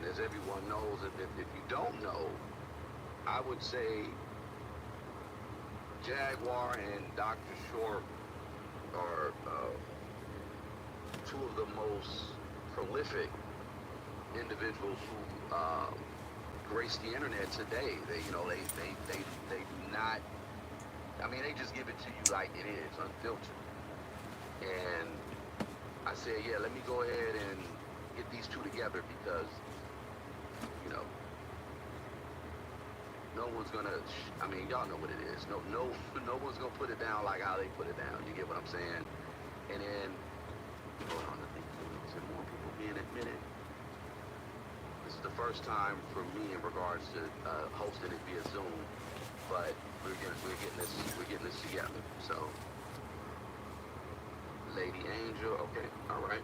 as everyone knows, if you don't know, I would say Jaguar and Dr. Short are two of the most prolific individuals who grace the internet today. They do not. I mean, they just give it to you like it is, unfiltered. And I said, yeah, let me go ahead and get these two together because, you know, no one's gonna. I mean, y'all know what it is. No one's gonna put it down like how they put it down. You get what I'm saying? And then, hold on, I think there's more people being admitted. This is the first time for me in regards to hosting it via Zoom, but we're getting this together. So, Lady Angel, okay, all right.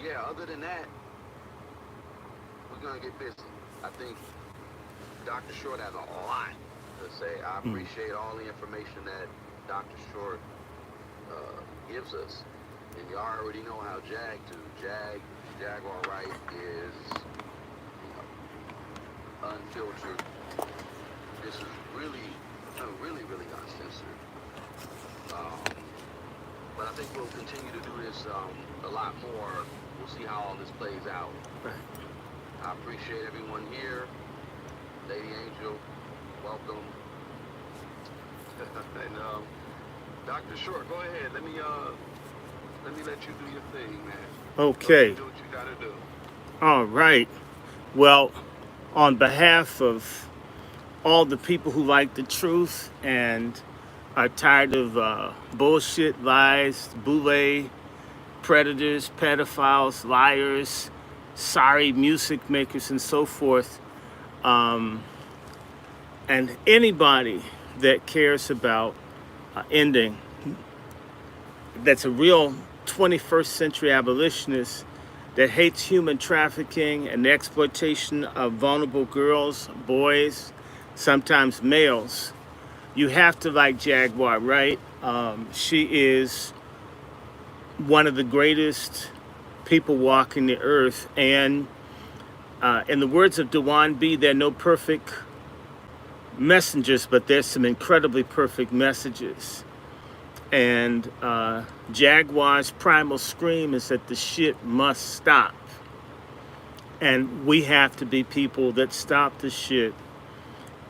Yeah, other than that, we're gonna get busy. I think Dr. Short has a lot to say. I appreciate all the information that Dr. Short gives us, and you already know how Jag do. Jaguar Wright is, you know, unfiltered. This is really uncensored. But I think we'll continue to do this a lot more. We'll see how all this plays out. Right. I appreciate everyone here. Lady Angel, welcome. And Dr. Short, go ahead. Let me let you do your thing, man. Okay. Do what you gotta do. All right. Well, on behalf of all the people who like the truth and are tired of bullshit, lies, boule, predators, pedophiles, liars, sorry music makers, and so forth, and anybody that cares about ending, that's a real 21st century abolitionist that hates human trafficking and the exploitation of vulnerable girls, boys, sometimes males, you have to like Jaguar, right? She is one of the greatest people walking the earth. And in the words of Dewan B, there are no perfect messengers, but there's some incredibly perfect messages. And Jaguar's primal scream is that the shit must stop. And we have to be people that stop the shit.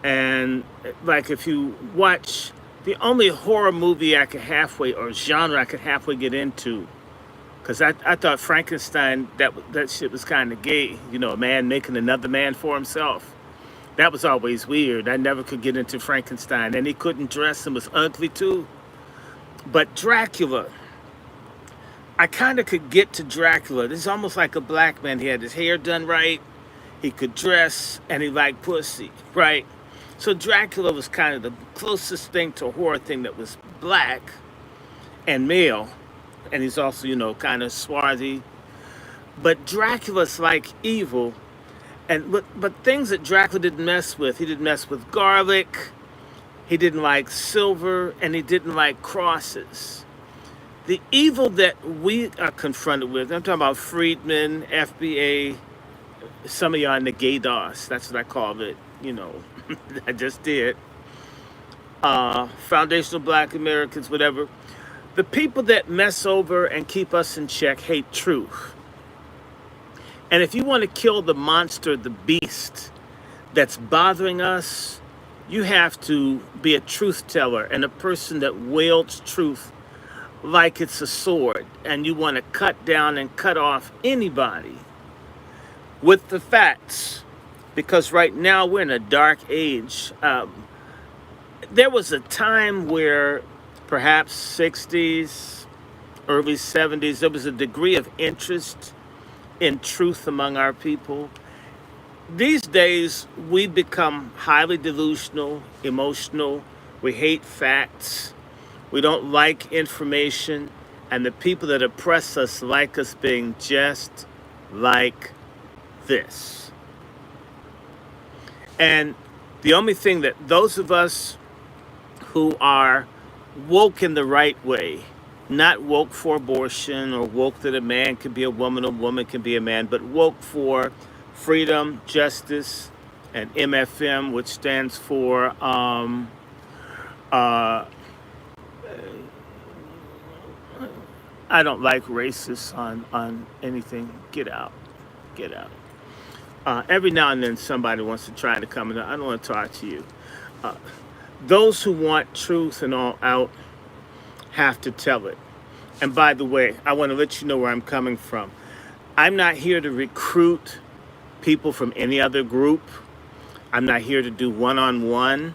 And like if you watch, the only horror movie I could halfway, or genre I could halfway get into, because I thought Frankenstein, that shit was kind of gay, you know, a man making another man for himself. That was always weird. I never could get into Frankenstein, and he couldn't dress and was ugly too. But Dracula, I kind of could get to Dracula. This is almost like a black man. He had his hair done right, he could dress, and he liked pussy, right? So Dracula was kind of the closest thing to a horror thing that was black and male. And he's also, you know, kind of swarthy. But Dracula's like evil. And but things that Dracula didn't mess with. He didn't mess with garlic. He didn't like silver. And he didn't like crosses. The evil that we are confronted with, I'm talking about Friedman, FBA, some of y'all in the gaydars. That's what I call it, you know. I just did. Foundational Black Americans, whatever. The people that mess over and keep us in check hate truth. And if you want to kill the monster, the beast that's bothering us, you have to be a truth teller and a person that wields truth like it's a sword. And you want to cut down and cut off anybody with the facts. Because right now we're in a dark age. There was a time where perhaps 60s, early 70s, there was a degree of interest in truth among our people. These days, we become highly delusional, emotional. We hate facts. We don't like information. And the people that oppress us like us being just like this. And the only thing that those of us who are woke in the right way, not woke for abortion or woke that a man can be a woman can be a man, but woke for freedom, justice, and MFM, which stands for uh, I don't like racists on anything. Get out. Get out. Every now and then somebody wants to try to come in. I don't want to talk to you. Uh, those who want truth and all out have to tell it. And by the way, I want to let you know where I'm coming from. I'm not here to recruit people from any other group. I'm not here to do one-on-one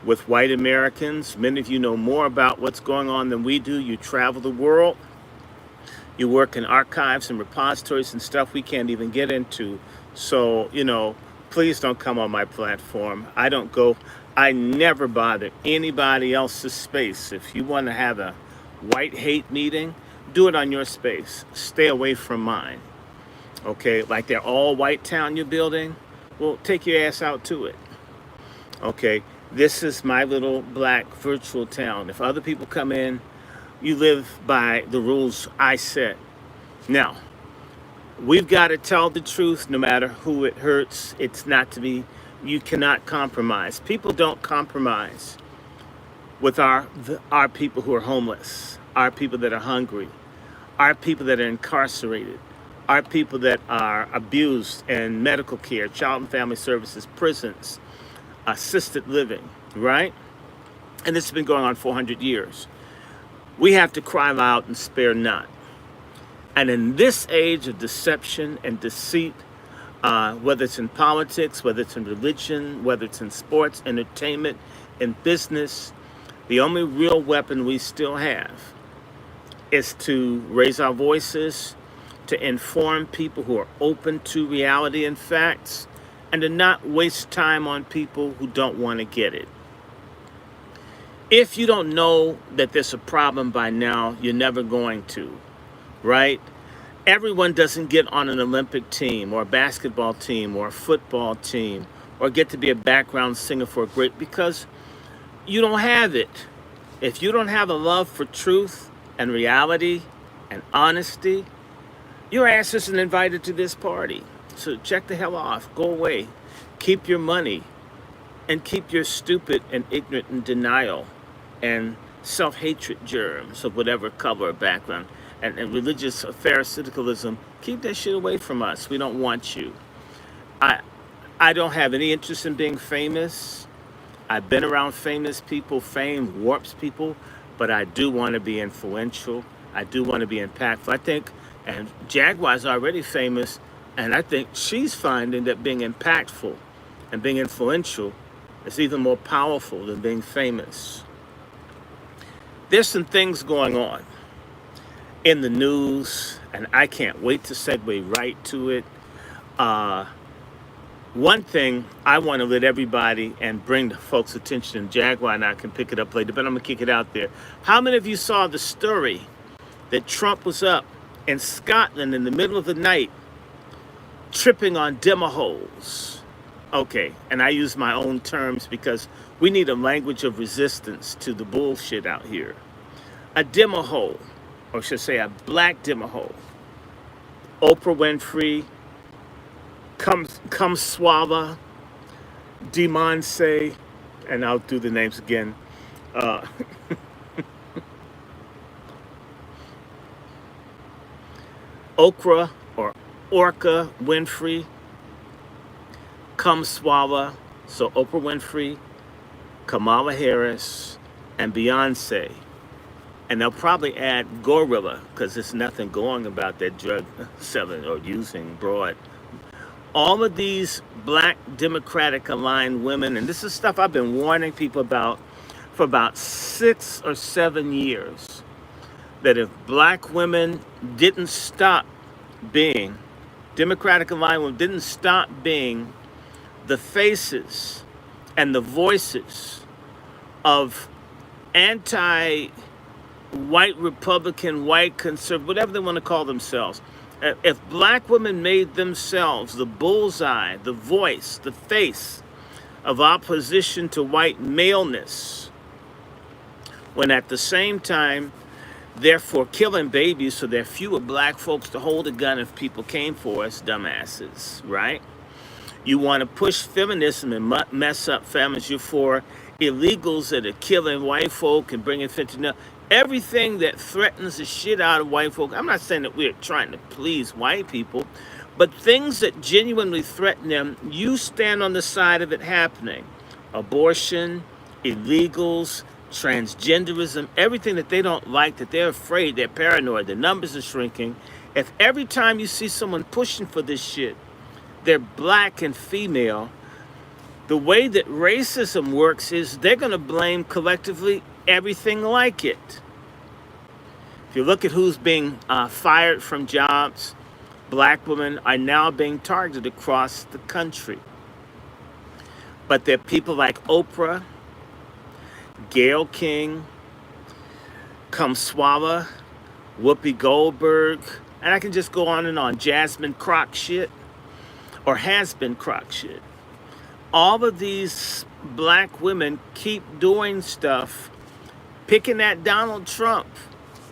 with white Americans. Many of you know more about what's going on than we do. You travel the world. You work in archives and repositories and stuff we can't even get into. So, please don't come on my platform. I never bother anybody else's space. If you want to have a white hate meeting, do it on your space. Stay away from mine. Okay, like they're all white town you're building? Well, take your ass out to it. Okay, this is my little black virtual town. If other people come in, you live by the rules I set. Now, we've got to tell the truth no matter who it hurts. You cannot compromise. People don't compromise with our people who are homeless, our people that are hungry, our people that are incarcerated, our people that are abused in medical care, child and family services, prisons, assisted living, right? And this has been going on for 400 years. We have to cry out and spare not. And in this age of deception and deceit, whether it's in politics, whether it's in religion, whether it's in sports, entertainment, in business, the only real weapon we still have is to raise our voices, to inform people who are open to reality and facts, and to not waste time on people who don't want to get it. If you don't know that there's a problem by now, you're never going to, right? Everyone doesn't get on an Olympic team or a basketball team or a football team or get to be a background singer for a great, because you don't have it. If you don't have a love for truth and reality and honesty, your ass isn't invited to this party. So check the hell off. Go away. Keep your money and keep your stupid and ignorant and denial and self-hatred germs of whatever color or background and religious pharisaicism. Keep that shit away from us. We don't want you. I don't have any interest in being famous. I've been around famous people. Fame warps people, but I do want to be influential. I do want to be impactful. I think, and Jaguar's already famous, and I think she's finding that being impactful and being influential is even more powerful than being famous. There's some things going on in the news, and I can't wait to segue right to it. One thing I want to let everybody and bring the folks' attention, and Jaguar and I can pick it up later, but I'm going to kick it out there. How many of you saw the story that Trump was up in Scotland in the middle of the night tripping on Demohoaz? Okay, and I use my own terms because we need a language of resistance to the bullshit out here. A Demohoaz, or should I say a black Demohoaz. Oprah Winfrey, Come Swaba, Demonse, and I'll do the names again. Okra or Orca Winfrey, Come Swaba, so Oprah Winfrey, Kamala Harris, and Beyonce. And they'll probably add Gorilla, because there's nothing going about that drug selling or using broad. All of these black Democratic aligned women, and this is stuff I've been warning people about for about 6 or 7 years, that if black women didn't stop being, Democratic aligned women didn't stop being the faces and the voices of anti-white Republican, white conservative, whatever they want to call themselves. If black women made themselves the bullseye, the voice, the face of opposition to white maleness, when at the same time therefore killing babies so there are fewer black folks to hold a gun if people came for us, dumbasses, right? You want to push feminism and mess up families. You're for illegals that are killing white folk and bringing fentanyl. Everything that threatens the shit out of white folk. I'm not saying that we're trying to please white people, but things that genuinely threaten them, you stand on the side of it happening. Abortion, illegals, transgenderism, everything that they don't like, that they're afraid, they're paranoid, the numbers are shrinking. If every time you see someone pushing for this shit, they're black and female, the way that racism works is they're going to blame collectively everything like it. If you look at who's being fired from jobs, black women are now being targeted across the country. But there are people like Oprah, Gayle King, Kamswala, Whoopi Goldberg, and I can just go on and on. Jasmine Crock shit, or has been Crock shit. All of these black women keep doing stuff, picking at Donald Trump.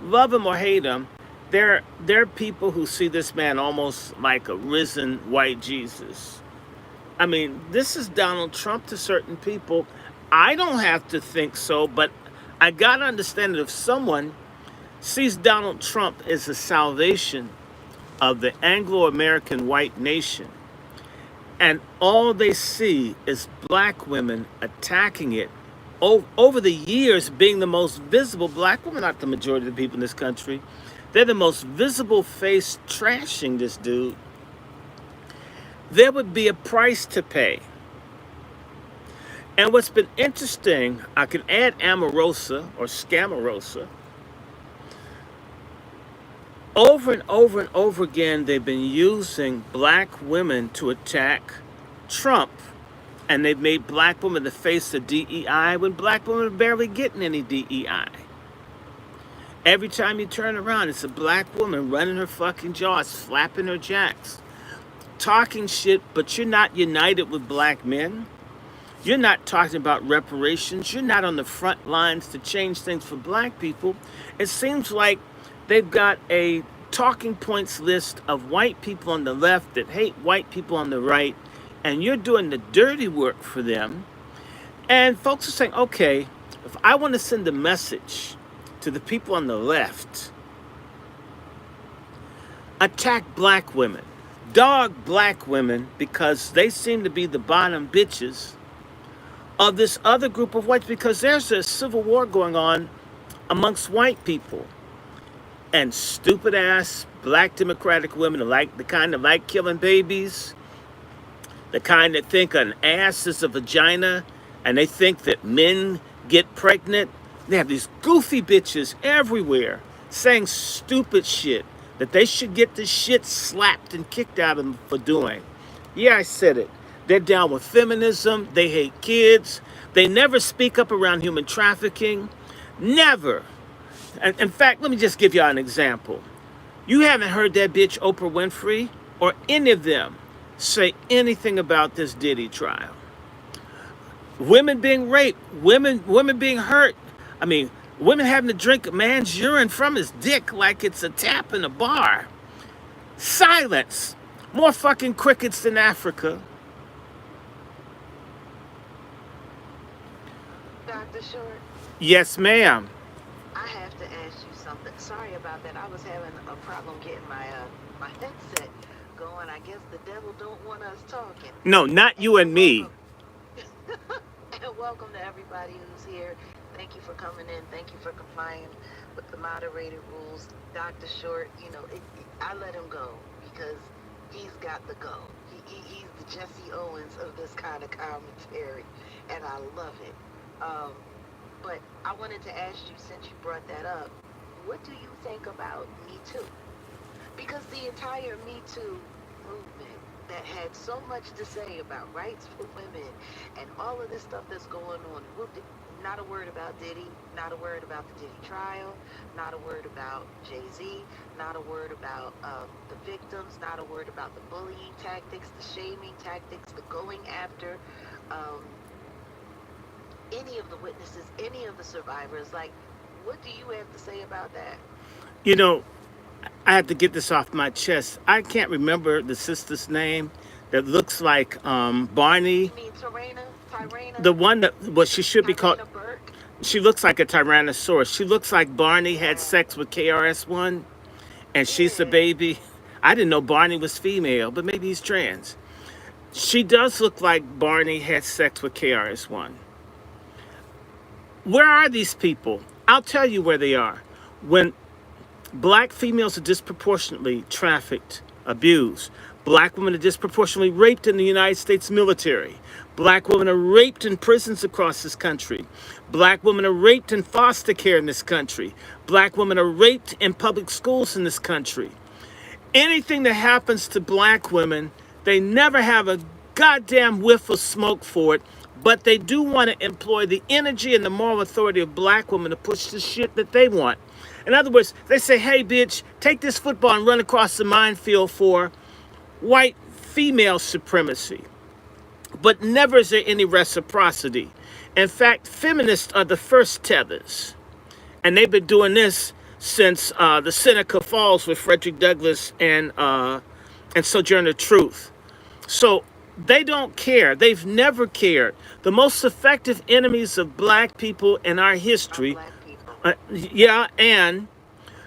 Love him or hate him, there are people who see this man almost like a risen white Jesus. I mean, this is Donald Trump to certain people. I don't have to think so, but I gotta understand that if someone sees Donald Trump as the salvation of the Anglo-American white nation, and all they see is black women attacking it, over the years being the most visible, black women aren't the majority of the people in this country, they're the most visible face trashing this dude, there would be a price to pay. And what's been interesting, I can add Amorosa or Scamarosa. Over and over and over again, they've been using black women to attack Trump. And they've made black women the face of DEI when black women are barely getting any DEI. Every time you turn around, it's a black woman running her fucking jaws, flapping her jacks, talking shit, but you're not united with black men. You're not talking about reparations. You're not on the front lines to change things for black people. It seems like they've got a talking points list of white people on the left that hate white people on the right, and you're doing the dirty work for them. And folks are saying, okay, if I want to send a message to the people on the left, attack black women, dog black women, because they seem to be the bottom bitches of this other group of whites, because there's a civil war going on amongst white people. And stupid ass black Democratic women are like the kind that like killing babies, the kind that think an ass is a vagina, and they think that men get pregnant. They have these goofy bitches everywhere saying stupid shit that they should get the shit slapped and kicked out of them for doing. Yeah, I said it. They're down with feminism. They hate kids. They never speak up around human trafficking. Never. And in fact, let me just give y'all an example. You haven't heard that bitch Oprah Winfrey or any of them say anything about this Diddy trial. Women being raped, women being hurt. I mean, women having to drink a man's urine from his dick like it's a tap in a bar. Silence. More fucking crickets than Africa. Dr. Short, Yes, ma'am. I have to ask you something. Sorry about that. I was having a problem getting my headset going. I guess the devil don't want us talking. No, not you and me. And welcome to everybody who's here. Thank you for coming in. Thank you for complying with the moderated rules. Dr. Short, I let him go because he's got the go. He's the Jesse Owens of this kind of commentary, and I love it. But I wanted to ask you, since you brought that up, what do you think about Me Too? Because the entire Me Too movement that had so much to say about rights for women and all of this stuff that's going on, not a word about Diddy, not a word about the Diddy trial, not a word about Jay-Z, not a word about the victims, not a word about the bullying tactics, the shaming tactics, the going after any of the witnesses, any of the survivors. Like, what do you have to say about that? You know, I have to get this off my chest. I can't remember the sister's name that looks like Barney. You mean The one that, what she should be called, Tyrena Burke? she looks like a Tyrannosaurus. She looks like Barney had Yeah, sex with KRS-One and she's the yeah. baby. I didn't know Barney was female, but maybe he's trans. She does look like Barney had sex with KRS-One. Where are these people? I'll tell you where they are. When black females are disproportionately trafficked, abused. Black women are disproportionately raped in the United States military. Black women are raped in prisons across this country. Black women are raped in foster care in this country. Black women are raped in public schools in this country. Anything that happens to black women, they never have a goddamn whiff of smoke for it, but they do want to employ the energy and the moral authority of black women to push the shit that they want. In other words, they say, hey, bitch, take this football and run across the minefield for white female supremacy. But never is there any reciprocity. In fact, feminists are the first tethers. And they've been doing this since the Seneca Falls with Frederick Douglass and Sojourner Truth. So they don't care. They've never cared. The most effective enemies of black people in our Are history, black people. yeah, and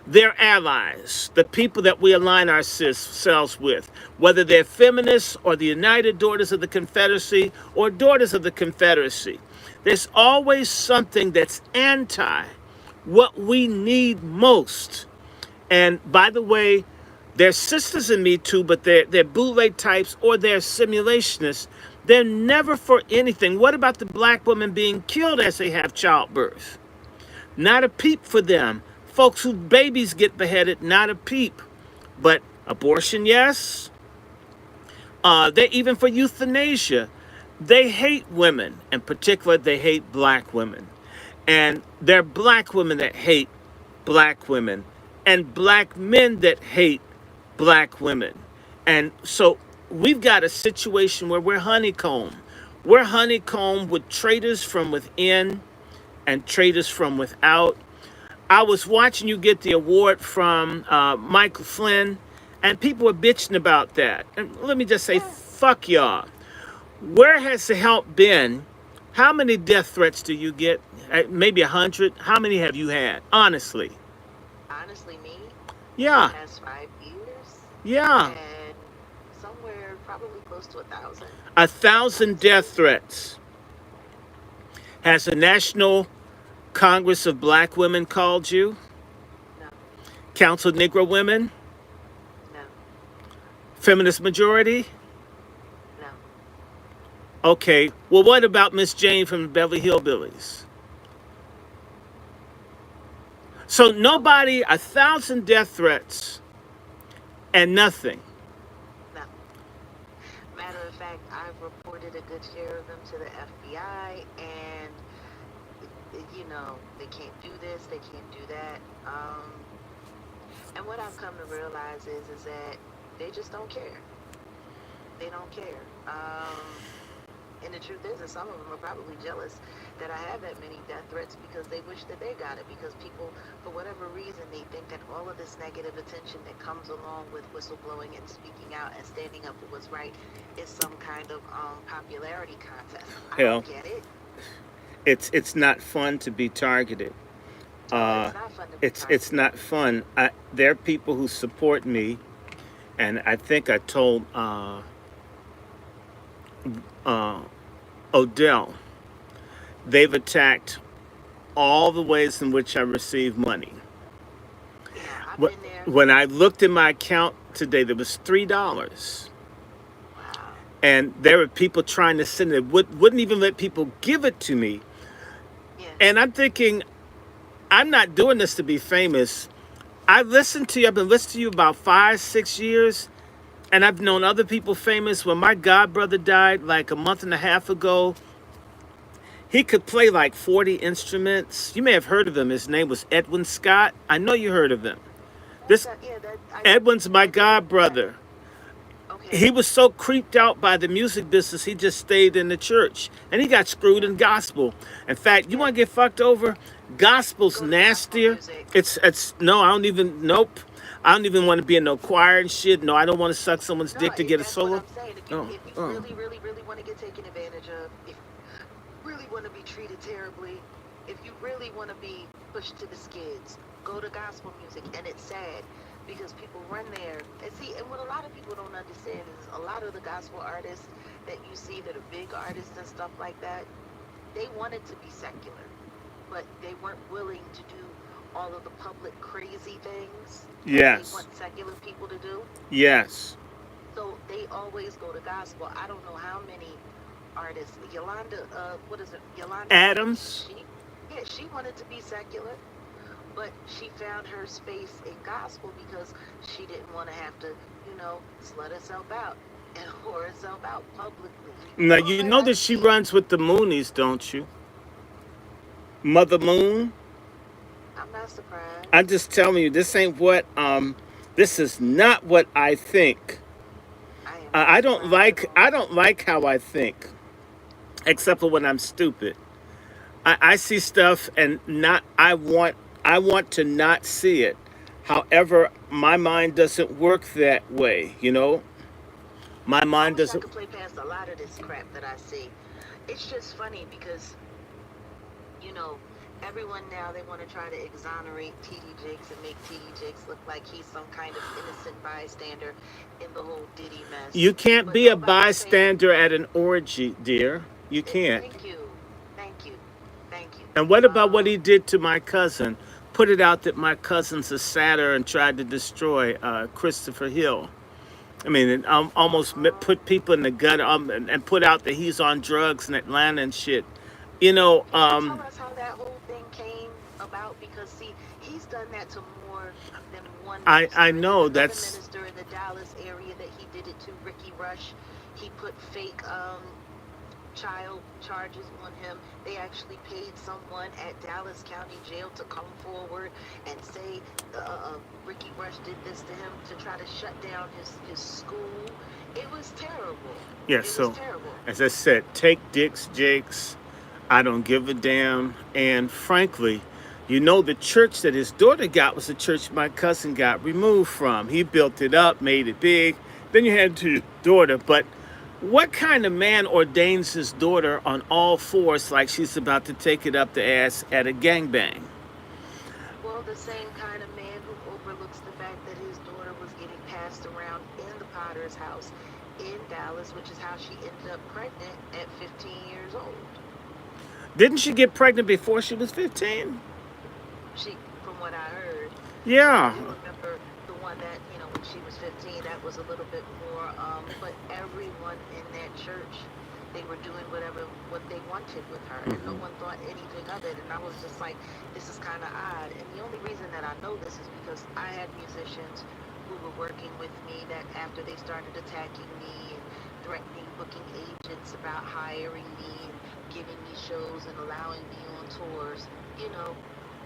their allies, the people that we align ourselves with, whether they're feminists or the United Daughters of the Confederacy or Daughters of the Confederacy. There's always something that's anti what we need most. And by the way, they're sisters in Me Too, but they're bootleg types or they're simulationists. They're never for anything. What about the black women being killed as they have childbirth? Not a peep for them. Folks whose babies get beheaded, not a peep. But abortion, yes. They're even for euthanasia. They hate women. In particular, they hate black women. And they're black women that hate black women. And black men that hate black women. And so we've got a situation where we're honeycombed. We're honeycombed with traitors from within and traitors from without. I was watching you get the award from Michael Flynn, and people were bitching about that. And let me just say, Yeah. fuck y'all. Where has the help been? How many death threats do you get? Maybe 100. How many have you had? Honestly. Honestly, me, in the Yeah. past 5 years, I've Yeah. had somewhere probably close to 1,000. 1,000 death Honestly, threats. Has the National Congress of Black Women called you? no, Council of Negro Women? no, Feminist majority? no. Okay. Well, what about Miss Jane from the Beverly Hillbillies? So Nobody. nobody, 1,000 death threats and nothing. No. Matter of fact, I've reported a good share of them to the FBI, and they can't do this, they can't do that. And what I've come to realize is that they just don't care. They don't care. And the truth is that some of them are probably jealous that I have that many death threats because they wish that they got it. Because people, for whatever reason, they think that all of this negative attention that comes along with whistleblowing and speaking out and standing up for what's right is some kind of popularity contest. I don't Hell, get it. it's not fun to be targeted. Oh, Uh, it's not fun to be it's targeted. not fun. There are people who support me, and I think I told uh, Odell they've attacked all the ways in which I receive money. I've been there. When I looked at my account today, there was $3, Wow. and there were people trying to send it. Wouldn't even let people give it to me. Yeah. And I'm thinking, I'm not doing this to be famous. I've listened to you. I've been listening to you about 5, 6 years, and I've known other people famous. When my god brother died like a month and a half ago, he could play like 40 instruments. You may have heard of him. His name was Edwin Scott. I know you heard of him. This Yeah, that Edwin's my I did. god brother. Okay. He was so creeped out by the music business, he just stayed in the church, and he got screwed Yeah. in gospel. In fact, you Yeah. want to get fucked over? Gospel's Go to gospel nastier. music. It's no, I don't even nope. I don't even want to be in no choir and shit. No, I don't want to suck someone's No, dick to get a that's what solo. I'm saying. Oh, If you oh. really, really, really want to get taken advantage of, if you really want to be treated terribly, if you really want to be pushed to the skids, go to gospel music. And it's sad because people run there and see. And what a lot of people don't understand is a lot of the gospel artists that you see that are big artists and stuff like that, they wanted to be secular, but they weren't willing to do all of the public crazy things that they Yes, want secular people to do. yes. So they always go to gospel. I don't know how many artists. Yolanda, what is it? Yolanda Adams. Adams. Yeah, she wanted to be secular, but she found her space in gospel because she didn't want to have to, slut herself out and whore herself out publicly. Now Oh, you I, know I that she see. runs with the Moonies, don't you? Mother Moon. I'm not I'm surprised. just telling you, this ain't what this is not what I think. I am not surprised at I all. don't like how I think, except for when I'm stupid. I see stuff and not I want to not see it. However, my mind doesn't work that way, you know? My I mind wish I doesn't. could play past a lot of this crap that I see. It's just funny because you know, everyone now they want to try to exonerate TD Jakes and make TD Jakes look like he's some kind of innocent bystander in the whole Diddy mess. You can't But be a nobody's saying, bystander at an orgy, dear. You can't. thank you, thank you, thank you. And what about what Um, he did to my cousin? Put it out that my cousin's a satyr and tried to destroy Christopher Hill. I mean, it almost put people in the gut and put out that he's on drugs in Atlanta and shit. You know, can you tell us how that whole thing came about? Because see, he's done that to more than one I minister, and then know another that's minister in the Dallas area that he did it to, Ricky Rush. He put fake child charges on him. They actually paid someone at Dallas County Jail to come forward and say Ricky Rush did this to him to try to shut down his school. It was terrible. yeah. It was So, terrible. as I said, take dicks, Jakes. I don't give a damn. And frankly, you know, the church that his daughter got was the church my cousin got removed from. He built it up, made it big. Then you had to your daughter. But what kind of man ordains his daughter on all fours like she's about to take it up the ass at a gangbang? Well, the same kind of man who overlooks the fact that his daughter was getting passed around in the Potter's house in Dallas, which is how she ended up pregnant at 15 years old. Didn't she get pregnant before she was 15? From what I heard, I Yeah. do remember the one that, when she was 15, that was a little bit more, but everyone in that church, they were doing what they wanted with her, and no one thought anything of it. And I was just like, this is kind of odd. And the only reason that I know this is because I had musicians who were working with me that after they started attacking me and threatening booking agents about hiring me and giving me shows and allowing me on tours, you know,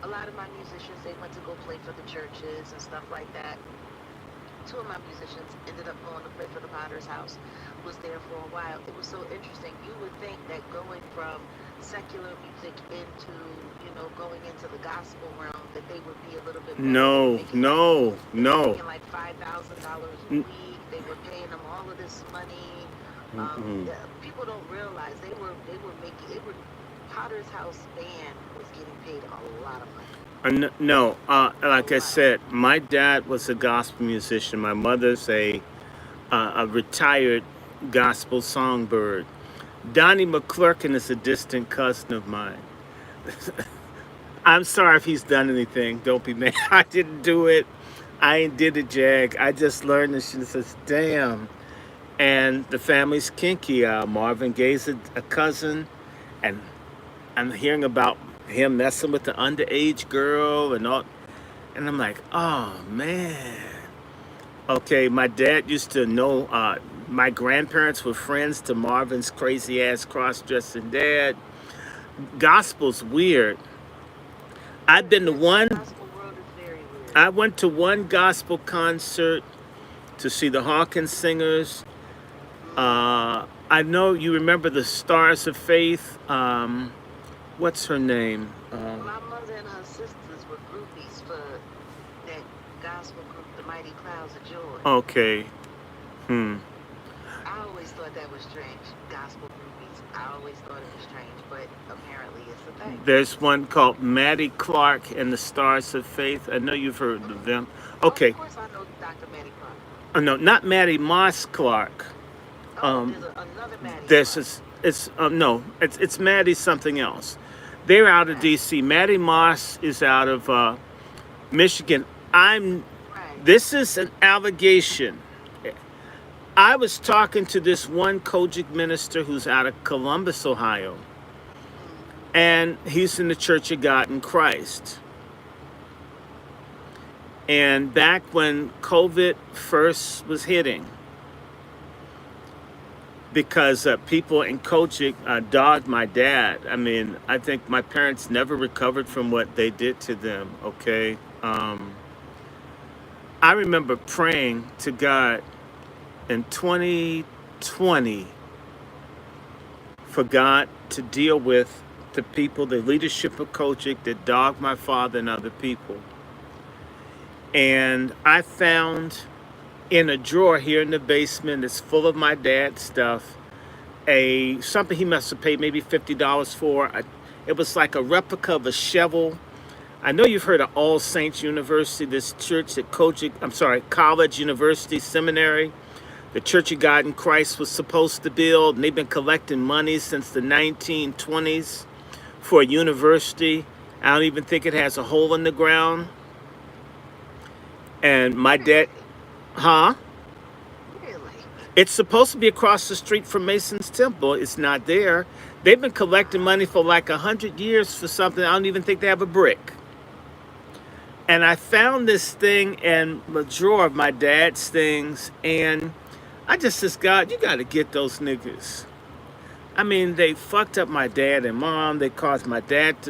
a lot of my musicians, they went to go play for the churches and stuff like that. Two of my musicians ended up going to play for the Potter's house, was there for a while. It was so interesting. You would think that going from secular music into, going into the gospel realm, that they would be a little bit better. No, no, They were no. making like $5,000 a N- week. They were paying them all of this money. Mm-mm. People don't realize they were making it were Potter's house band was getting paid a lot of money. No, A like I lot of money. said, my dad was a gospel musician. My mother's a retired gospel songbird. Donnie McClurkin is a distant cousin of mine. I'm sorry if he's done anything. Don't be mad. I didn't do it. I ain't did it, Jag. I just learned this shit and says, damn. And the family's kinky. Marvin Gaye's a cousin, and I'm hearing about him messing with the underage girl and all. And I'm like, oh man. Okay, my dad used to know. My grandparents were friends to Marvin's crazy ass cross-dressing dad. Gospel's weird. I've been to The one. gospel world is very weird. I went to one gospel concert to see the Hawkins Singers. I know you remember the Stars of Faith. What's her name? My mother and her sisters were groupies for that gospel group, the Mighty Clouds of Joy. Okay. I always thought that was strange. Gospel groupies. I always thought it was strange, but apparently it's a thing. There's one called Maddie Clark and the Stars of Faith. I know you've heard of them. Okay. Of course I know Dr. Maddie Clark. Oh, no, not Maddie Moss Clark. There's another Maddie There's Clark. it's Maddie something else. They're out of D.C. Maddie Moss is out of Michigan. Right. This is an allegation. I was talking to this one Kojic minister who's out of Columbus, Ohio, and he's in the Church of God in Christ. And back when COVID first was hitting, because people in Kojic dogged my dad. I mean, I think my parents never recovered from what they did to them, okay? I remember praying to God in 2020 for God to deal with the people, the leadership of Kojic that dogged my father and other people. And I found in a drawer here in the basement that's full of my dad's stuff, something he must have paid maybe $50 for. It was like a replica of a shovel. I know you've heard of All Saints University, this church at College, University, Seminary. The Church of God in Christ was supposed to build, and they've been collecting money since the 1920s for a university. I don't even think it has a hole in the ground. And my dad, huh? Really? It's supposed to be across the street from Mason's Temple. It's not there. They've been collecting money for like 100 years for something. I don't even think they have a brick. And I found this thing in the drawer of my dad's things, and I just said, God, you got to get those niggas. I mean, they fucked up my dad and mom. They caused my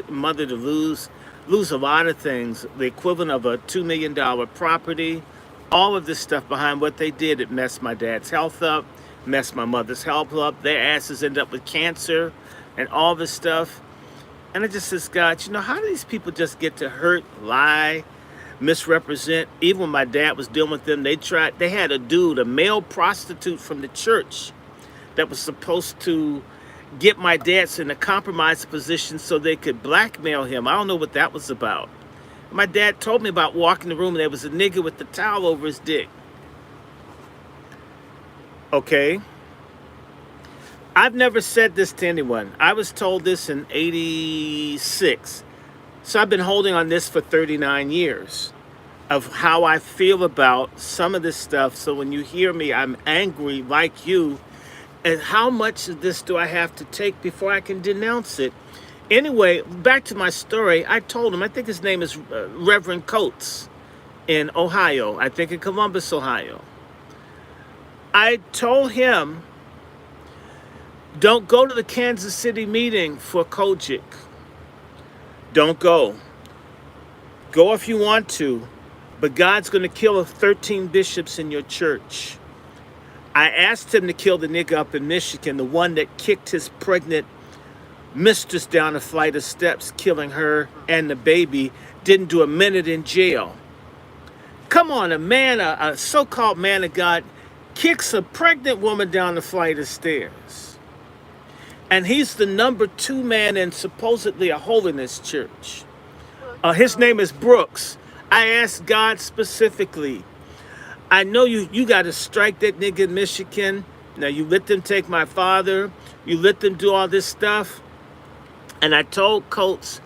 mother to lose a lot of things, the equivalent of a $2 million property. All of this stuff behind what they did, it messed my dad's health up, messed my mother's health up. Their asses ended up with cancer and all this stuff. And I just says, God, how do these people just get to hurt, lie, misrepresent? Even when my dad was dealing with them, they had a dude, a male prostitute from the church that was supposed to get my dad in a compromised position so they could blackmail him. I don't know what that was about. My dad told me about walking in the room and there was a nigga with the towel over his dick. Okay? I've never said this to anyone. I was told this in 86. So I've been holding on this for 39 years of how I feel about some of this stuff. So when you hear me, I'm angry like you. And how much of this do I have to take before I can denounce it? Anyway, back to my story. I told him, I think his name is Reverend Coates in Ohio. I think in Columbus, Ohio. I told him, don't go to the Kansas City meeting for Kojic. Don't go. Go if you want to, but God's going to kill 13 bishops in your church. I asked him to kill the nigga up in Michigan, the one that kicked his pregnant mistress down a flight of steps, killing her and the baby, didn't do a minute in jail. Come on, a so-called man of God, kicks a pregnant woman down the flight of stairs. And he's the number 2 man in supposedly a holiness church. His name is Brooks. I asked God specifically, I know you got to strike that nigga in Michigan. Now you let them take my father. You let them do all this stuff. And I told Coates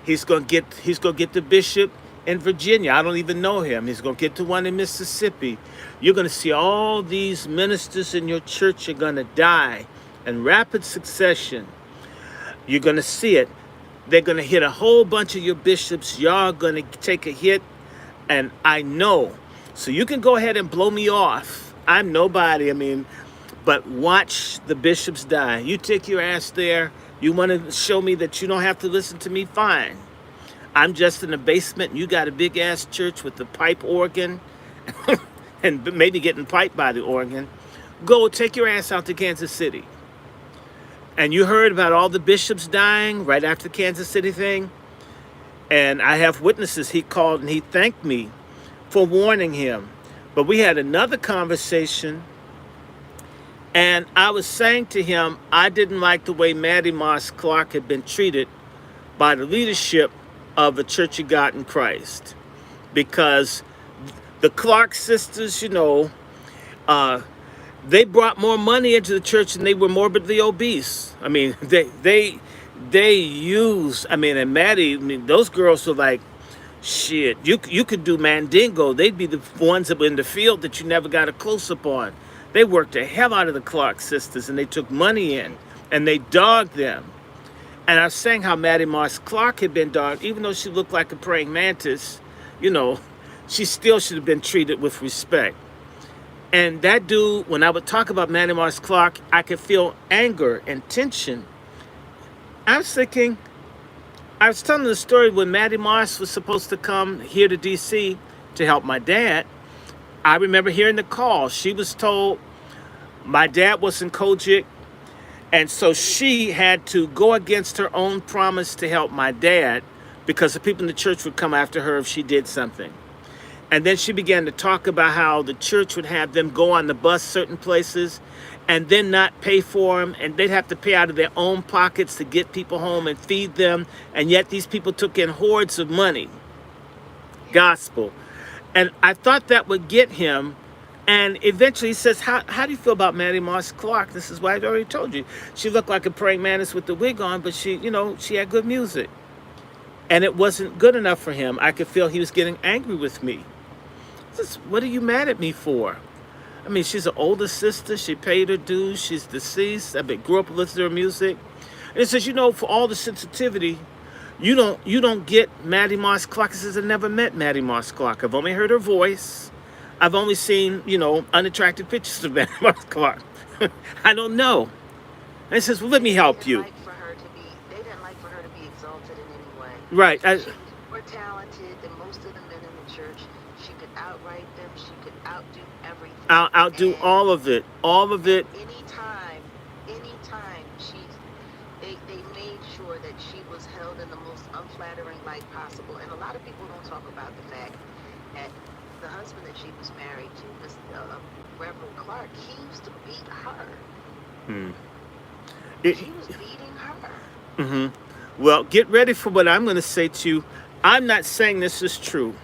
he's gonna get the bishop in Virginia. I don't even know him. He's gonna get the one in Mississippi. You're gonna see all these ministers in your church are gonna die in rapid succession. You're gonna see it. They're gonna hit a whole bunch of your bishops. Y'all gonna take a hit, and I know. So you can go ahead and blow me off. I'm nobody. But watch the bishops die. You take your ass there. You want to show me that you don't have to listen to me? Fine. I'm just in the basement. And you got a big ass church with the pipe organ and maybe getting piped by the organ, go take your ass out to Kansas City. And you heard about all the bishops dying right after the Kansas City thing. And I have witnesses. He called and he thanked me for warning him. But we had another conversation, and I was saying to him, I didn't like the way Maddie Moss Clark had been treated by the leadership of the Church of God in Christ. Because the Clark sisters, they brought more money into the church and they were morbidly obese. I mean, they use, and Maddie, those girls were like, shit, you could do Mandingo. They'd be the ones that were in the field that you never got a close-up on. They worked the hell out of the Clark sisters, and they took money in, and they dogged them. And I was saying how Maddie Moss Clark had been dogged, even though she looked like a praying mantis, she still should have been treated with respect. And that dude, when I would talk about Maddie Moss Clark, I could feel anger and tension. I was thinking, I was telling the story when Maddie Moss was supposed to come here to D.C. to help my dad. I remember hearing the call. She was told my dad was in Kojic, and so she had to go against her own promise to help my dad because the people in the church would come after her if she did something. And then she began to talk about how the church would have them go on the bus certain places and then not pay for them, and they'd have to pay out of their own pockets to get people home and feed them, and yet these people took in hordes of money. Gospel. And I thought that would get him, and eventually he says, how do you feel about Maddie Moss Clark? This is why I already told you. She looked like a praying mantis with the wig on, but she had good music. And it wasn't good enough for him. I could feel he was getting angry with me. What are you mad at me for? She's an older sister. She paid her dues. She's deceased. Grew up listening to her music. And it says, for all the sensitivity, you don't get Maddie Moss Clark. It says, I never met Maddie Moss Clark. I've only heard her voice. I've only seen, unattractive pictures of Maddie Moss Clark. I don't know. And it says, well, let me help you. They didn't like for her to be exalted in any way. Right. She was more talented than most of the men in the church. She could outwrite them. She could outdo everything. Outdo all of it. All of it. Anytime they made sure that she was held in the most unflattering light possible. And a lot of people don't talk about the fact that the husband that she was married to, Mr. Reverend Clark, he used to beat her. He was beating her. Mm-hmm. Well, get ready for what I'm going to say to you. I'm not saying this is true,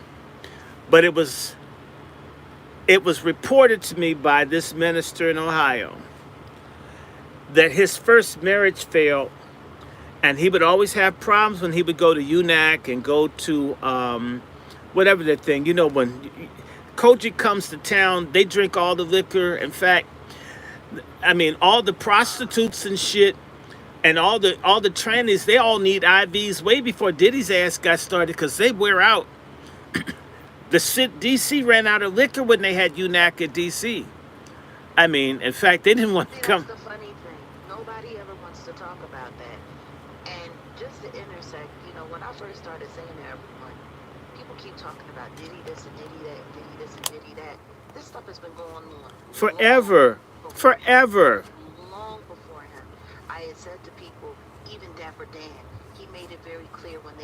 but it was reported to me by this minister in Ohio that his first marriage failed, and he would always have problems when he would go to UNAC and go to whatever that thing. When Kojic comes to town, they drink all the liquor. In fact, all the prostitutes and shit and all the trannies, they all need IVs way before Diddy's ass got started because they wear out. D.C. ran out of liquor when they had UNAC at D.C. In fact, they didn't want to come. That's the funny thing. Nobody ever wants to talk about that. And just to intersect, when I first started saying to everyone, people keep talking about Diddy this and Diddy that, and Diddy this and Diddy that. This stuff has been going on forever. Long before him. I had said to people, even Dapper Dan, he made it very clear when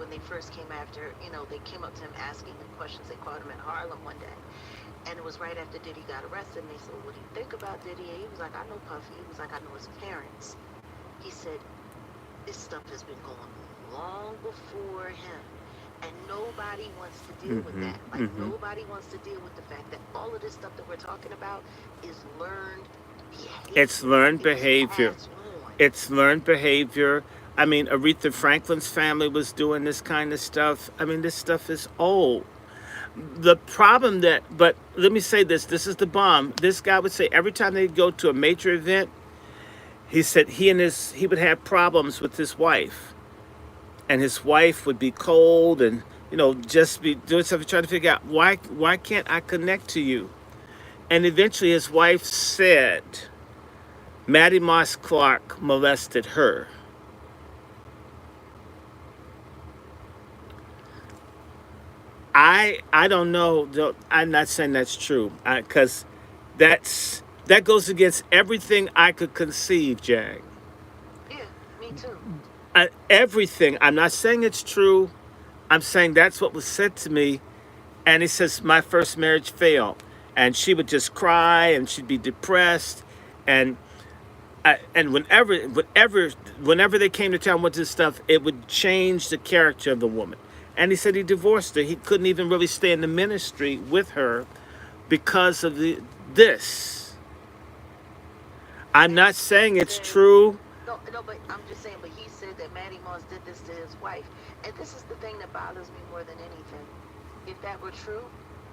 they first came after, they came up to him asking him questions. They caught him in Harlem one day. And it was right after Diddy got arrested. And they said, what do you think about Diddy? And he was like, I know Puffy. He was like, I know his parents. He said, this stuff has been going on long before him. And nobody wants to deal with that. Nobody wants to deal with the fact that all of this stuff that we're talking about is learned behavior. It's learned behavior. It's learned behavior. Aretha Franklin's family was doing this kind of stuff. This stuff is old. The problem but let me say this is the bomb. This guy would say every time they'd go to a major event, he said he would have problems with his wife. And his wife would be cold and, just be doing something, trying to figure out why can't I connect to you? And eventually his wife said, Maddie Moss Clark molested her. I don't know. I'm not saying that's true, because that goes against everything I could conceive, Jag. Yeah, me too. Everything. I'm not saying it's true. I'm saying that's what was said to me. And he says my first marriage failed, and she would just cry and she'd be depressed, and and whenever they came to town with this stuff, it would change the character of the woman. And he said he divorced her. He couldn't even really stay in the ministry with her because of this. I'm not saying it's Said, true. no, no, but I'm just saying, but he said that Matty Moss did this to his wife. And this is the thing that bothers me more than anything. If that were true,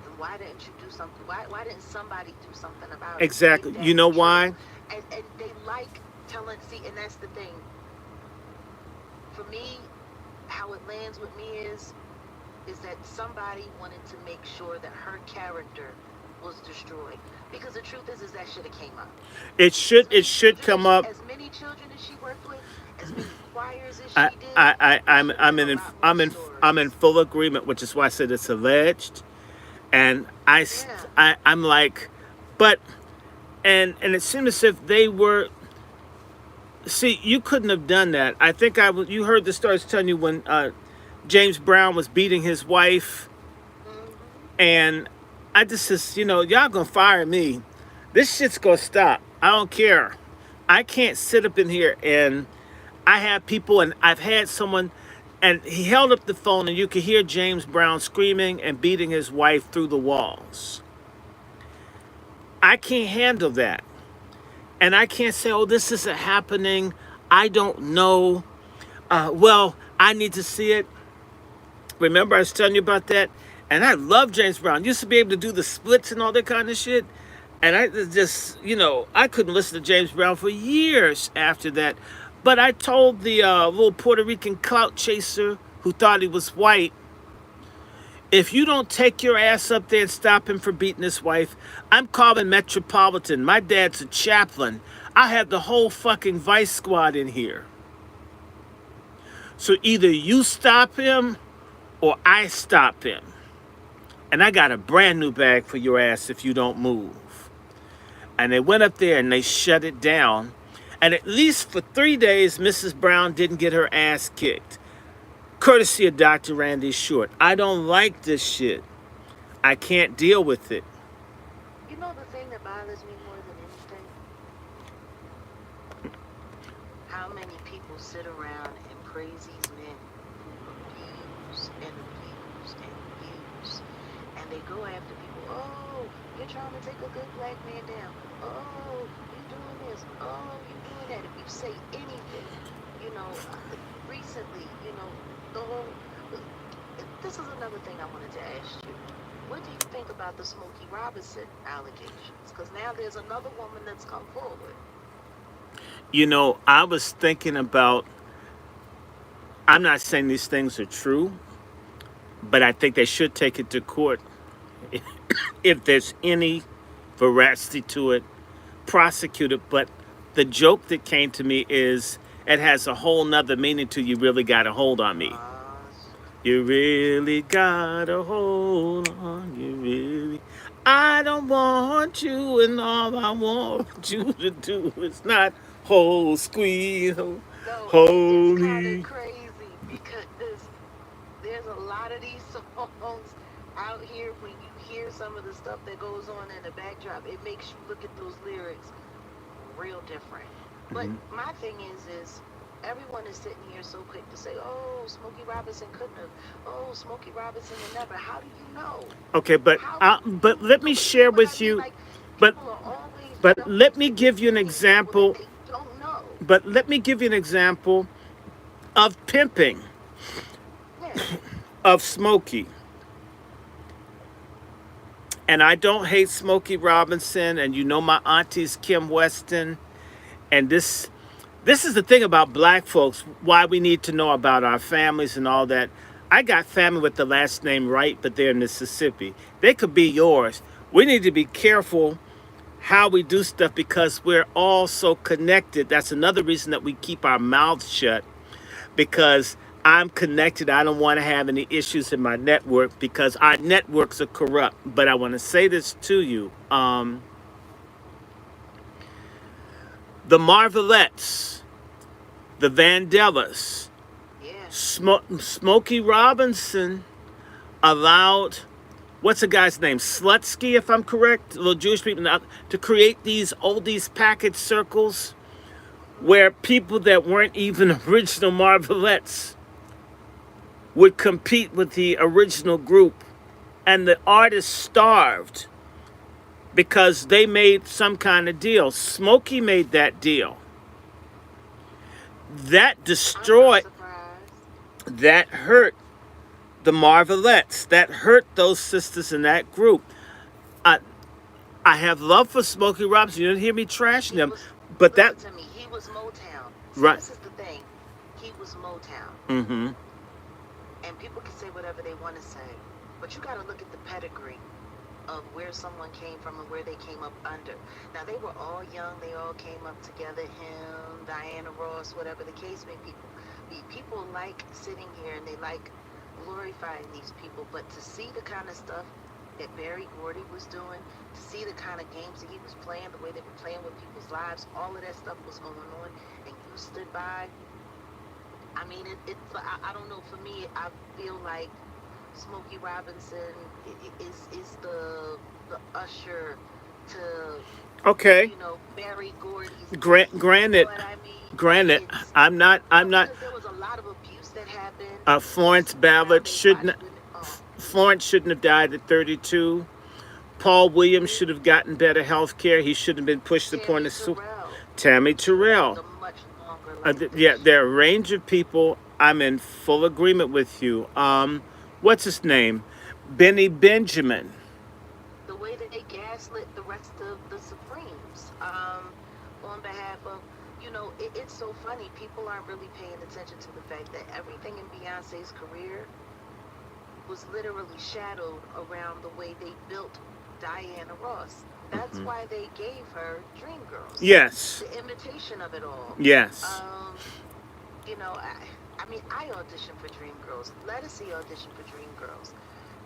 then why didn't you do something? Why didn't somebody do something about it? Exactly. If You know that's true. why? And they like telling, see, and that's the thing. For me, how it lands with me is that somebody wanted to make sure that her character was destroyed. Because the truth is that should have came up. It should come up. As many children as she worked with, as many choirs as I, she did, I, there I'm, should have I'm been a in, lot more I'm in, I'm in stories. full agreement, which is why I said it's alleged, and Yeah. I'm like, but, and it seemed as if they were. See, you couldn't have done that. I think you heard the stories telling you when James Brown was beating his wife, Hmm. and I just says, y'all gonna fire me. This shit's gonna stop. I don't care. I can't sit up in here and I have people, and I've had someone, and he held up the phone, and you could hear James Brown screaming and beating his wife through the walls. I can't handle that. And I can't say, oh, this isn't happening. I don't know. Well, I need to see it. Remember, I was telling you about that? And I love James Brown. Used to be able to do the splits and all that kind of shit. And I just, I couldn't listen to James Brown for years after that. But I told the little Puerto Rican clout chaser who thought he was white, if you don't take your ass up there and stop him from beating his wife, I'm calling Metropolitan. My dad's a chaplain. I have the whole fucking vice squad in here. So either you stop him or I stop him. And I got a brand new bag for your ass if you don't move. And they went up there and they shut it down. And at least for 3 days, Mrs. Brown didn't get her ass kicked. Courtesy of Dr. Randy Short. I don't like this shit. I can't deal with it. You know the thing that bothers me more than anything? How many people sit around and praise these men who abuse and abuse and abuse, and they go after people. Oh, you're trying to take a good black man down. Oh, you doing this. Oh, you doing that. If you say anything, recently, the whole. This is another thing I wanted to ask you. What do you think about the Smokey Robinson allegations? Because now there's another woman that's come forward. I was thinking about, I'm not saying these things are true, but I think they should take it to court. If there's any veracity to it, prosecute it. But the joke that came to me is it has a whole nother meaning to you really got a hold on me. You really got a hold on, you really. I don't want you, and all I want you to do is not hold, squeeze, hold, No, hold it's kind of me. crazy because there's a lot of these songs out here. When you hear some of the stuff that goes on in the backdrop, it makes you look at those lyrics real different. But Mhm. my thing is everyone is sitting here so quick to say, "Oh, Smokey Robinson couldn't have." Oh, Smokey Robinson would never. How do you know? Okay, but How do you but let me know? You share know what I with mean? you. Like But people are always but let jumping me to give you an conclusions with people that example. they don't know. But let me give you an example of pimping Yeah. of Smokey. And I don't hate Smokey Robinson, and my auntie's Kim Weston, and this is the thing about black folks, why we need to know about our families and all that. I got family with the last name Wright, but they're in Mississippi. They could be yours. We need to be careful how we do stuff because we're all so connected. That's another reason that we keep our mouths shut, because I'm connected. I don't want to have any issues in my network because our networks are corrupt. But I want to say this to you. The Marvelettes, the Vandellas, Yeah. Smokey Robinson allowed, what's the guy's name? Slutsky, if I'm correct, little Jewish people, now, to create these oldies package circles where people that weren't even original Marvelettes would compete with the original group. And the artists starved because they made some kind of deal. Smokey made that deal. That I'm not destroyed, surprised. that hurt the Marvelettes. That hurt those sisters in that group. I, I have love for Smokey Robinson. You didn't hear me trashing He them. was, But that, listen to me, he was Motown. See, right. this is the thing. He was Motown. Mm-hmm. And people can say whatever they want to say. But you got to look at the pedigree of where someone came from and where they came up under. Now, they were all young. They all came up together. Him, Diana Ross, whatever the case may be. People like sitting here and they like glorifying these people. But to see the kind of stuff that Barry Gordy was doing, to see the kind of games that he was playing, the way they were playing with people's lives, all of that stuff was going on, and you stood by. I mean, I don't know. For me, I feel like Smokey Robinson is the usher to, Okay. you know, Barry Gordy's. Granted, You know what I mean? granted, It's, I'm not. because there was a lot of abuse that happened. Florence Ballard shouldn't. Florence shouldn't have died at 32. Paul Williams should have gotten better health care. He shouldn't have been pushed to the point of suicide. Tammy Terrell. A much longer life Yeah, than there are a range of people. I'm in full agreement with you. What's his name? Benny Benjamin. the way that they gaslit the rest of the Supremes, on behalf of, you know, it's so funny. People aren't really paying attention to the fact that everything in Beyonce's career was literally shadowed around the way they built Diana Ross. That's why they gave her Dreamgirls. Yes. The imitation of it all. Yes. You know, I mean, I auditioned for Dreamgirls. Lettucey auditioned for Dreamgirls.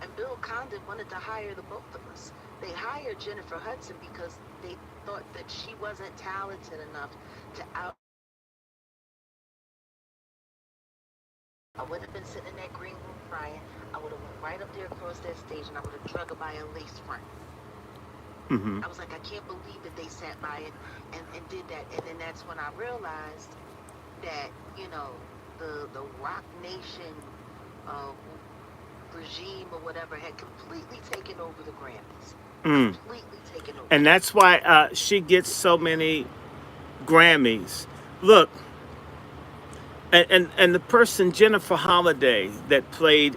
And Bill Condon wanted to hire the both of us. They hired Jennifer Hudson because they thought that she wasn't talented enough to out. I would have been sitting in that green room crying. I would have went right up there across that stage and I would have drug her by a lace front. I was like, I can't believe that they sat by it and did that. And then that's when I realized that, you know, the Rock Nation regime or whatever had completely taken over the Grammys. Completely taken over. And that's why she gets so many Grammys. Look, and the person, Jennifer Holliday, that played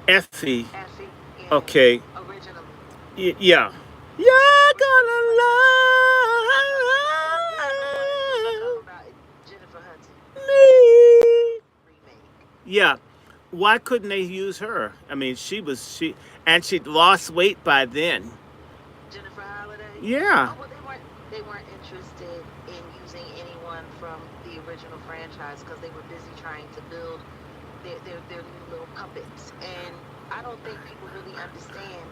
Effie. Effie, yeah, Okay. originally. Yeah. You're gonna love About Jennifer Hudson me. remake. Yeah. Why couldn't they use her? I mean, and she'd lost weight by then. Jennifer Holliday. Yeah. Oh, well, they weren't interested in using anyone from the original franchise because they were busy trying to build their new little puppets. And I don't think people really understand.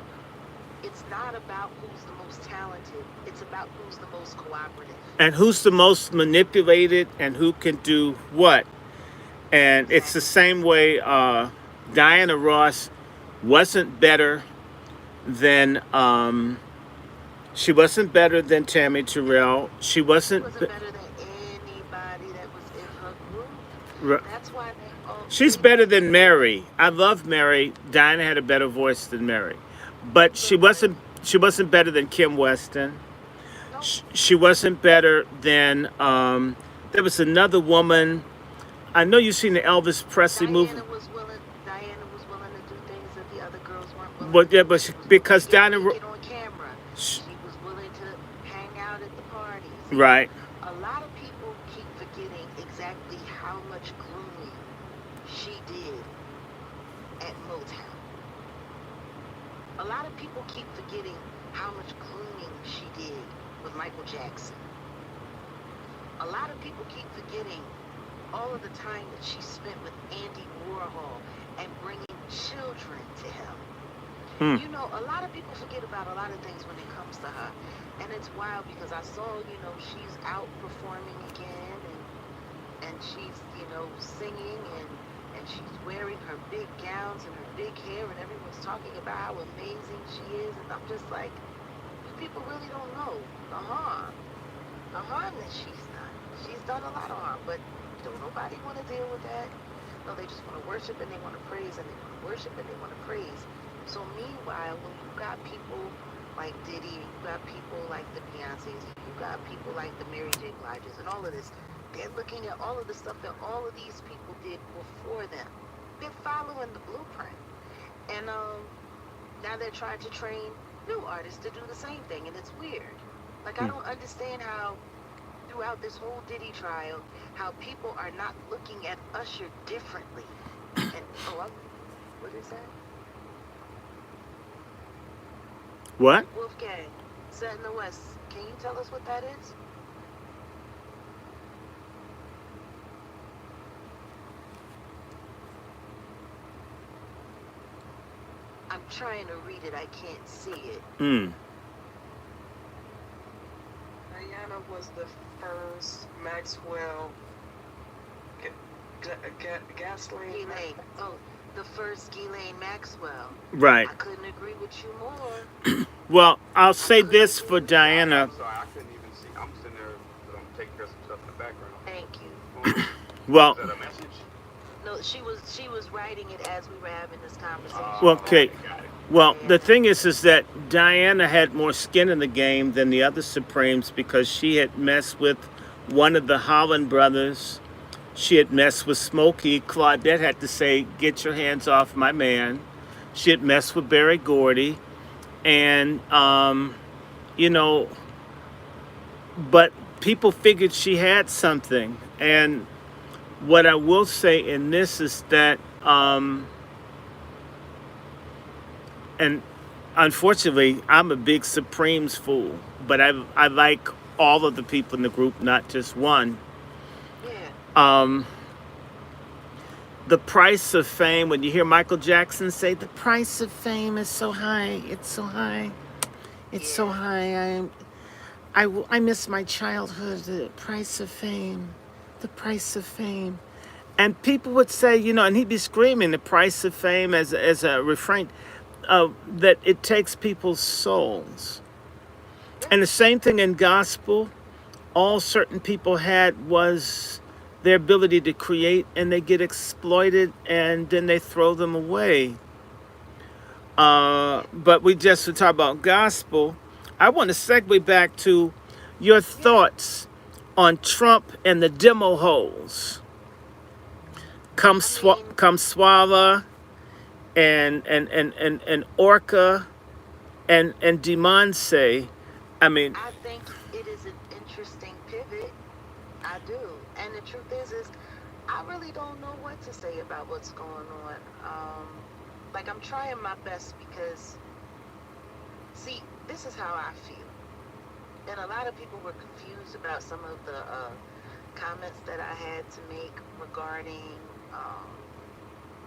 It's not about who's the most talented. It's about who's the most cooperative. And who's the most manipulated and who can do what. And it's the same way Diana Ross wasn't better than she wasn't better than Tammy Terrell. She wasn't better than anybody that was in her group. That's why they all. She's better than Mary. I love Mary. Diana had a better voice than Mary. But she wasn't better than Kim Weston. No. She wasn't better than there was another woman. I know you've seen the Elvis Presley movie. Diana was willing to do things that the other girls weren't willing But to yeah, do. but She was because willing to Diana, get on camera. She was willing to hang out at the parties. right? A lot of people keep forgetting exactly how much grooming she did at Motown. A lot of people keep forgetting how much grooming she did with Michael Jackson. A lot of people keep forgetting all of the time that she spent with Andy Warhol and bringing children to him. Hmm. You know, a lot of people forget about a lot of things when it comes to her. And it's wild because I saw, you know, she's out performing again and she's, you know, singing and she's wearing her big gowns and her big hair and everyone's talking about how amazing she is. And I'm just like, you people really don't know the harm that she's done. She's done a lot of harm, but don't nobody want to deal with that. No, they just want to worship and they want to praise and they want to worship and they want to praise. So meanwhile, when you got people like Diddy, you got people like the Beyoncés, you got people like the Mary J. Bliges and all of this, they're looking at all of the stuff that all of these people did before them. They're following the blueprint. And now they're trying to train new artists to do the same thing, and it's weird. Like, I don't understand how throughout this whole Diddy trial, how people are not looking at Usher differently. And, what is that? What? Wolfgang, set in the West. Can you tell us what that is? I'm trying to read it. I can't see it. Hmm. Diana was the first Maxwell Gasoline. Ghislaine. Oh, the first Ghislaine Maxwell. Right. I couldn't agree with you more. Well, I'll say this for Diana. I'm sorry, I couldn't even see. I'm sitting there taking care of some stuff in the background. Thank you. Well, Is that a message? No, she was writing it as we were having this conversation. Well, okay. Got it. well, the thing is that Diana had more skin in the game than the other Supremes because she had messed with one of the Holland brothers. She had messed with Smokey. Claudette had to say, "Get your hands off my man." She had messed with Berry Gordy, and you know, but people figured she had something. And what I will say in this is that, and unfortunately, I'm a big Supremes fool, but I like all of the people in the group, not just one. Yeah. The price of fame, when you hear Michael Jackson say, "The price of fame is so high, it's so high, it's so Yeah. high, I miss my childhood, the price of fame, the price of fame." And people would say, you know, and he'd be screaming the price of fame as a refrain, that it takes people's souls. And the same thing in gospel, all certain people had was their ability to create, and they get exploited and then they throw them away. But we just to talk about gospel. I want to segue back to your thoughts on Trump and the Demohoaz. Come Swalla and Orca and Demonse. I mean, I think it is an interesting pivot. I do. And the truth is I really don't know what to say about what's going on. Like, I'm trying my best because, see, this is how I feel. And a lot of people were confused about some of the comments that I had to make regarding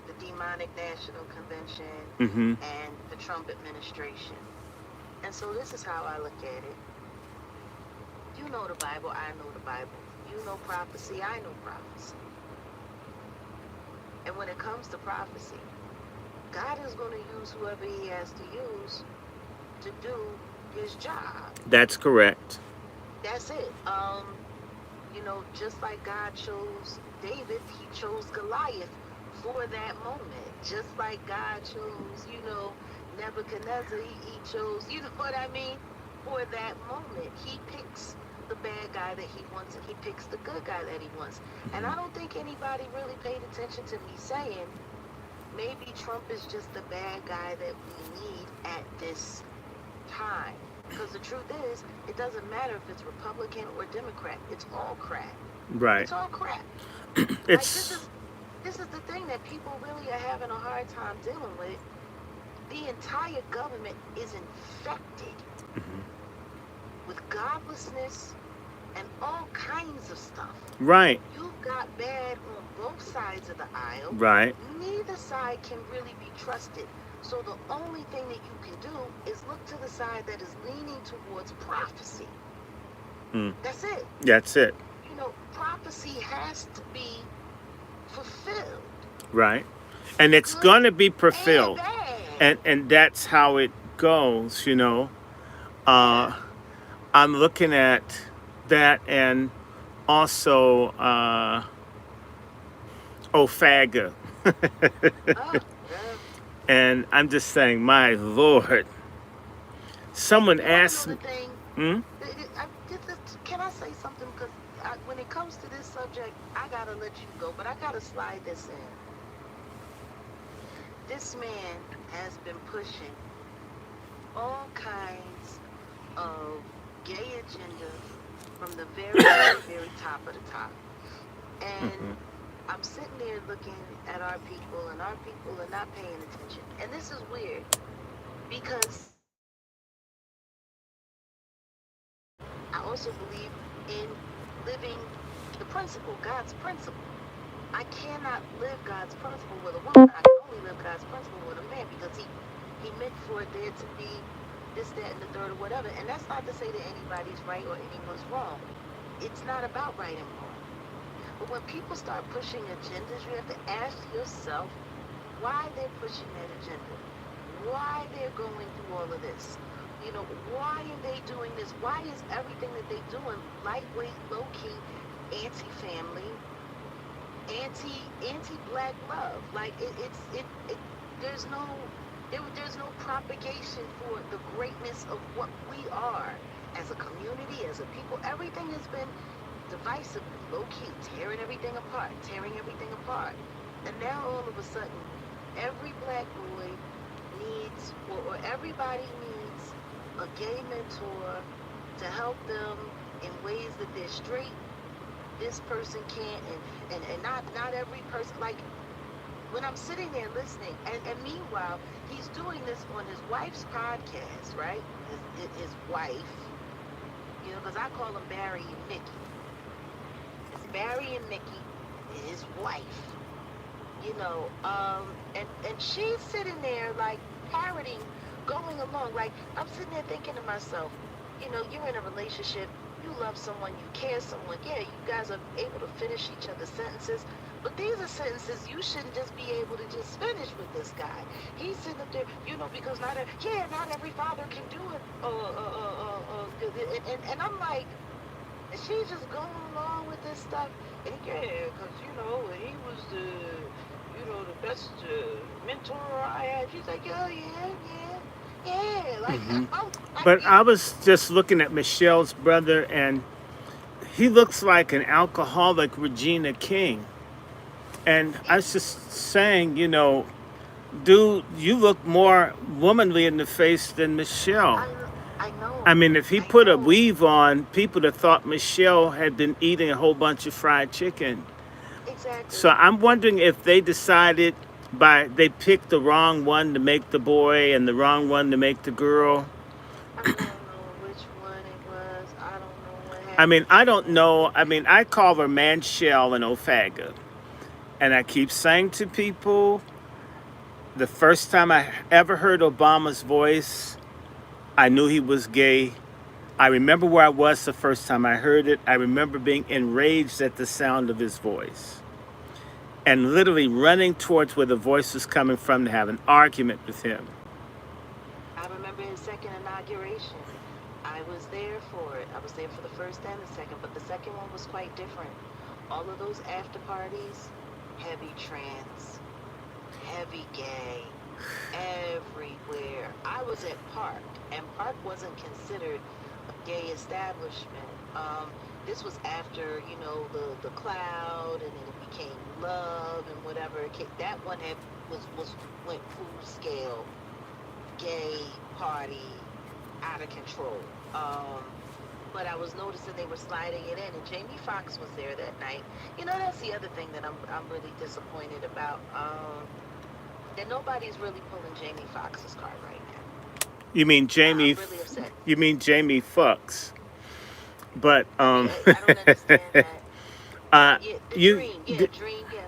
the Demonic National Convention and the Trump administration. And so this is how I look at it. You know the Bible, I know the Bible. You know prophecy, I know prophecy. And when it comes to prophecy, God is going to use whoever he has to use to do his job. That's correct. That's it. You know, just like God chose David, he chose Goliath for that moment. Just like God chose, you know, Nebuchadnezzar, he chose, you know what I mean? For that moment. He picks the bad guy that he wants and he picks the good guy that he wants. And I don't think anybody really paid attention to me saying maybe Trump is just the bad guy that we need at this time. Because the truth is, it doesn't matter if it's Republican or Democrat. It's all crap. Right. It's all crap. It's This is the thing that people really are having a hard time dealing with. The entire government is infected with godlessness and all kinds of stuff. Right. You've got bad on both sides of the aisle. Right. Neither side can really be trusted. So the only thing that you can do is look to the side that is leaning towards prophecy. That's it. That's it. You know, prophecy has to be fulfilled. Right. And it's Good going to be and fulfilled. bad. And that's how it goes, you know. I'm looking at that, and also Ofaga. Oh, yeah. And I'm just saying, my Lord. Someone You want to know asked the me. thing? Hmm? Can I say something? Because when it comes to this subject, I got to let you go, but I got to slide this in. This man has been pushing all kinds of gay agendas from the very, very, very top of the top. And I'm sitting there looking at our people, and our people are not paying attention. And this is weird, because I also believe in living the principle, God's principle. I cannot live God's principle with a woman. I can only live God's principle with a man, because he meant for there to be this, that, and the third, or whatever. And that's not to say that anybody's right or anyone's wrong. It's not about right and wrong. But when people start pushing agendas, you have to ask yourself why they're pushing that agenda, why they're going through all of this. You know, why are they doing this? Why is everything that they're doing lightweight, low-key, anti-family, anti-black love? Like there's no propagation for the greatness of what we are as a community, as a people. Everything has been divisive, low-key, tearing everything apart. And now all of a sudden, every black boy needs, or everybody needs, a gay mentor to help them in ways that they're straight. This person can't, and not every person. Like, when I'm sitting there listening, and meanwhile, he's doing this on his wife's podcast, right? His wife, you know, because I call them Barry and Mickey. It's Barry and Mickey, his wife, you know, and she's sitting there like parroting, going along. Like, I'm sitting there thinking to myself, you know, you're in a relationship, you love someone, you care someone, yeah, you guys are able to finish each other's sentences, but these are sentences you shouldn't just be able to just finish with this guy. He's sitting up there, you know, because not every father can do it, and I'm like, she's just going along with this stuff, and yeah, because, you know, he was the best mentor I had. She's like, oh, yeah, like, But I was just looking at Michelle's brother, and he looks like an alcoholic Regina King. And I was just saying, you know, dude, you look more womanly in the face than Michelle. I know. I mean, if he put a weave on, people would have thought Michelle had been eating a whole bunch of fried chicken. Exactly. So I'm wondering if they decided they picked the wrong one to make the boy and the wrong one to make the girl. I don't know which one it was. I don't know what happened. I mean, I don't know. I mean, I call her Manshell and Ofaga. And I keep saying to people, the first time I ever heard Obama's voice, I knew he was gay. I remember where I was the first time I heard it. I remember being enraged at the sound of his voice and literally running towards where the voice was coming from to have an argument with him. I remember his second inauguration. I was there for it. I was there for the first and the second, but the second one was quite different. All of those after parties, heavy trans, heavy gay, everywhere. I was at Park, and Park wasn't considered a gay establishment. This was after, you know, the cloud, and then it became love and whatever. That one went full scale, gay party, out of control. But I was noticing they were sliding it in, and Jamie Foxx was there that night. You know, that's the other thing that I'm really disappointed about. That nobody's really pulling Jamie Foxx's card right now. You mean Jamie? I'm really upset. You mean Jamie Foxx? But I don't understand that. uh, Yeah, the you dream. Yeah, dream. Yeah.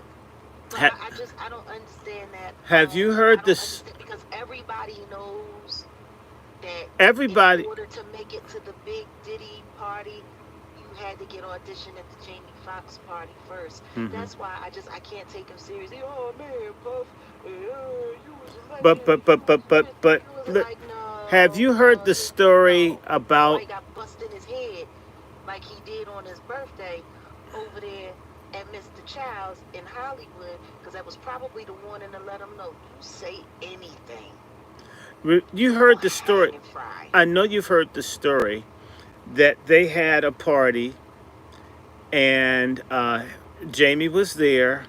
But ha, I don't understand that. have you I heard don't this? understand because everybody knows that in Everybody, order to make it to the big Diddy party, you had to get auditioned at the Jamie Foxx party first. hmm That's why I can't take him seriously. Oh man, Puff, you was a but legend. You was this. You was look, like have no, you heard no, the story no. That's why about? he got busted his head like he did on his birthday over there at Mr. Child's in Hollywood, because that was probably the warning to let him know you say anything, You you heard gonna the hang story. and fry. I know you've heard the story that they had a party and Jamie was there.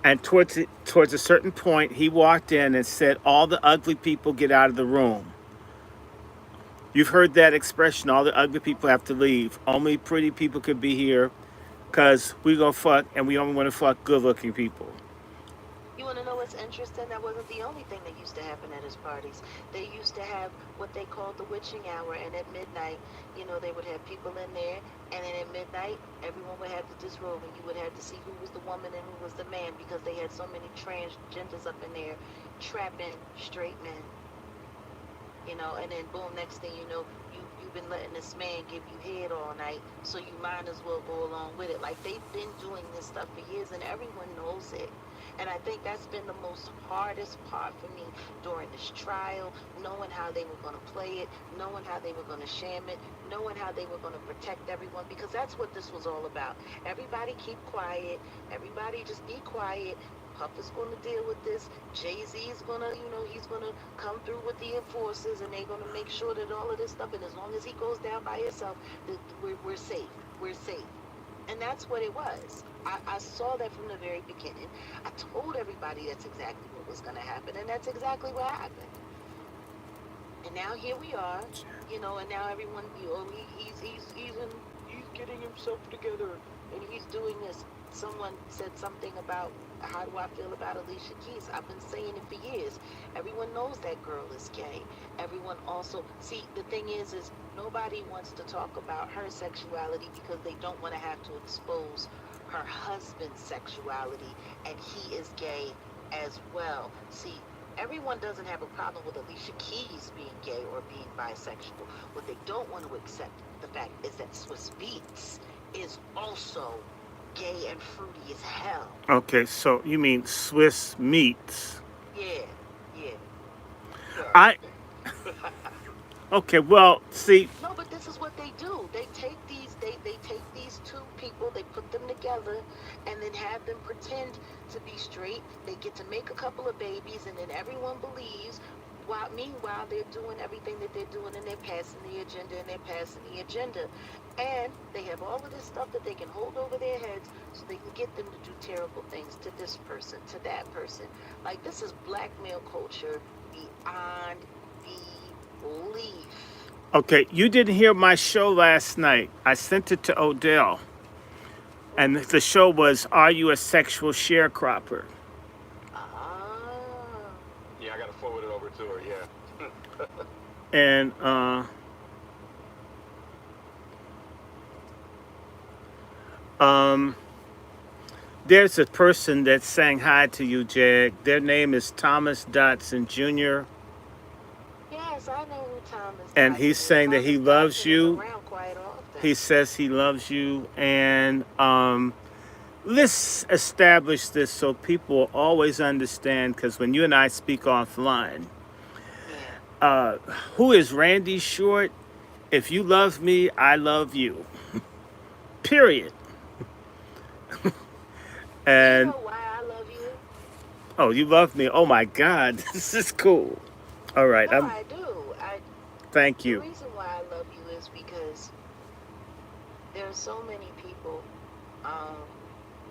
And towards a certain point, he walked in and said, "All the ugly people get out of the room." You've heard that expression, all the ugly people have to leave. Only pretty people could be here because we gonna fuck and we only want to fuck good looking people. You want to know what's interesting? That wasn't the only thing that used to happen at his parties. They used to have what they called the witching hour, and at midnight, they would have people in there, and then at midnight, everyone would have to disrobe, and you would have to see who was the woman and who was the man, because they had so many transgenders up in there trapping straight men. And then boom, next thing you know, you've been letting this man give you head all night, so you might as well go along with it. Like, they've been doing this stuff for years, and everyone knows it. And I think that's been the most hardest part for me during this trial, knowing how they were going to play it, knowing how they were going to sham it, knowing how they were going to protect everyone, because that's what this was all about. Everybody keep quiet. Everybody just be quiet. Puff is going to deal with this. Jay-Z is going to, he's going to come through with the enforcers, and they're going to make sure that all of this stuff, and as long as he goes down by himself, that we're safe. We're safe. And that's what it was. I saw that from the very beginning. I told everybody that's exactly what was going to happen, and that's exactly what happened. And now here we are, and now everyone, he's getting himself together, and he's doing this. Someone said something about how do I feel about Alicia Keys. I've been saying it for years. Everyone knows that girl is gay. Everyone also, see, the thing is nobody wants to talk about her sexuality because they don't want to have to expose her husband's sexuality, and he is gay as well. See, everyone doesn't have a problem with Alicia Keys being gay or being bisexual. What they don't want to accept, the fact is that Swiss Beats is also gay and fruity as hell. Okay, so you mean Swiss meats? Yeah, yeah. I okay. Well, see, No, but this is what they do. They take these two people, they put them together, and then have them pretend to be straight. They get to make a couple of babies, and then everyone believes. While meanwhile they're doing everything that they're doing, and they're passing the agenda, and they have all of this stuff that they can hold over their heads, so they can get them to do terrible things to this person, to that person. Like, this is blackmail culture beyond belief. okay, you didn't hear my show last night. I sent it to Odell, and the show was "Are You a Sexual Sharecropper?" Ah. Yeah, I gotta forward it over to her. Yeah. And there's a person that's saying hi to you, Jag. Their name is Thomas Dotson Jr. Yes, I know who Thomas And Dotson he's is. saying that he Thomas loves Dotson is you. around quite often. He says he loves you, and let's establish this so people will always understand. Because when you and I speak offline, Yeah. who is Randy Short? If you love me, I love you. Period. You And know why I love you? oh, you love me. Oh my God, this is cool. All right, No, I do. thank The you. reason why I love you is because there are so many people,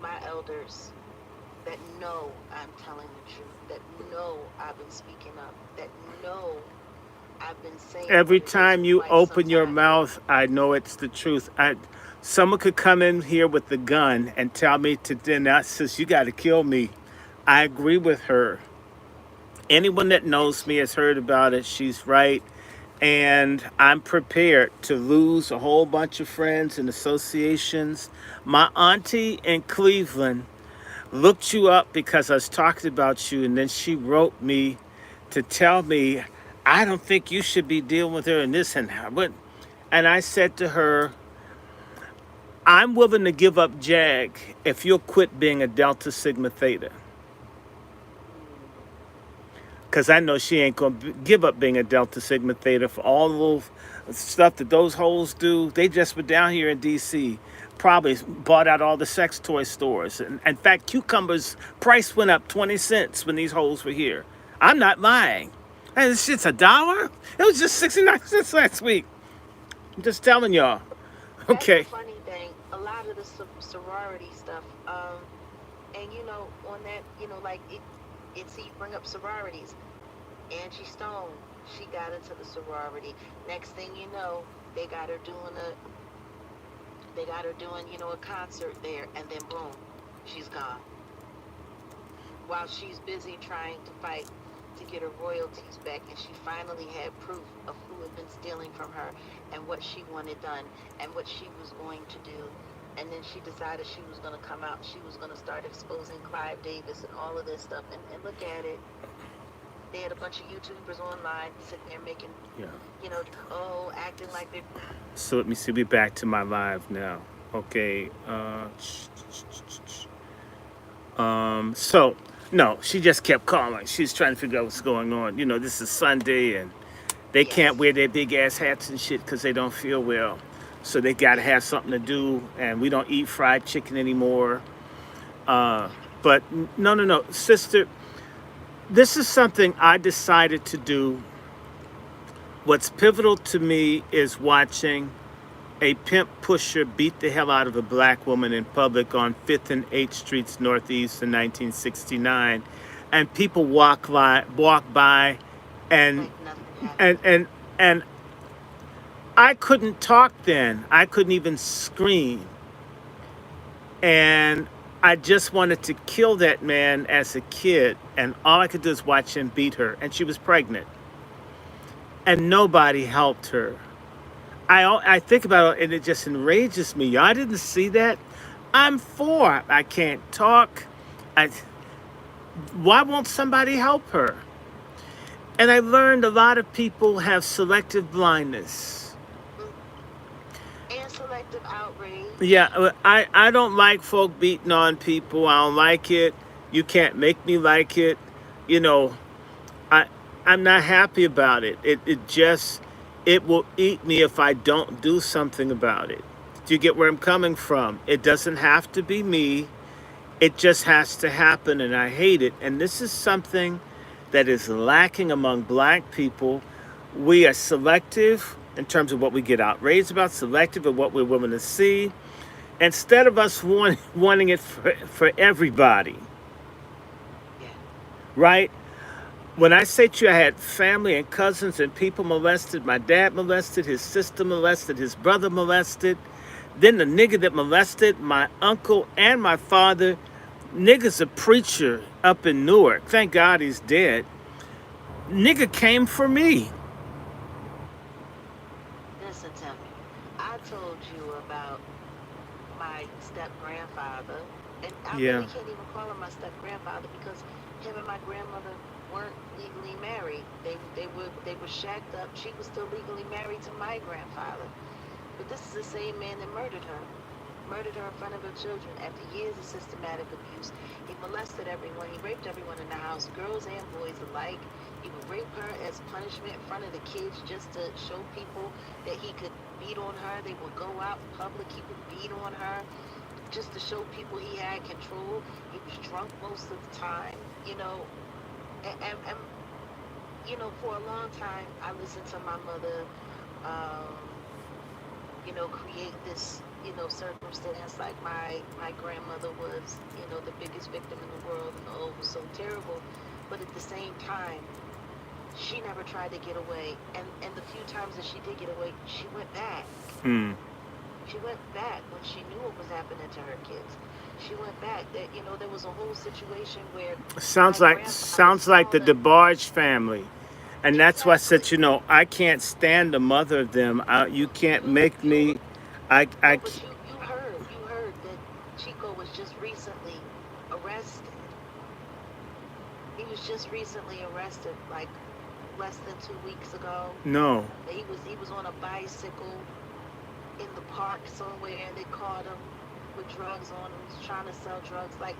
my elders, that know I'm telling the truth, that know I've been speaking up, that know I've been saying Every what it is time for you quite some open your time. mouth, I know it's the truth. Someone could come in here with the gun and tell me to dinner, sis, you got to kill me. I agree with her. Anyone that knows me has heard about it. She's right. and I'm prepared to lose a whole bunch of friends and associations. My auntie in Cleveland looked you up because I was talking about you, and then she wrote me to tell me, I don't think you should be dealing with her and this and that. And I said to her, I'm willing to give up JAG if you'll quit being a Delta Sigma Theta. Because I know she ain't going to give up being a Delta Sigma Theta for all the little stuff that those hoes do. They just were down here in D.C., probably bought out all the sex toy stores. And in fact, cucumbers price went up 20 cents when these hoes were here. I'm not lying. Hey, this shit's $1. It was just 69 cents last week. I'm just telling y'all. Okay. That's the funny thing. A lot of the sorority stuff, and on that, like see, you bring up sororities. Angie Stone, she got into the sorority. Next thing you know, they got her doing a concert there, and then boom, she's gone. While she's busy trying to fight to get her royalties back, and she finally had proof of who had been stealing from her and what she wanted done and what she was going to do. And then she decided she was going to come out, she was going to start exposing Clive Davis and all of this stuff. And look at it. They had a bunch of YouTubers online sitting there making, acting like they're... So let me see. We're back to my live now. Okay. So, no, she just kept calling. She's trying to figure out what's going on. This is Sunday, and they can't wear their big-ass hats and shit because they don't feel well. So they got to have something to do, and we don't eat fried chicken anymore. But no, sister, this is something I decided to do. What's pivotal to me is watching a pimp pusher beat the hell out of a black woman in public on 5th and 8th Streets Northeast in 1969, and people walk by, and I couldn't talk then. I couldn't even scream. And I just wanted to kill that man as a kid. And all I could do is watch him beat her. And she was pregnant. And nobody helped her. I think about it, and it just enrages me. Y'all didn't see that? I'm 4. I can't talk. Why won't somebody help her? And I learned a lot of people have selective blindness. And selective outrage. Yeah, I don't like folk beating on people. I don't like it. You can't make me like it. I'm not happy about it. It will eat me if I don't do something about it. Do you get where I'm coming from? It doesn't have to be me. It just has to happen, and I hate it. And this is something that is lacking among black people. We are selective in terms of what we get outraged about, selective of what we're willing to see, instead of us wanting it for everybody. Yeah. Right? When I say to you, I had family and cousins and people molested. My dad molested, his sister molested, his brother molested. Then the nigga that molested my uncle and my father, nigga's a preacher up in Newark. Thank God he's dead. Nigga came for me. Listen to me. I told you about my step-grandfather. And I really can't even call him my step-grandfather because him and my grandmother weren't legally married. They were shacked up. She was still legally married to my grandfather. But this is the same man that murdered her in front of her children after years of systematic abuse. He molested everyone. He raped everyone in the house, girls and boys alike. He would rape her as punishment in front of the kids just to show people that he could beat on her. They would go out in public. He would beat on her just to show people he had control. He was drunk most of the time, And for a long time, I listened to my mother, create this, circumstance like my grandmother was, the biggest victim in the world, and it was so terrible. But at the same time, she never tried to get away. And the few times that she did get away, she went back. She went back when she knew what was happening to her kids. She went back. There was a whole situation where... Sounds like the DeBarge family. And that's why I said, Exactly. I can't stand the mother of them. You can't make You me. I no, but c- you heard that Chico was just recently arrested. He was just recently arrested, like less than 2 weeks ago. no. He was on a bicycle in the park somewhere. They caught him with drugs on him. He was trying to sell drugs. Like,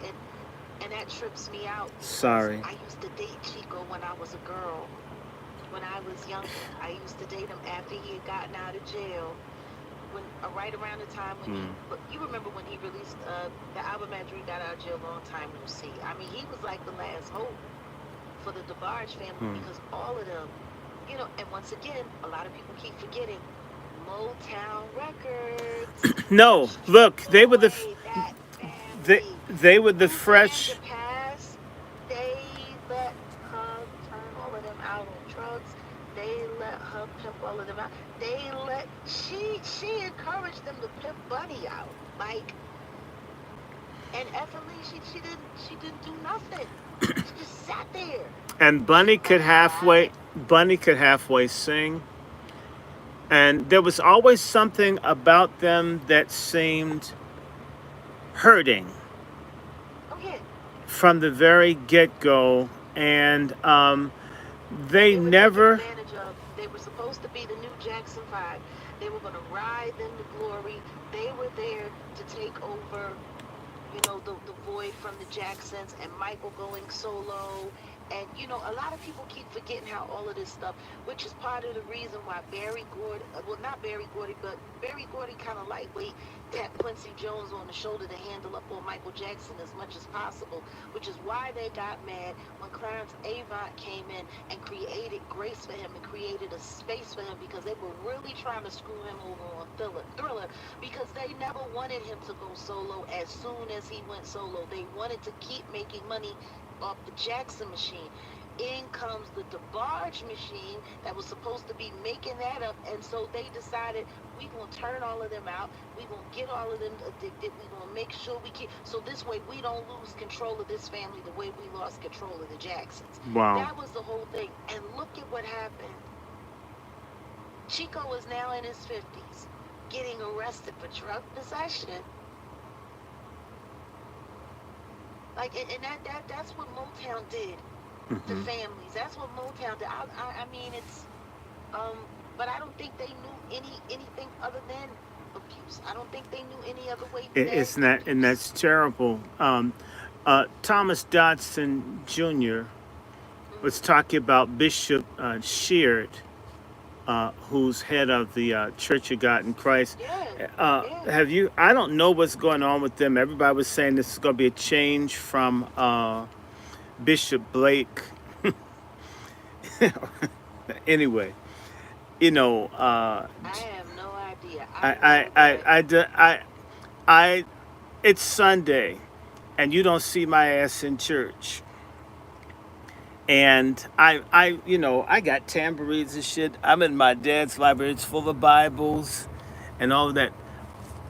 and that trips me out because Sorry. I used to date Chico when I was a girl. When I was younger, I used to date him after he had gotten out of jail. When right around the time when Mm. but you remember when he released the album after he got out of jail, Long Time No See. I mean, he was like the last hope for the DeBarge family Mm. because all of them, and once again, a lot of people keep forgetting Motown Records No. Look, stripped they were away that they family. they were the Through Sandra fresh. Pass, they let her turn all of them out on drugs. They let her pimp all of them out. They let she encouraged them to pimp Bunny out. Like, and ethically she didn't do nothing. She just sat there. And She let it happen. Bunny could halfway sing. And there was always something about them that seemed hurting Oh yeah. from the very get go. And they They were taken never. advantage of. They were supposed to be the new Jackson 5. They were going to ride them to glory. They were there to take over, the void from the Jacksons and Michael going solo. And, a lot of people keep forgetting how all of this stuff, which is part of the reason why Barry Gordy, well, not Barry Gordy, but Barry Gordy kind of lightweight tapped Quincy Jones on the shoulder to handle up on Michael Jackson as much as possible, which is why they got mad when Clarence Avant came in and created grace for him and created a space for him because they were really trying to screw him over on Thriller because they never wanted him to go solo as soon as he went solo. They wanted to keep making money off the Jackson machine. In comes the DeBarge machine that was supposed to be making that up, and so they decided we gonna turn all of them out. We gonna get all of them addicted. We gonna make sure we keep so this way we don't lose control of this family the way we lost control of the Jacksons. Wow. That was the whole thing. And look at what happened. Chico is now in his 50s, getting arrested for drug possession. Like, and that's what Motown did to Hmm. families. That's what Motown did. I mean, but I don't think they knew anything other than abuse. I don't think they knew any other way than It's not, and abuse. that's terrible. Thomas Dodson Jr. was Hmm. talking about Bishop Sheard, who's head of the Church of God in Christ. Yeah, yeah. Have you? I don't know what's going on with them. Everybody was saying this is going to be a change from Bishop Blake. Anyway, you know, I have no idea. I I, know I, I, that. I, d- I- it's Sunday, and you don't see my ass in church. And I got tambourines and shit. I'm in my dad's library. It's full of Bibles and all of that.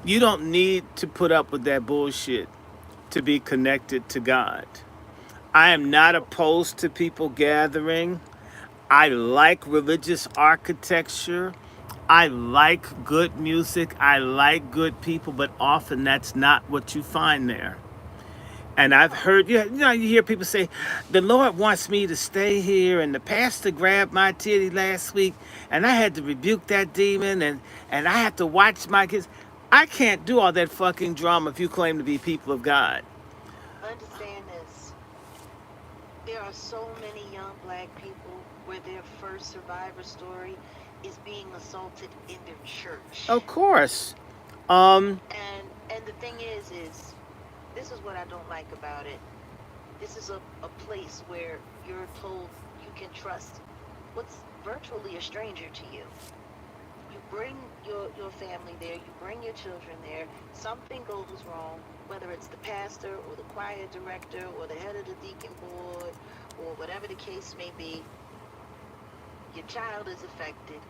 You don't need to put up with that bullshit to be connected to God. I am not No. opposed to people gathering. I like religious architecture. I like good music. I like good people, but often that's not what you find there. And I've No. heard, you hear people say, the Lord wants me to stay here, and the pastor grabbed my titty last week, and I had to rebuke that demon, and I have to watch my kids. I can't do all that fucking drama if you claim to be people of God. Understand this. There are so many young black people where their first survivor story is being assaulted in their church. Of course. Um, And the thing is this is what I don't like about it. This is a place where you're told you can trust what's virtually a stranger to you. You bring your family there, you bring your children there, something goes wrong, whether it's the pastor or the choir director or the head of the deacon board or whatever the case may be, your child is affected,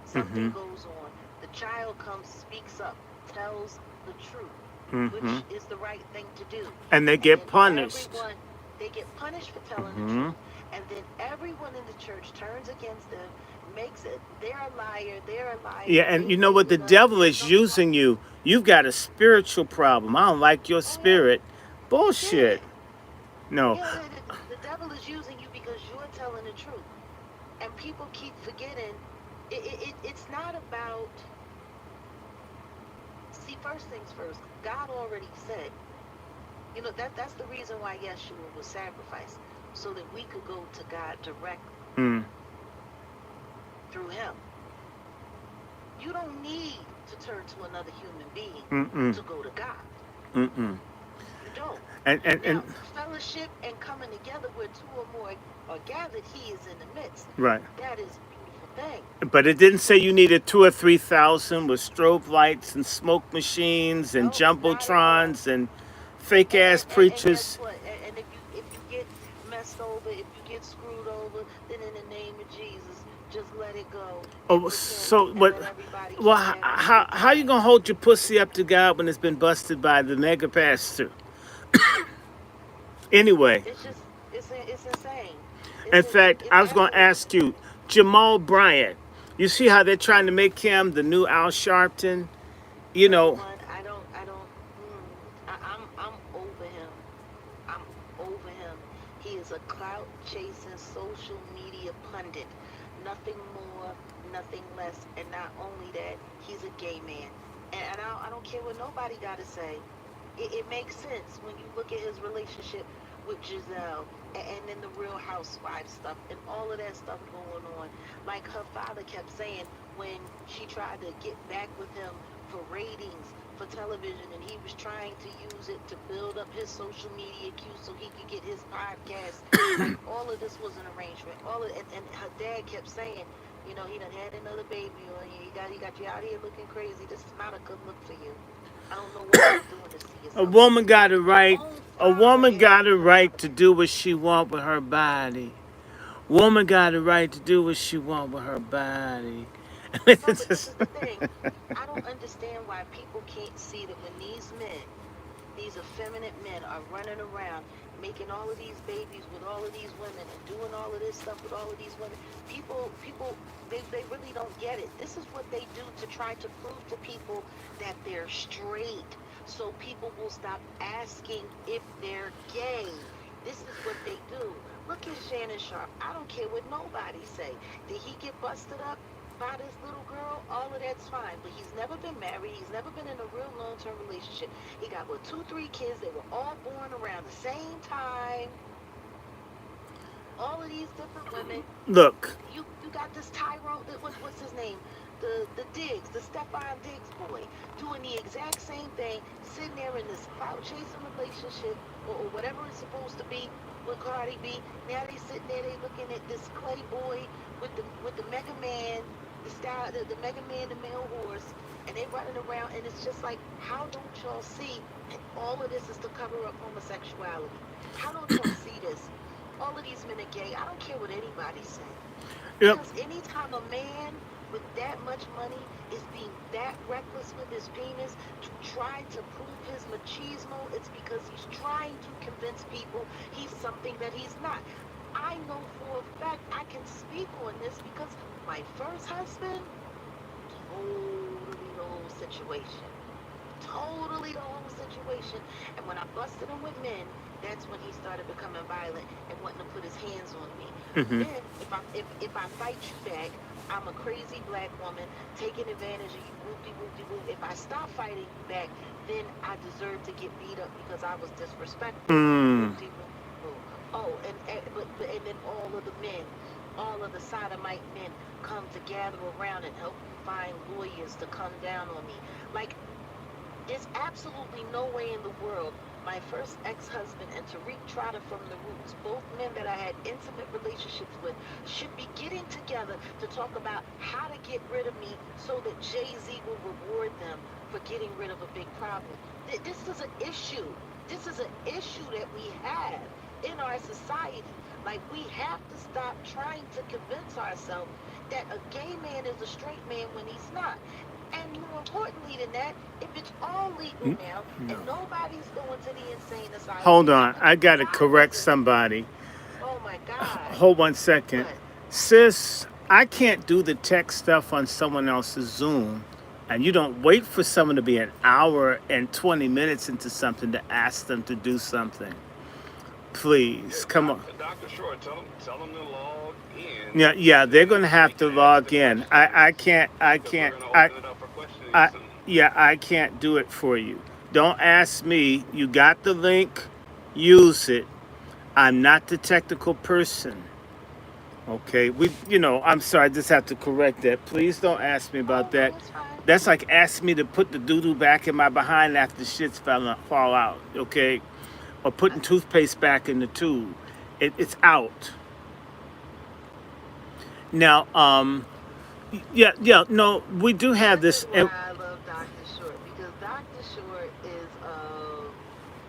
something hmm goes on, the child comes, speaks up, tells the truth, hmm which is the right thing to do. And they And get then punished. everyone, They get punished for telling the Mm-hmm. truth, and then everyone in the church turns against them, makes it they're a liar, they're a Yeah, liar, and they you know made what? The it up, devil there's is no using Christ. you. You've got a spiritual problem. I don't like your Oh yeah, spirit. yeah, Bullshit. No. yeah. The devil is using you because you're telling the truth, and people keep forgetting. It's not about. See, first things first. God already said. That's the reason why Yeshua was sacrificed, so that we could go to God directly Mm. through Him. You don't need to turn to another human being Mm-mm. to go to God. Mm-mm. You don't. And Now, fellowship and coming together where two or more are gathered, He is in the midst. right. That is a beautiful thing. But it didn't say you needed 2 or 3,000 with strobe lights and smoke machines and Nope, not at all. jumbotrons and fake ass And guess preachers. what? And if you get messed over, if you get screwed over, then in the name of Jesus, just let it go and Oh, repent so and what? let everybody Well, keep having a how good how you time. gonna hold your pussy up to God when it's been busted by the mega pastor? Anyway, It's just it's insane. in fact, It's I was gonna absolutely ask you, insane. Jamal Bryant. You see how they're trying to make him the new Al Sharpton? You Number know, one, I don't. I'm over him. I'm over him. He is a clout chasing social media pundit. Nothing more, nothing less. And not only that, he's a gay man. And I don't care what nobody got to say. It makes sense when you look at his relationship with Giselle and then the Real Housewives stuff and all of that stuff going on. Like her father kept saying when she tried to get back with him for ratings for television, and he was trying to use it to build up his social media queue so he could get his podcast. Like all of this was an arrangement. And her dad kept saying, he done had another baby on you. He got you out here looking crazy. This is not a good look for you. I don't know why you're doing this to a yourself. woman got a Your right. own A father woman had got you a in right to trouble. do what she want with her body. Woman got a right to do what she want with her body. No, It's but this just- is the thing. I don't understand why people can't see that when these men, these effeminate men, are running around making all of these babies with all of these women and doing all of this stuff with all of these women. People, they really don't get it. This is what they do to try to prove to people that they're straight. So people will stop asking if they're gay. This is what they do. Look at Shannon Sharp. I don't care what nobody say. Did he get busted up by this little girl? All of that's fine. But he's never been married. He's never been in a real long-term relationship. He got, 2, 3 kids. They were all born around the same time. All of these different women. look, You got this Tyrone, what's his name? The Diggs, the Stephon Diggs boy, doing the exact same thing, sitting there in this clout chasing relationship or whatever it's supposed to be with Cardi B. Now they sitting there, they looking at this Clay boy with the Mega Man, the Mega Man, the male horse, and they running around, and it's just like, how don't y'all see that all of this is to cover up homosexuality? How don't y'all see this? All of these men are gay. I don't care what anybody say. yep. Because anytime a man with that much money is being that reckless with his penis to try to prove his machismo, it's because he's trying to convince people he's something that he's not. I know for a fact I can speak on this because my first husband, totally the whole situation. Totally the whole situation. And when I busted him with men, that's when he started becoming violent and wanting to put his hands on me. Hmm. Then if I fight you back, I'm a crazy black woman taking advantage of you, whoopty whoopty whoop. If I stop fighting you back, then I deserve to get beat up because I was disrespectful. Mm. Whoopty whoopty whoop. Oh, and then all of the sodomite men come to gather around and help you find lawyers to come down on me. Like, there's absolutely no way in the world my first ex-husband and Tariq Trotter from the Roots, both men that I had intimate relationships with, should be getting together to talk about how to get rid of me so that Jay-Z will reward them for getting rid of a big problem. This is an issue. This is an issue that we have in our society. Like, we have to stop trying to convince ourselves that a gay man is a straight man when he's not. And more importantly than that, if it's all legal now and nobody's going to the insane asylum, Hold on, I gotta why correct doesn't- somebody. Oh my God. Hold 1 second. What? Sis, I can't do the tech stuff on someone else's Zoom. And you don't wait for someone to be an hour and 20 minutes into something to ask them to do something. Please, come on. Dr. Short, tell them to log in. Yeah, they're gonna have to log in. I can't, I can't do it for you. Don't ask me. You got the link, use it. I'm not the technical person. Okay, I'm sorry, I just have to correct that. Please don't ask me about that. It's fine. That's like asking me to put the doo-doo back in my behind after the shits fall out, okay? Or putting toothpaste back in the tube. It's out. Now, no, we do have this. This is why I love Dr. Short, because Dr. Short is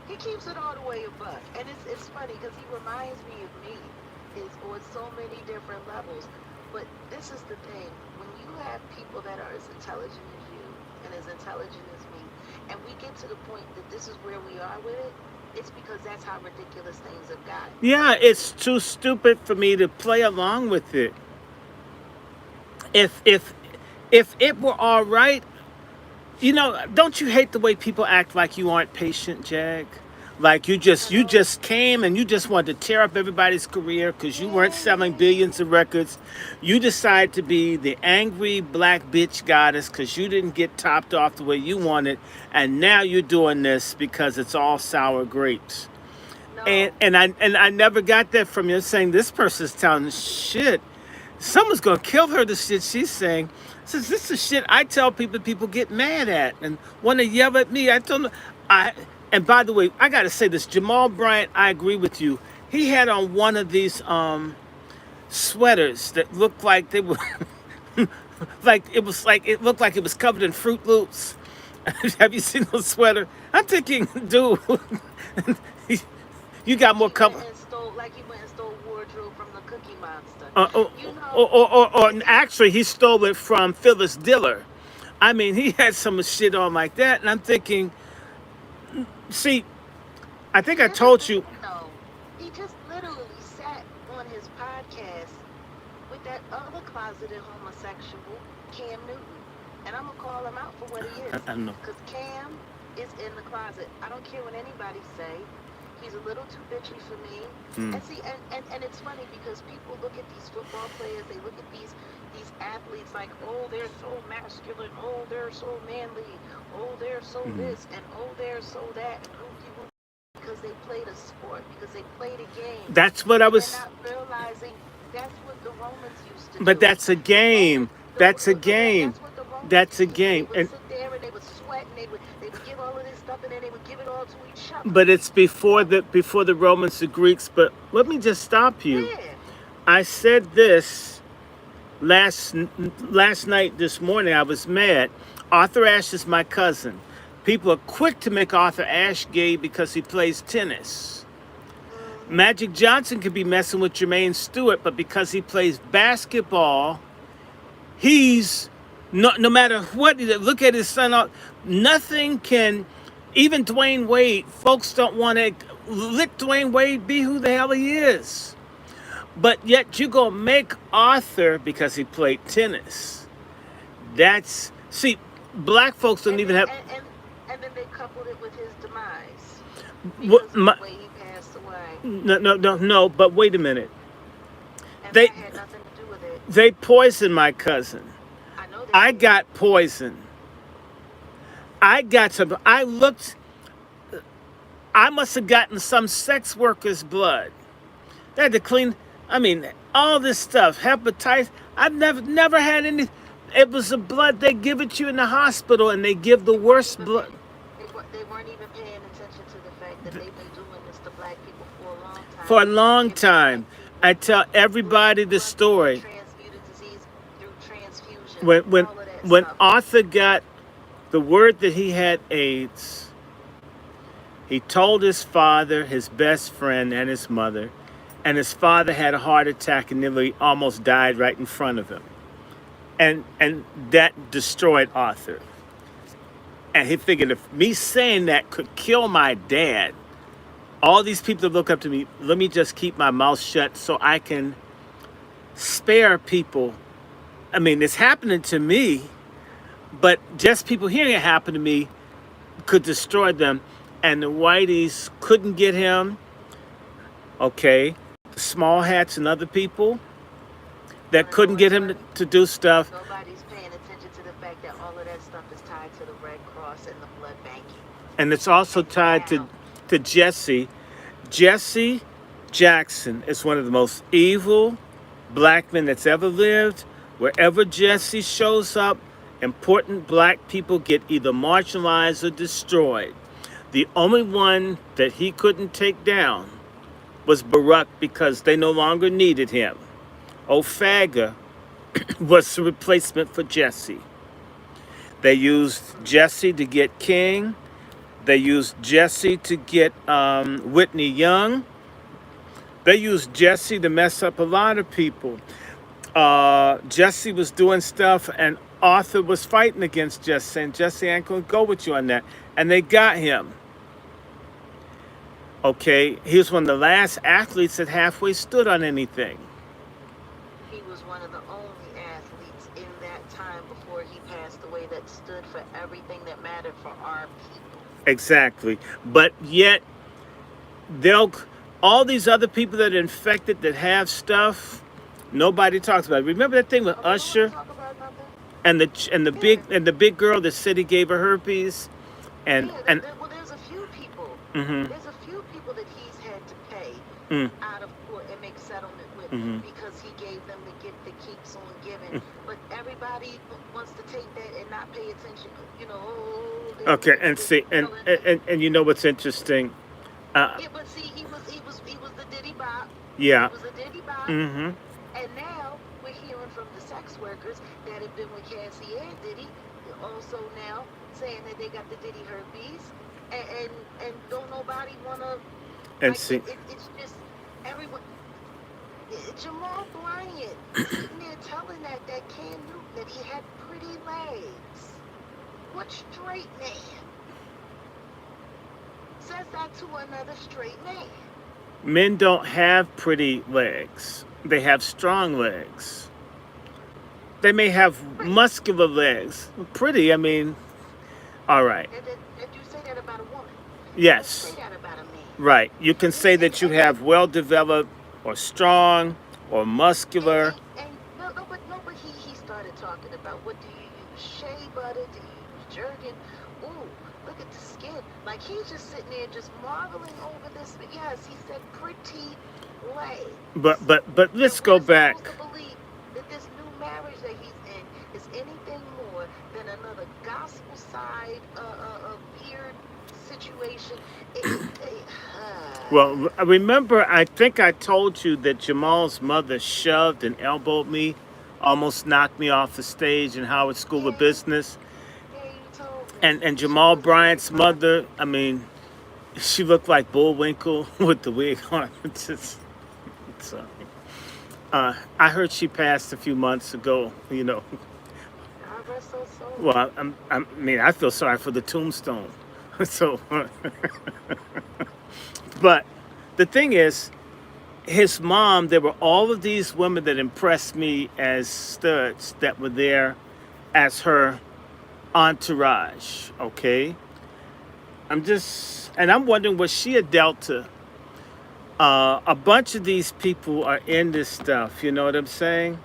he keeps it all the way a buck, and it's funny because he reminds me of me, is on so many different levels. But this is the thing: when you have people that are as intelligent as you and as intelligent as me, and we get to the point that this is where we are with it, it's because that's how ridiculous things have gotten. Yeah, it's too stupid for me to play along with it. If it were all right, don't you hate the way people act like you aren't patient, Jag? Like you just came and you just wanted to tear up everybody's career because you weren't selling billions of records. You decided to be the angry black bitch goddess because you didn't get topped off the way you wanted, and now you're doing this because it's all sour grapes. No. And I never got that from you, saying this person's telling shit. Someone's gonna kill her. The shit she's saying. Says this is shit I tell people get mad at and want to yell at me. I told them And by the way, I gotta say this, Jamal Bryant, I agree with you. He had on one of these sweaters that looked like they were it looked like it was covered in Fruit Loops. Have you seen those sweater? I'm thinking, dude, you got more cover. Like he went and stole wardrobe from the Cookie Monster. Or actually, he stole it from Phyllis Diller. I mean, he had some shit on like that, and I'm thinking, see, I think I told you. No, he just literally sat on his podcast with that other closeted homosexual, Cam Newton. And I'm going to call him out for what he is. I know. Because Cam is in the closet. I don't care what anybody say. He's a little too bitchy for me. And see, and it's funny because people look at these football players, they look at these athletes like, oh, they're so masculine, oh, they're so manly, oh, they're so this, and oh, they're so that, and because they played a sport, because they played a game. That's what I was. They're not realizing that's what the Romans used to do. But that's a game. That's a game. That's a game. They would sit there and they would sweat and they would give all of this stuff and then they would give it all to each other. But it's before the Romans, the Greeks. But let me just stop you. Yeah. I said this last night, this morning. I was mad. Arthur Ashe is my cousin. People are quick to make Arthur Ashe gay because he plays tennis. Magic Johnson could be messing with Jermaine Stewart, but because he plays basketball, he's no matter what. Look at his son. Nothing can. Even Dwayne Wade. Folks don't want to let Dwayne Wade be who the hell he is. But yet you go make Arthur because he played tennis. See, black folks don't even have. And then they coupled it with his demise What, because of the way he passed away. No. But wait a minute. And They that had nothing to do with it. they poisoned my cousin. I know that. I got poisoned. I must have gotten some sex worker's blood. They had to clean. I mean, all this stuff, hepatitis. I've never had any. It was the blood they give it to you in the hospital, and they give the worst blood. They weren't even paying attention to the fact that they've been doing this to black people for a long time. For a long time, I tell everybody the story. Transmuted disease through transfusion. When Arthur got the word that he had AIDS, he told his father, his best friend, and his mother, and his father had a heart attack and nearly almost died right in front of him. and that destroyed Arthur. And he figured if me saying that could kill my dad, all these people that look up to me, let me just keep my mouth shut so I can spare people. I mean, it's happening to me, but just people hearing it happen to me could destroy them. And the whiteys couldn't get him. Okay. The small hats and other people that couldn't get him to do stuff. Nobody's paying attention to the fact that all of that stuff is tied to the Red Cross and the blood banking. And it's also tied to Jesse. Jesse Jackson is one of the most evil black men that's ever lived. Wherever Jesse shows up, important black people get either marginalized or destroyed. The only one that he couldn't take down was Barack because they no longer needed him. Ofaga was the replacement for Jesse. They used Jesse to get King. They used Jesse to get Whitney Young. They used Jesse to mess up a lot of people. Jesse was doing stuff and Arthur was fighting against Jesse, saying, Jesse ain't gonna go with you on that. And they got him. Okay, he was one of the last athletes that halfway stood on anything. He was one of the only athletes in that time before he passed away that stood for everything that mattered for our people. Exactly. But yet, all these other people that are infected that have stuff, nobody talks about it. Remember that thing with Usher and the big girl that said he gave her herpes, well, there's a few people. Mm-hmm. There's a few people that he's had to pay out of court and make settlement with because he gave them the gift that keeps on giving. But everybody wants to take that and not pay attention. You know. Okay, and see, and you know what's interesting? Yeah, but see, he was the Diddy Bop. Yeah. He was the Diddy Bop. Mm-hmm. And now we're hearing from the sex workers that have been with Cassie and Diddy, also now saying that they got the Diddy herpes, and don't nobody wanna. And see, it's just everyone. Jamal Bryant sitting there telling that Cam Newton that he had pretty legs. What straight man says that to another straight man? men don't have pretty legs. They have strong legs. They may have muscular legs. Pretty, I mean, all right. Did you say that about a woman? Yes. Say that about a man. Right. You can say that you have well-developed or strong or muscular. And but he started talking about what do you use? Shea butter? Do you use jerkin? Ooh, look at the skin. Like he's just sitting there just marveling over this. But yes, he said pretty legs. But let's go back. To believe that this new marriage that he's in is anything more than another gospel side weird situation. Well, remember, I think I told you that Jamal's mother shoved and elbowed me, almost knocked me off the stage in Howard School of Business. Yeah, you told me. And Jamal Bryant's mother, I mean, she looked like Bullwinkle with the wig on. I heard she passed a few months ago, you know. God rest her soul. Well, I mean, I feel sorry for the tombstone. So, but the thing is, his mom, there were all of these women that impressed me as studs that were there as her entourage, okay? I'm wondering what she had dealt to. A bunch of these people are in this stuff, you know what I'm saying?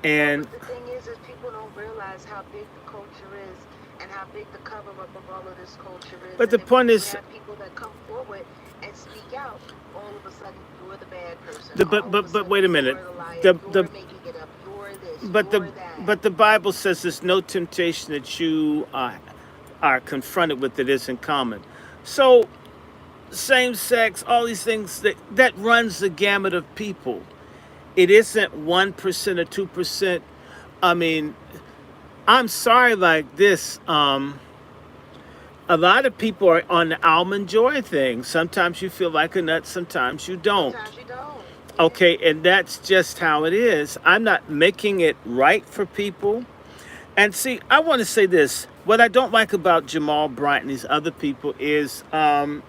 And But the thing is people don't realize how big the culture is and how big the cover up of all of this culture is. But the And point then is- you have people that come forward and speak out. All of a sudden, you're the bad person. But- All but- of a but sudden, wait a minute. You're the liar. The- You're the- making it up. You're this. But you're that. the Bible says there's no temptation that you are confronted with that isn't common. So same sex, all these things that runs the gamut of people. It isn't 1% or 2%. I mean, I'm sorry like this. A lot of people are on the almond joy thing. Sometimes you feel like a nut, sometimes you don't. Sometimes you don't. Okay, and that's just how it is. I'm not making it right for people. And see, I want to say this. What I don't like about Jamal Bryant and these other people is I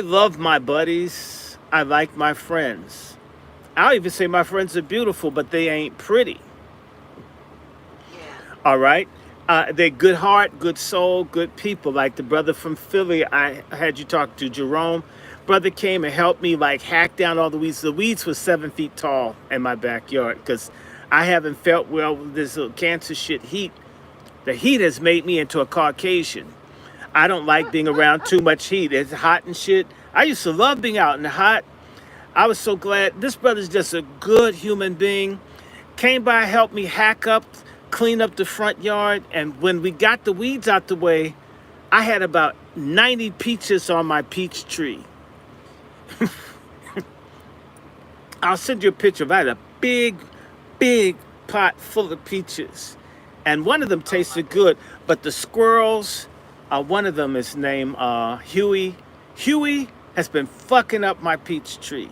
love my buddies. I like my friends. I'll even say my friends are beautiful, but they ain't pretty. Yeah. All right? They're good heart, good soul, good people. Like the brother from Philly, I had you talk to, Jerome. Brother came and helped me like hack down all the weeds. The weeds were 7 feet tall in my backyard because I haven't felt well with this little cancer shit heat. The heat has made me into a Caucasian. I don't like being around too much heat. It's hot and shit. I used to love being out in the hot. I was so glad. This brother's just a good human being. Came by, helped me hack up, clean up the front yard. And when we got the weeds out the way, I had about 90 peaches on my peach tree. I'll send you a picture. I had a big, big pot full of peaches. And one of them Oh my tasted good. goodness. But the squirrels, one of them is named Huey. Huey has been fucking up my peach tree.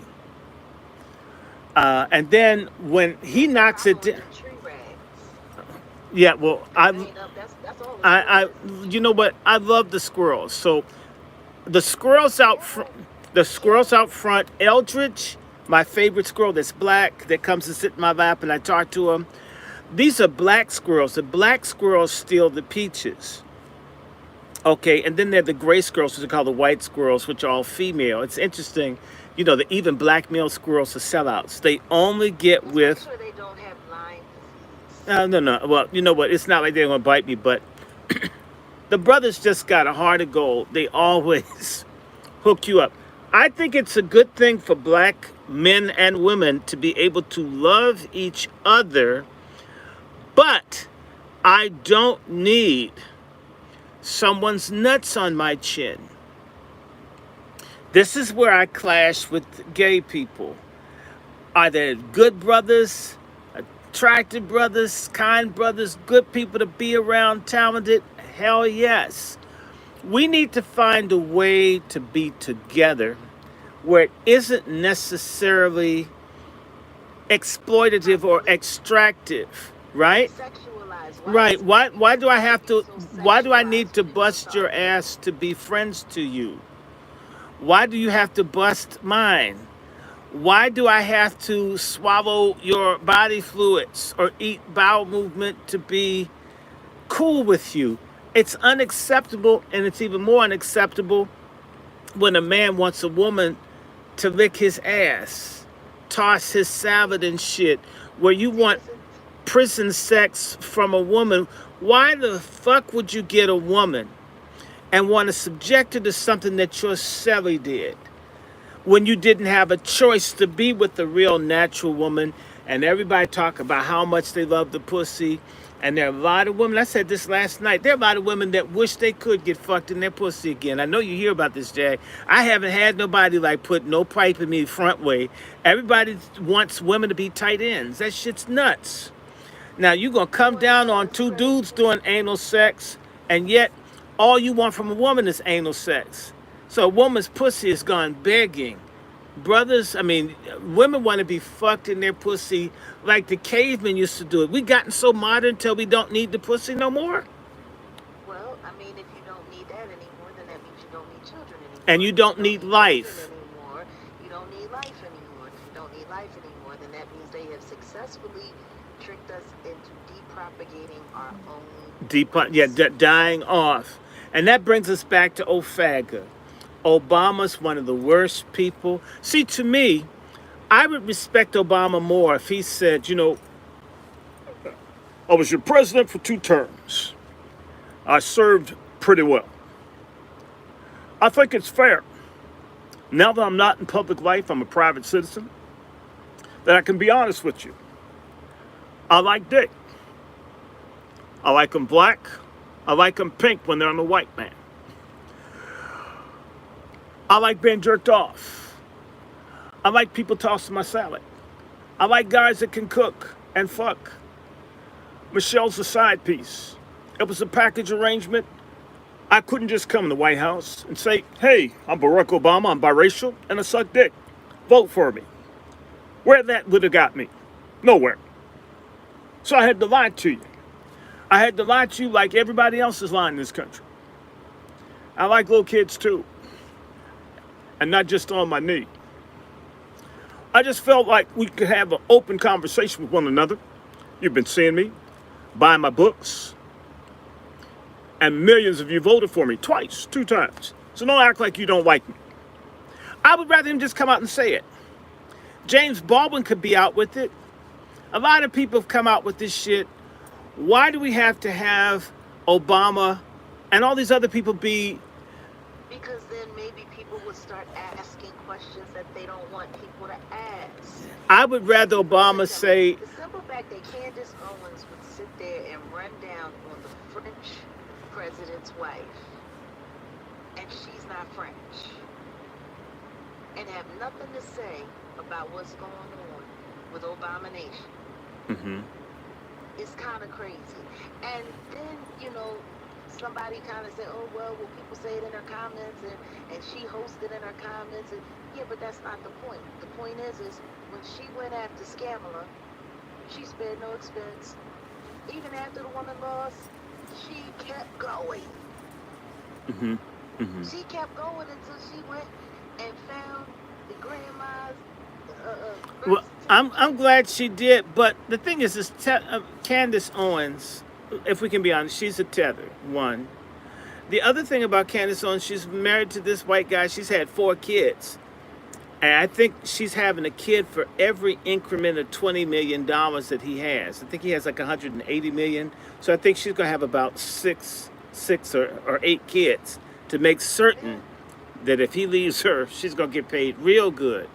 And then when he That's the knocks it problem with down, them tree rats. yeah, well, They bang up. That's all it I, is. you know what? I love the squirrels. So the squirrels out front, Yeah. the Yeah. squirrels out front, Eldridge, my favorite squirrel that's black, that comes to sit in my lap and I talk to him. These are black squirrels. The black squirrels steal the peaches. Okay, and then there are the gray squirrels, which are called the white squirrels, which are all female. It's interesting, the even black male squirrels are sellouts. They only get Just make with. sure they don't have Lyme disease. No, no. Well, you know what? It's not like they're gonna bite me, but the brothers just got a heart of gold. They always hook you up. I think it's a good thing for black men and women to be able to love each other, but I don't need someone's nuts on my chin. This is where I clash with gay people. Are they good brothers, attractive brothers, kind brothers, good people to be around, talented? Hell yes. We need to find a way to be together where it isn't necessarily exploitative or extractive, right? Sexualized. Right. Why do I Why does have it to need to be so why do I need to sexualized? It's bust just your all ass to be friends to you? Why do you have to bust mine? Why do I have to swallow your body fluids or eat bowel movement to be cool with you? It's unacceptable, and it's even more unacceptable when a man wants a woman to lick his ass, toss his salad and shit, where you see. want prison sex from a woman. Why the fuck would you get a woman and want to subject her to something that your celly did when you didn't have a choice to be with a real natural woman? And everybody talk about how much they love the pussy. And there are a lot of women, I said this last night, there are a lot of women that wish they could get fucked in their pussy again. I know you hear about this, Jag. I haven't had nobody like put no pipe in me front way. Everybody wants women to be tight ends. That shit's nuts. Now you gonna come Well, down on two dudes doing anal sex, and yet all you want from a woman is anal sex. So a woman's pussy is gone begging. Brothers, I mean, women want to be fucked in their pussy like the cavemen used to do it. We gotten so modern till we don't need the pussy no more, I mean, if you don't need that anymore, then that means you don't need children and anymore. you If you don't don't need need children life. anymore, you don't need life anymore. If you don't need life anymore, then that means they have successfully tricked us into depropagating our own Deep, yeah, race. dying off, and that brings us back to Ofaga. Obama's one of the worst people. See, to me, I would respect Obama more if he said, I was your president for 2 terms. I served pretty well. I think it's fair, now that I'm not in public life, I'm a private citizen, that I can be honest with you. I like dick. I like them black. I like them pink when they're on a white man. I like being jerked off. I like people tossing my salad. I like guys that can cook and fuck. Michelle's a side piece. It was a package arrangement. I couldn't just come in the White House and say, hey, I'm Barack Obama, I'm biracial, and I suck dick. vote for me. Where that would have got me? Nowhere. So I had to lie to you. I had to lie to you like everybody else is lying in this country. I like little kids too. And not just on my knee. I just felt like we could have an open conversation with one another. You've been seeing me, buying my books, and millions of you voted for me twice, 2 times. So don't act like you don't like me. I would rather him just come out and say it. James Baldwin could be out with it. A lot of people have come out with this shit. Why do we have to have Obama and all these other people be? Because then maybe people would start asking questions that they don't want people to ask. I would rather Obama say. The simple fact that Candace Owens would sit there and run down on the French president's wife, and she's not French, and have nothing to say about what's going on with Obama Nation. Mm-hmm. It's kind of crazy. And then, somebody kind of said, oh, well, people say it in her comments, and she hosted in her comments. And yeah, but that's not the point. The point is when she went after Scamala, she spared no expense. Even after the woman lost, she kept going. Mm-hmm. Mm-hmm. She kept going until she went and found the grandma's. Well, I'm glad she did, but the thing is Candace Owens, if we can be honest, she's a tether, one. The other thing about Candace Owens, she's married to this white guy. She's had 4 kids. And I think she's having a kid for every increment of $20 million that he has. I think he has like 180 million. So I think she's going to have about six or 8 kids to make certain that if he leaves her, she's going to get paid real good.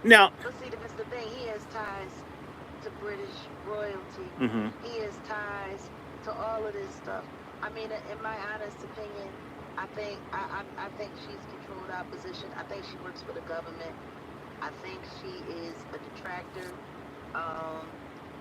Now, but see, that's the thing. He has ties to British royalty. Mm-hmm. He has ties to all of this stuff. I mean, in my honest opinion, I think she's controlled opposition. I think she works for the government. I think she is a detractor.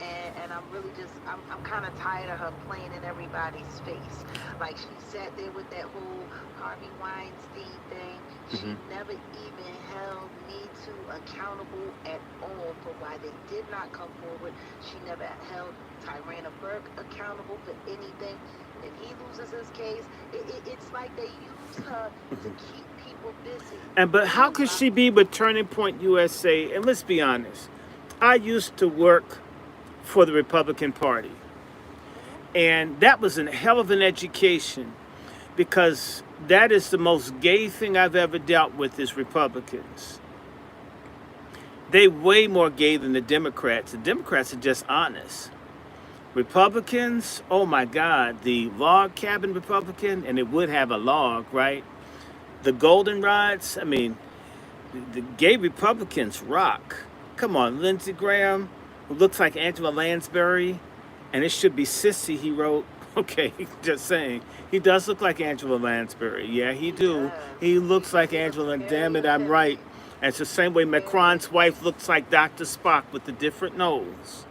And I'm really I'm kind of tired of her playing in everybody's face. Like, she sat there with that whole Harvey Weinstein thing. She Mm-hmm. never even held Me Too accountable at all for why they did not come forward. She never held Tyrana Burke accountable for anything. If he loses his case, it's like they use her to keep people busy. But how could she be with Turning Point USA? And let's be honest, I used to work for the Republican Party, and that was a hell of an education, because that is the most gay thing I've ever dealt with is Republicans. They way more gay than the Democrats. The Democrats are just honest. Republicans, oh my God, the log cabin Republican, and it would have a log, right? The goldenrods, I mean, the gay Republicans rock. Come on, Lindsey Graham, who looks like Angela Lansbury, and it should be Sissy, he wrote. Okay, just saying. He does look like Angela Lansbury. Yeah, he do. He looks like Angela, and damn it, I'm right. And it's the same way Macron's wife looks like Dr. Spock with a different nose.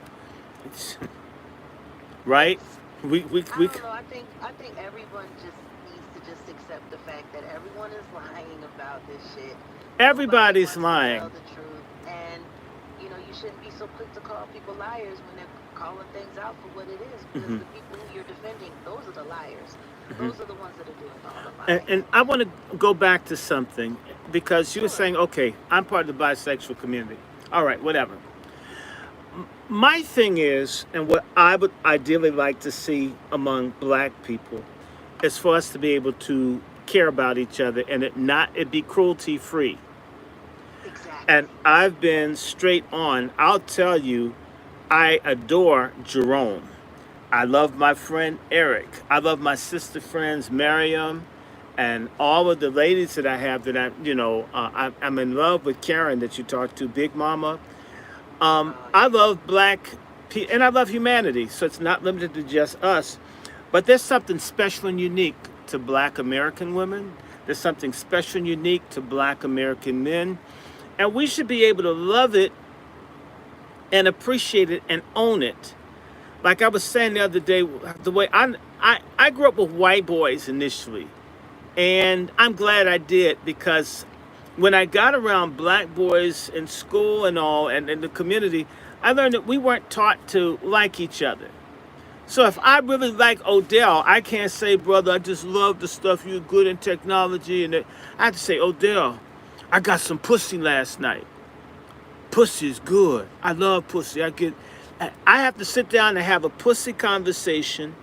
Right? I don't know. I think everyone just needs to just accept the fact that everyone is lying about this shit. Everybody's Nobody lying. wants to tell the truth. And you shouldn't be so quick to call people liars when they're calling things out for what it is. Because the people who you're defending, those are the liars. Those are the ones that are doing all the lying. And I want to go back to something, because you were saying, okay, I'm part of the bisexual community. All right, whatever. My thing is, and what I would ideally like to see among black people, is for us to be able to care about each other and it be cruelty free. Exactly. And I've been straight on. I'll tell you, I adore Jerome. I love my friend Eric. I love my sister friends Miriam, and all of the ladies that I have that I'm in love with. Karen, that you talked to, Big Mama. I love and I love humanity, so it's not limited to just us. But there's something special and unique to black American women. There's something special and unique to black American men. And we should be able to love it and appreciate it and own it. Like I was saying the other day, the way I grew up with white boys initially. And I'm glad I did, because when I got around black boys in school and all, and in the community, I learned that we weren't taught to like each other. So if I really like Odell, I can't say, brother, I just love the stuff, you're good in technology. And I have to say, Odell, I got some pussy last night. Pussy's good. I love pussy. I have to sit down and have a pussy conversation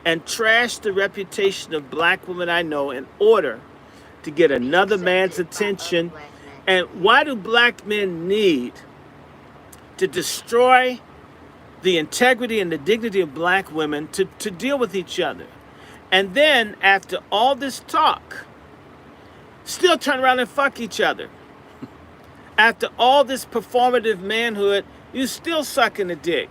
and trash the reputation of black women I know in order to get another man's attention. And why do black men need to destroy the integrity and the dignity of black women to deal with each other? And then after all this talk, still turn around and fuck each other. After all this performative manhood, you still sucking a dick.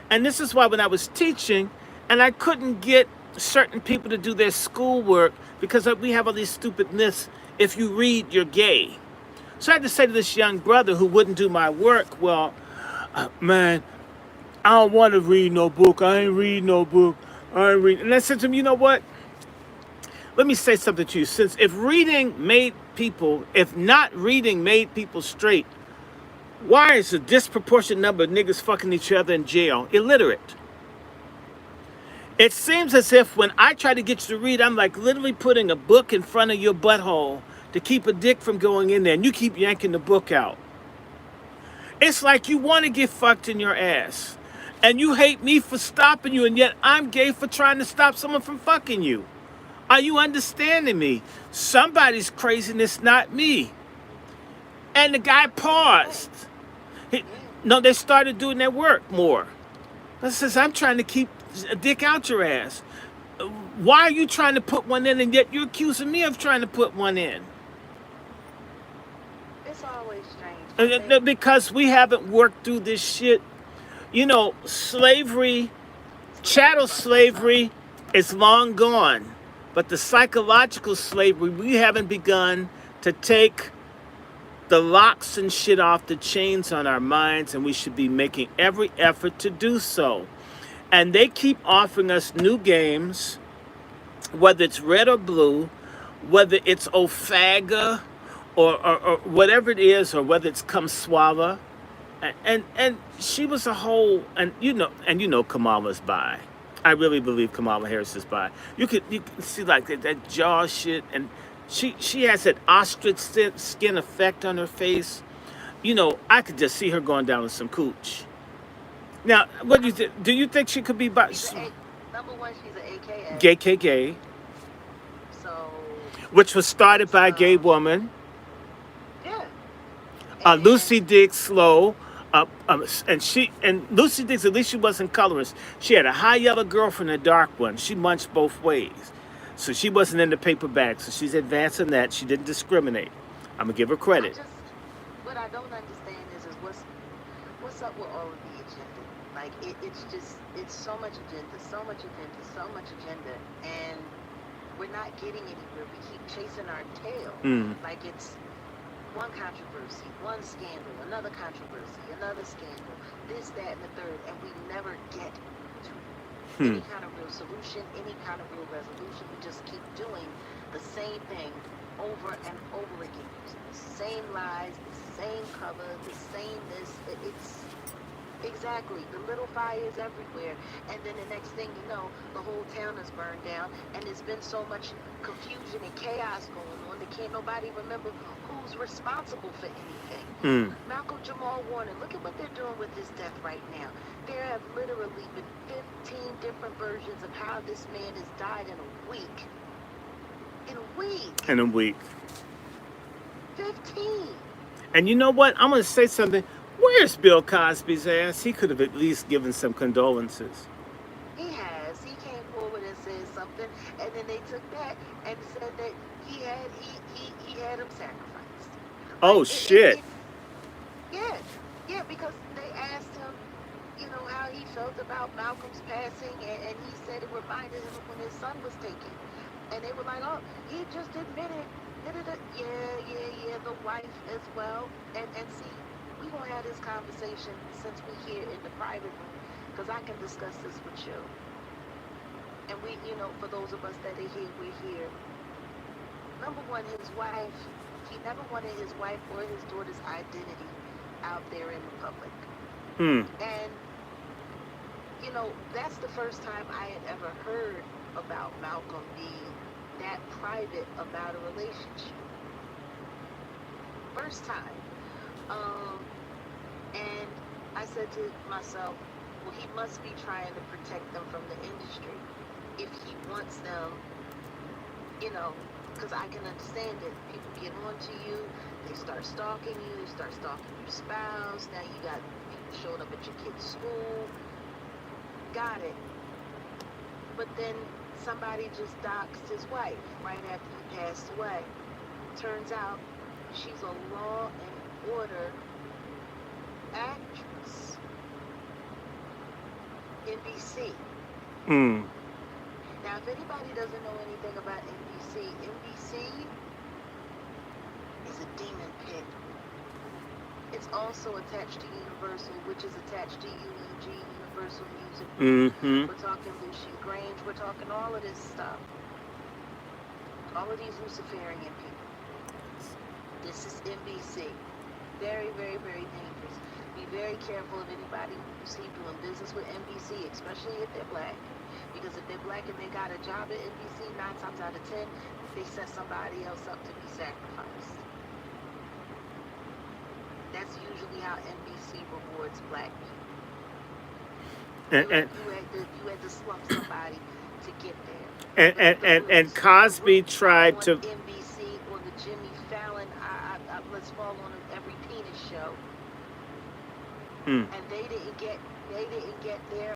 And this is why when I was teaching and I couldn't get certain people to do their schoolwork because we have all these stupid myths, if you read, you're gay. So I had to say to this young brother who wouldn't do my work, well, man, I don't want to read no book. I ain't read no book. I ain't read. And I said to him, you know what? Let me say something to you. Since if not reading made people straight, why is a disproportionate number of niggas fucking each other in jail illiterate? It seems as if when I try to get you to read, I'm like literally putting a book in front of your butthole to keep a dick from going in there, and you keep yanking the book out. It's like you want to get fucked in your ass, and you hate me for stopping you, and yet I'm gay for trying to stop someone from fucking you. Are you understanding me? Somebody's craziness, not me. And the guy paused. They started doing their work more. I says, I'm trying to keep a dick out your ass. Why are you trying to put one in and yet you're accusing me of trying to put one in? It's always strange. Because we haven't worked through this shit. You know, slavery, chattel slavery is long gone. But the psychological slavery, we haven't begun to take the locks and shit off the chains on our minds, and we should be making every effort to do so. And they keep offering us new games, whether it's red or blue, whether it's Ofaga or whatever it is, or whether it's Come Swallow. And she was a whole, and you know Kamala's bi. I really believe Kamala Harris is bi. You can see like that jaw shit, and she has that ostrich skin effect on her face. You know, I could just see her going down with some cooch. Now, what do you think? Do you think she could be bi? Number one, she's an AKA. Gay. So. Which was started by a gay woman. Yeah. Lucy Diggs Slow. And Lucy Diggs, at least she wasn't colorist. She had a high yellow girlfriend and a dark one. She munched both ways. So she wasn't in the paperback. So she's advancing that. She didn't discriminate. I'm going to give her credit. What I don't understand is what's up with all of the agenda? Like, it's so much agenda. And we're not getting anywhere. We keep chasing our tail. Like it's one controversy, one scandal, another controversy, another scandal, this, that, and the third, and we never get to any kind of real solution, any kind of real resolution. We just keep doing the same thing over and over again. The same lies, the same cover, the same this. It's exactly the little fires everywhere, and then the next thing you know, the whole town is burned down, and there's been so much confusion and chaos going on that can't nobody remember who's responsible for anything. Malcolm Jamal Warner, look at what they're doing with his death right now. There have literally been 15 different versions of how this man has died in a week. In a week. 15. And you know what? I'm going to say something. Where's Bill Cosby's ass? He could have at least given some condolences. He has. He came forward and said something, and then they took that and said that he had him sacrificed. Oh, shit. Yeah, because they asked him, you know, how he felt about Malcolm's passing, and he said it reminded him of when his son was taken. And they were like, oh, he just admitted. Yeah, the wife as well. And see, we're going to have this conversation since we're here in the private room, because I can discuss this with you. And we, you know, for those of us that are here, we're here. Number one, his wife he never wanted his wife or his daughter's identity out there in the public. Hmm. And, you know, that's the first time I had ever heard about Malcolm being that private about a relationship. First time. And I said to myself, well, he must be trying to protect them from the industry. If he wants them, you know, because I can understand it. People get onto you, they start stalking you, they start stalking your spouse. Now you got people showing up at your kid's school. Got it. But then somebody just doxed his wife right after he passed away. Turns out she's a law and order actress. NBC. Hmm. Now, if anybody doesn't know anything about NBC, NBC is a demon pit. It's also attached to Universal, which is attached to UMG, Universal Music. Mm-hmm. We're talking Lucian Grange. We're talking all of this stuff. All of these Luciferian people. This is NBC. Very, very, very dangerous. Be very careful of anybody you see doing business with NBC, especially if they're black. Because if they're black and they got a job at NBC, 9 times out of 10, they set somebody else up to be sacrificed. That's usually how NBC rewards black people. And You had to slump somebody to get there. and Cosby tried on to. NBC or the Jimmy Fallon, let's fall on every penis show. Hmm. And they didn't get their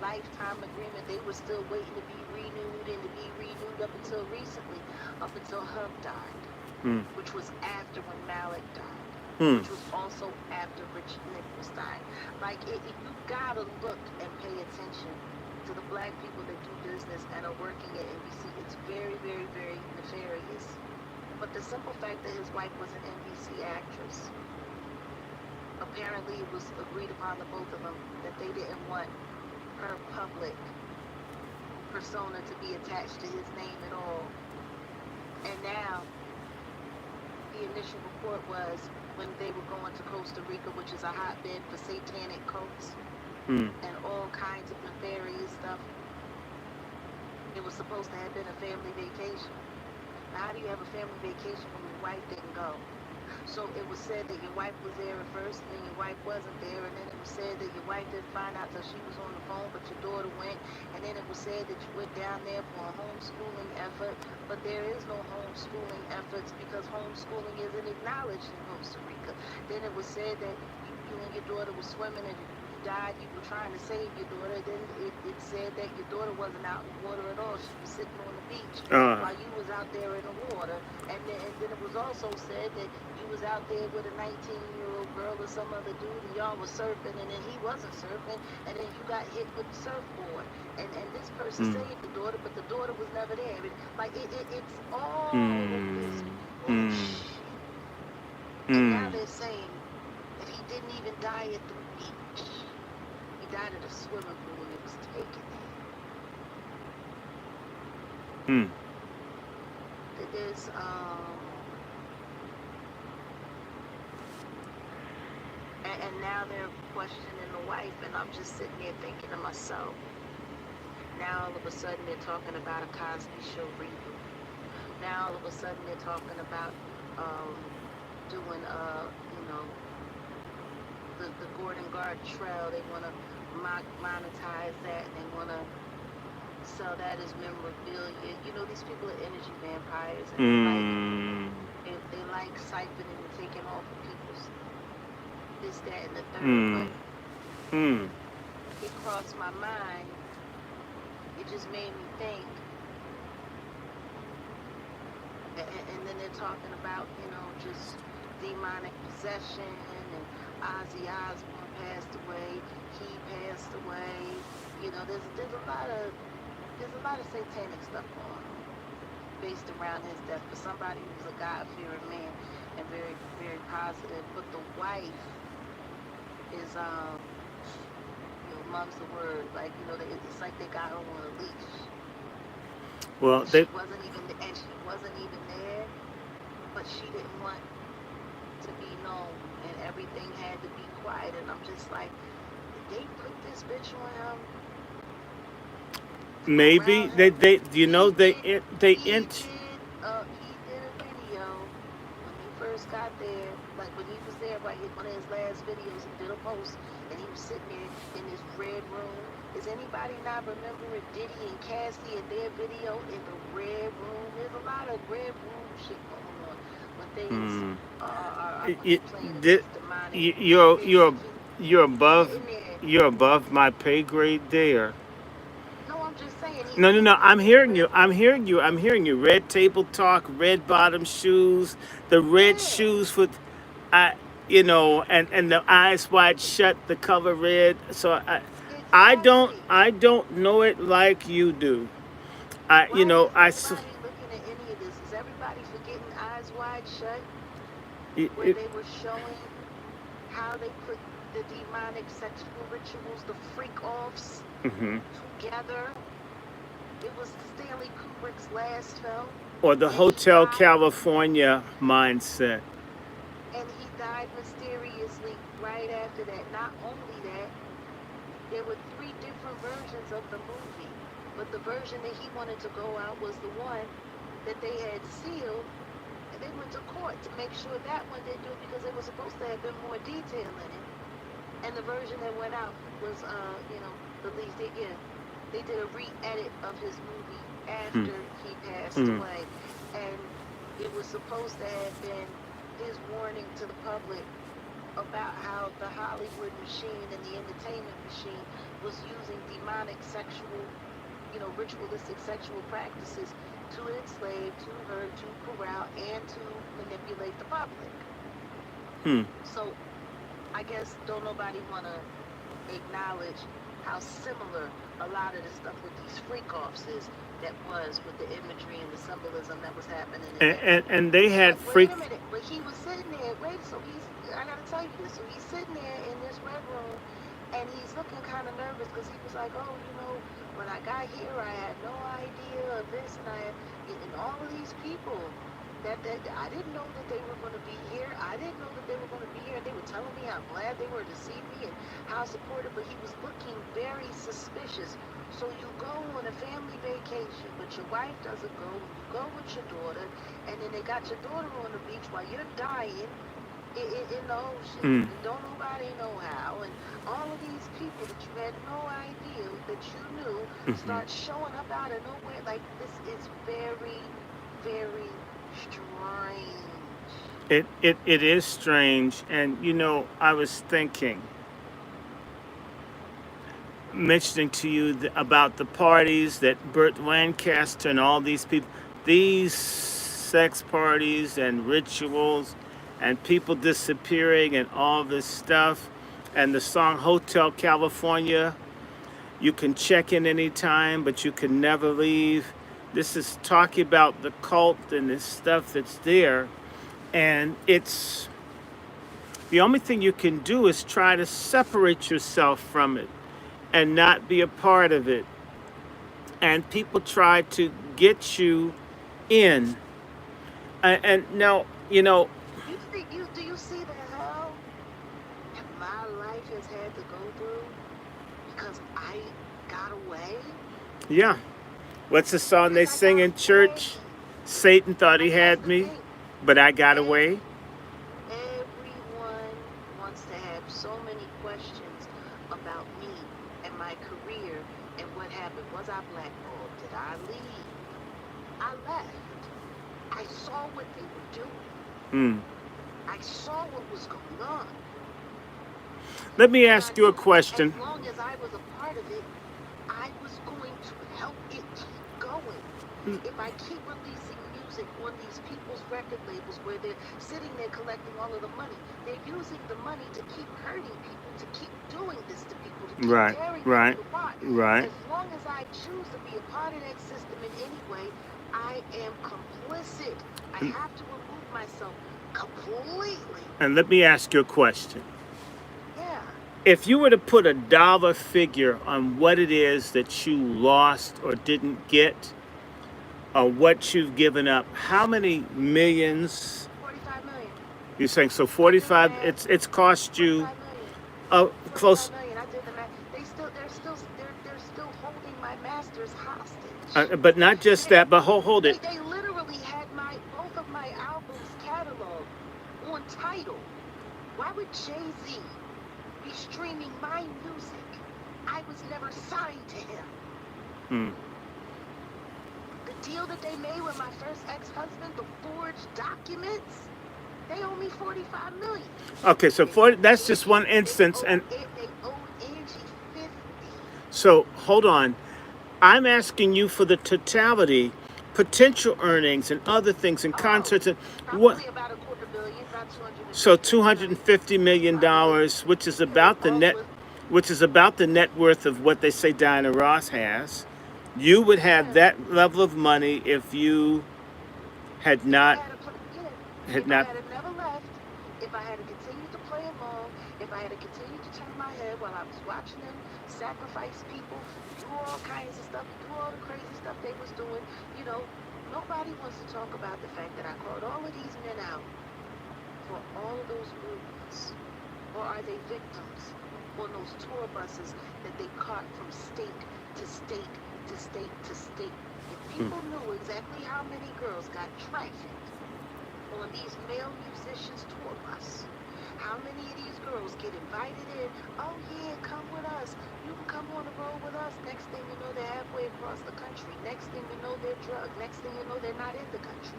lifetime agreement. They were still waiting to be renewed up until recently, up until Hub died, Hmm. which was after when Malik died, Hmm. which was also after Richard Nichols died. Like, you gotta look and pay attention to the black people that do business and are working at NBC. It's very, very, very nefarious. But the simple fact that his wife was an NBC actress, apparently it was agreed upon the both of them that they didn't want her public persona to be attached to his name at all. And now, the initial report was when they were going to Costa Rica, which is a hotbed for satanic cults Hmm. and all kinds of nefarious stuff. It was supposed to have been a family vacation. Now, how do you have a family vacation when your wife didn't go? So it was said that your wife was there at first, and then your wife wasn't there, and then it was said that your wife didn't find out till she was on the phone, but your daughter went, and then it was said that you went down there for a homeschooling effort, but there is no homeschooling efforts because homeschooling isn't acknowledged in Costa Rica. Then it was said that you and your daughter were swimming and you died, you were trying to save your daughter. Then it said that your daughter wasn't out in the water at all. She was sitting on the beach while you was out there in the water. And then it was also said that you was out there with a 19-year-old girl or some other dude, and y'all was surfing, and then he wasn't surfing, and then you got hit with the surfboard. And this person saved the daughter, but the daughter was never there. Like, it's all this bullshit. And now they're saying that he didn't even die at the beach. He died at a swimming pool and it was taken there. There's and now they're questioning the wife, and I'm just sitting there thinking to myself, now all of a sudden they're talking about a Cosby Show reboot. Now all of a sudden they're talking about doing the Gordon Gartrell. They want to monetize that, and they want to sell that as memorabilia. You know, these people are energy vampires, and they like siphoning and taking off of people's this, that, and the third. But it crossed my mind. It just made me think. And then they're talking about, just demonic possession, and Ozzy Osbourne passed away. He passed away. There's a lot of satanic stuff going on based around his death. For somebody who's a God-fearing man and very, very positive, but the wife is mum's the word. Like, it's like they got her on a leash. Well, she wasn't even there. but she didn't want to be known, and everything had to be quiet. And I'm just like, did they put this bitch on him Maybe around him? you know, He did a video when he first got there, like when he was there, right, one of his last videos, he did a post, and he was sitting there in this red room. Does anybody not remember it? Diddy and Cassie in their video in the red room? There's a lot of red room shit going on when things are playing Thi- this demonic you're above sitting there. you're above my pay grade there. No, I'm just saying he's No, no, no. sitting in I'm this hearing red you. I'm hearing you. I'm hearing you. Red table talk, red bottom shoes, the red yeah, shoes with, I, you know, and the eyes wide shut, the color red. So exactly. I don't know it like you do. You Why know, is nobody looking at any of this? Is everybody forgetting Eyes Wide Shut, it, where it, they were showing how they put the demonic sexual rituals, the freak offs, mhm. together? It was Stanley Kubrick's last film, Or the and he Hotel died. California mindset. And he died mysteriously right after that. Not only that, there were three different versions of the movie, but the version that he wanted to go out was the one that they had sealed, and they went to court to make sure that one didn't do it because it was supposed to have been more detail in it. And the version that went out was, the least they did a re-edit of his movie Hmm. after he passed Hmm. away, and it was supposed to have been his warning to the public about how the Hollywood machine and the entertainment machine was using demonic sexual, ritualistic sexual practices to enslave, to hurt, to corral, and to manipulate the public. Hmm. So I guess don't nobody want to acknowledge how similar a lot of the stuff with these freak offs is that was with the imagery and the symbolism that was happening in And, there. and they had But wait freak. a minute, but he was sitting there, I gotta tell you this, so he's sitting there in this red room, and he's looking kind of nervous because he was like, oh, when I got here, I had no idea of this, and all of these people that I didn't know that they were going to be here. I didn't know that they were going to be here. And they were telling me how glad they were to see me and how supportive, but he was looking very suspicious. So you go on a family vacation, but your wife doesn't go. You go with your daughter, and then they got your daughter on the beach while you're dying in the ocean, Hmm. and don't nobody know how. And all of these people that you had no idea that you knew Hmm. start showing up out of nowhere. Like, this is very, very strange. It is strange, and I was thinking, mentioning to you about the parties that Burt Lancaster and all these people, these sex parties and rituals, and people disappearing and all this stuff, and the song Hotel California. You can check in anytime, but you can never leave. This is talking about the cult and this stuff that's there. And it's the only thing you can do is try to separate yourself from it and not be a part of it. And people try to get you in. And now, Do you see the hell that my life has had to go through because I got away? yeah. What's the song they Because I sing got in church? away. Satan thought he But that's had the me, thing. but I got Every, away. everyone wants to have so many questions about me and my career and what happened. Was I blackballed? Did I leave? I left. I saw what they were doing. Hmm. I saw what was going on. Let me And I ask you a knew that as question. long as I was a part of it, I was going to help it keep going. If I keep releasing music on these people's record labels where they're sitting there collecting all of the money, they're using the money to keep hurting people, to keep doing this to people, to keep Right, tearing right, people apart. right. As long as I choose to be a part of that system in any way, I am complicit. I And, have to remove myself completely. and let me ask you a question. Yeah. If you were to put a dollar figure on what it is that you lost or didn't get, what you've given up. How many millions? 45 million. You're saying so? I did the 45. math. It's cost you 45 million. close. 45 million. I did the math. They're still holding my masters hostage. But not just They, that. But hold it. they literally had both of my albums cataloged on Tidal. Why would Jay-Z be streaming my music? I was never signed to him. Hmm. The deal that they made with my first ex-husband, the forged documents, they owe me 45 million. Okay, so that's just one instance, and They owed Angie 50. so hold on. I'm asking you for the totality, potential earnings, and other things, and concerts, and what. Probably about a quarter billion, about 250. So $250 million, which is about the net, net worth of what they say Diana Ross has. You would have that level of money if you had not If I had never left, if I had continued to play along, if I had continued to turn my head while I was watching them sacrifice people, do all kinds of stuff, do all the crazy stuff they was doing, nobody wants to talk about the fact that I called all of these men out for all of those movements. Or are they victims on those tour buses that they caught from state to state to state to state? If people knew exactly how many girls got trafficked on these male musicians tour bus, how many of these girls get invited in? Oh yeah, come with us. You can come on the road with us. Next thing you know, they're halfway across the country. Next thing you know, they're drugged. Next thing you know, they're not in the country.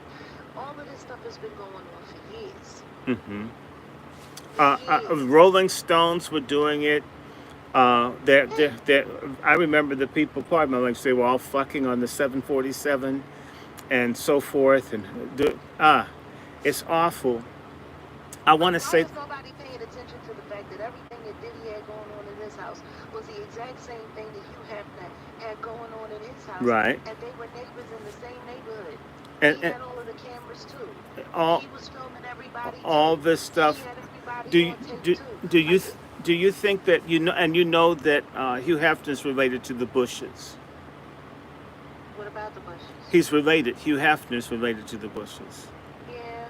All of this stuff has been going on for years. Mm-hmm. Rolling Stones were doing it. I remember the people, pardon my language, they were all fucking on the 747 and so forth. And it's awful. I want to say. Why is nobody paying attention to the fact that everything that Diddy had going on in his house was the exact same thing that Hugh Hefner had going on in his house? Right. And they were neighbors in the same neighborhood. And He had all of the cameras too. all He was filming everybody too. all this stuff. He had everybody Do you on tape do, too. do you think that you know that Hugh Hefner's related to the Bushes? What about the Bushes? He's related. Hugh Hefner's related to the Bushes. Yeah.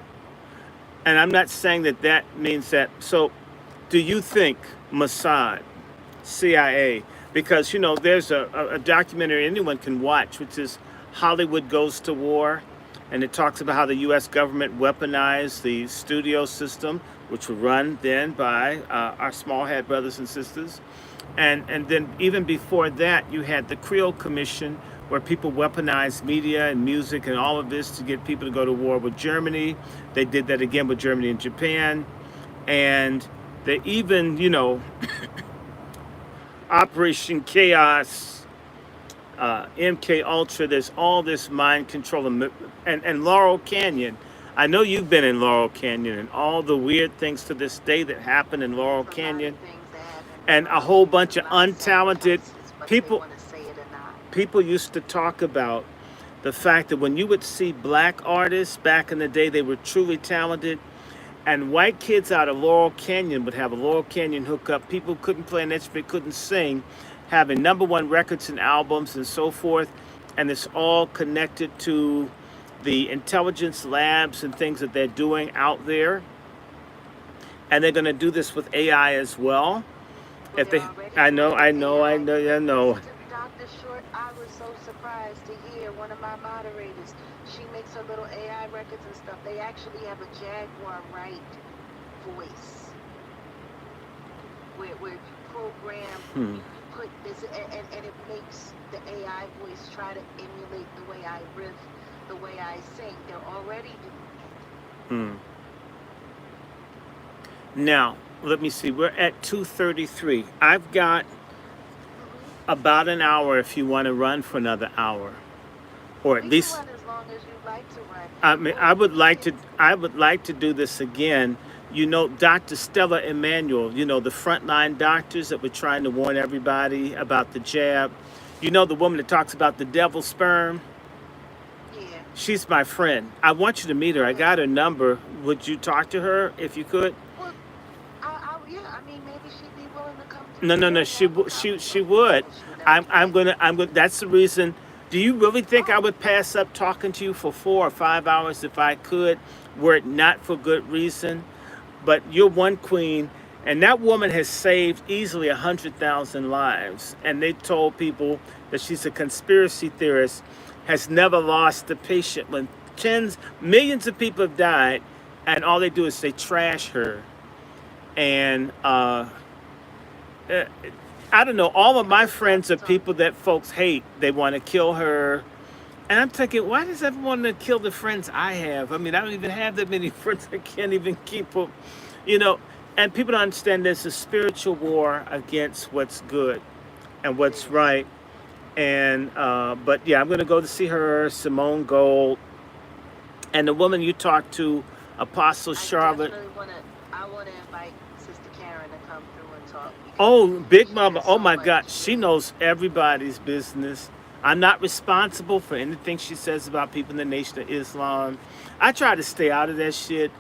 And I'm not saying that means that. So, do you think Mossad, CIA, because there's a documentary anyone can watch, which is Hollywood Goes to War, and it talks about how the U.S. government weaponized the studio system, which were run then by our small-head brothers and sisters, and then even before that, you had the Creole Commission, where people weaponized media and music and all of this to get people to go to war with Germany. They did that again with Germany and Japan. And they even, Operation Chaos, MK Ultra, there's all this mind control. And Laurel Canyon. I know you've been in Laurel Canyon and all the weird things to this day that happen in Laurel Canyon. And a whole bunch of untalented people. People used to talk about the fact that when you would see black artists back in the day, they were truly talented. And white kids out of Laurel Canyon would have a Laurel Canyon hookup. People couldn't play an instrument, couldn't sing, having #1 records and albums and so forth. And it's all connected to the intelligence labs and things that they're doing out there. And they're going to do this with AI as well. If they, I know. Dr. Short, I was so surprised to hear one of my moderators. She makes her little AI records and stuff. They actually have a Jaguar Wright voice, where you program, you put this, and it makes the AI voice try to emulate the way I riff, the way I sing. They're already doing it. Now, let me see. We're at 2:33. I've got about an hour if you want to run for another hour, or at least. Run as long as you'd like to run. I mean, I would like to do this again. Dr. Stella Emanuel. The frontline doctors that were trying to warn everybody about the jab. The woman that talks about the devil's sperm. Yeah. She's my friend. I want you to meet her. I got her number. Would you talk to her if you could? Well, yeah. I mean, maybe she'd be willing to come. No. She would. I'm gonna. That's the reason. Do you really think I would pass up talking to you for 4 or 5 hours if I could, were it not for good reason? But you're one queen, and that woman has saved easily 100,000 lives. And they told people that she's a conspiracy theorist, has never lost a patient when millions of people have died, and all they do is they trash her. And uh, I don't know. All of my friends are people that folks hate. They want to kill her. And I'm thinking, why does everyone want to kill the friends I have? I mean, I don't even have that many friends. I can't even keep them, you know. And people don't understand there's a spiritual war against what's good and what's right. And, but yeah, I'm going to go to see her, Simone Gold, and the woman you talked to, Apostle I Charlotte. definitely I want to invite Sister Karen to come through and talk Oh, because Big she Mama. has Oh so my much. God. She knows everybody's business. I'm not responsible for anything she says about people in the Nation of Islam. I try to stay out of that shit.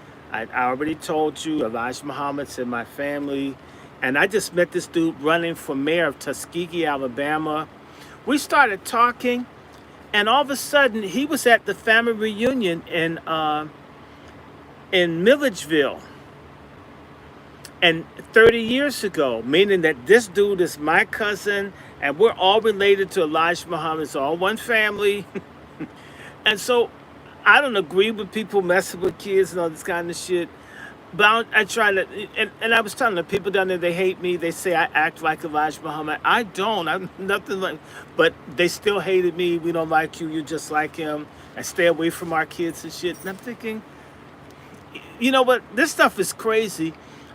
I already told you, Elijah Muhammad's in my family. And I just met this dude running for mayor of Tuskegee, Alabama. We started talking, and all of a sudden, he was at the family reunion in Milledgeville. And 30 years ago, meaning that this dude is my cousin, and we're all related to Elijah Muhammad. It's all one family. And so I don't agree with people messing with kids and all this kind of shit. But I try to, and I was telling the people down there, they hate me. They say I act like Elijah Muhammad. I don't. I'm nothing like, but they still hated me. We don't like you. You're just like him. And stay away from our kids and shit. And I'm thinking, you know what? This stuff is crazy.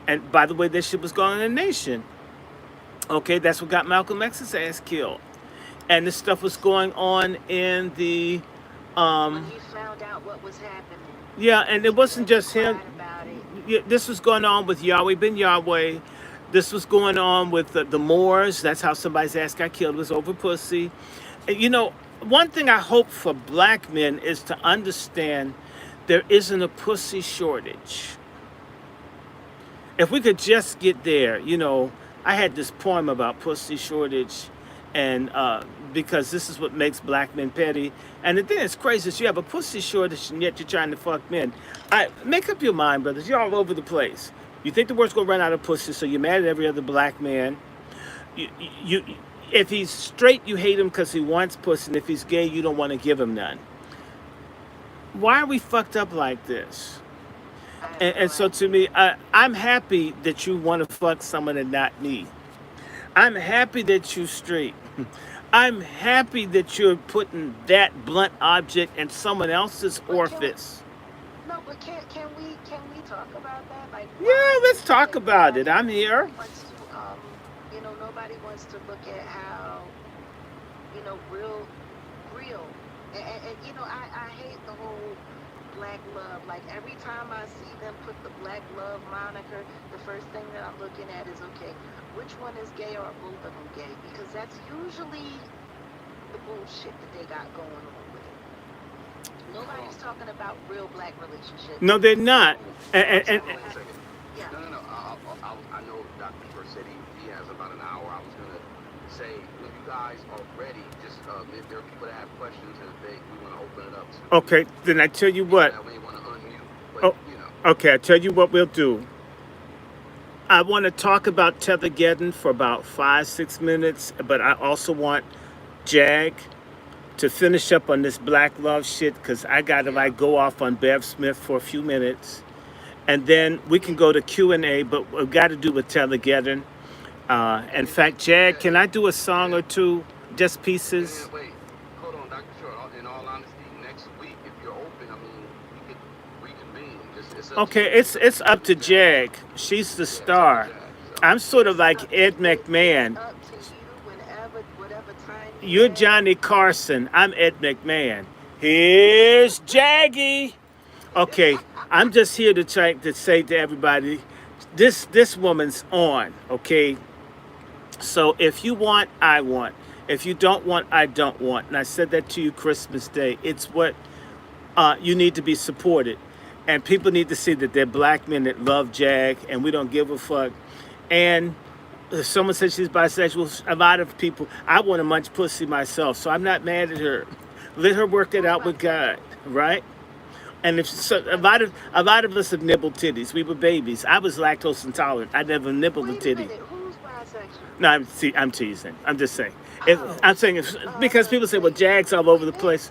And by the way, this shit was going on in the nation. Okay, that's what got Malcolm X's ass killed. And this stuff was going on in the, When um, he found out what was happening, yeah, and it wasn't he just him. cried about it. Yeah, this was going on with Yahweh ben Yahweh. This was going on with the Moors. That's how somebody's ass got killed, was over pussy. And, you know, one thing I hope for black men is to understand there isn't a pussy shortage. If we could just get there, you know, I had this poem about pussy shortage, and because this is what makes black men petty. And the thing that's crazy is you have a pussy shortage, and yet you're trying to fuck men. Make up your mind, brothers. You're all over the place. You think the world's gonna run out of pussy, so you're mad at every other black man. You, you, if he's straight, you hate him because he wants pussy, and if he's gay, you don't want to give him none. Why are we fucked up like this? I have And no so to idea. me, I'm happy that you want to fuck someone and not me. I'm happy that you're straight. I'm happy that you're putting that blunt object in someone else's But orifice. no, but can we talk about that? Like, why Yeah, is let's it talk that about it. nobody I'm here. wants to nobody wants to look at how real and I hate the whole black love. Like every time I see them put the black love moniker, the first thing that I'm looking at is, okay, which one is gay or are both of them gay? Because that's usually the bullshit that they got going on with it. Nobody's talking about real black relationships. No, they're So, not. And, so and, wait a second. Yeah. No. I know Dr. Short said he has about an hour. I was gonna say when you guys are ready, just if there are people that have questions and we want to open it up to you. okay, then I tell you what. That way you want to unmute, but Oh, you know. okay, I tell you what we'll do. I want to talk about Tethergeddon for about 5, 6 minutes, but I also want Jag to finish up on this black love shit because I gotta Yeah. like go off on Bev Smith for a few minutes, and then we can go to Q&A. But we've got to do with Tethergeddon. In fact, Jag, Yeah. can I do a song Yeah. or two, just Yeah, pieces? wait. Hold on, Dr. Short. In all honesty, next week, if you're open, I mean, we could reconvene. Just it's up to Okay, you. it's up to Yeah. Jag. She's the Yeah, it's up to star. Jack. So I'm sort of It's like up Ed it, McMahon. it's up to you whatever time you You're have. Johnny Carson. I'm Ed McMahon. Here's Jaggy. Okay, I'm just here to try to say to everybody, this woman's on. Okay, so if you want, I want. If you don't want, I don't want. And I said that to you Christmas Day. It's what you need to be supported, and people need to see that they're black men that love Jag, and we don't give a fuck. And if someone says she's bisexual, a lot of people, I want to munch pussy myself, so I'm not mad at her. Let her work it out with God, right? And if so, a lot of us have nibbled titties. We were babies. I was lactose intolerant. I never nibbled a Wait a titty. minute, who's bisexual? No, I'm teasing. I'm just saying. Oh, I'm saying because people say, "Well, wait, Jag's all over wait, the wait. place."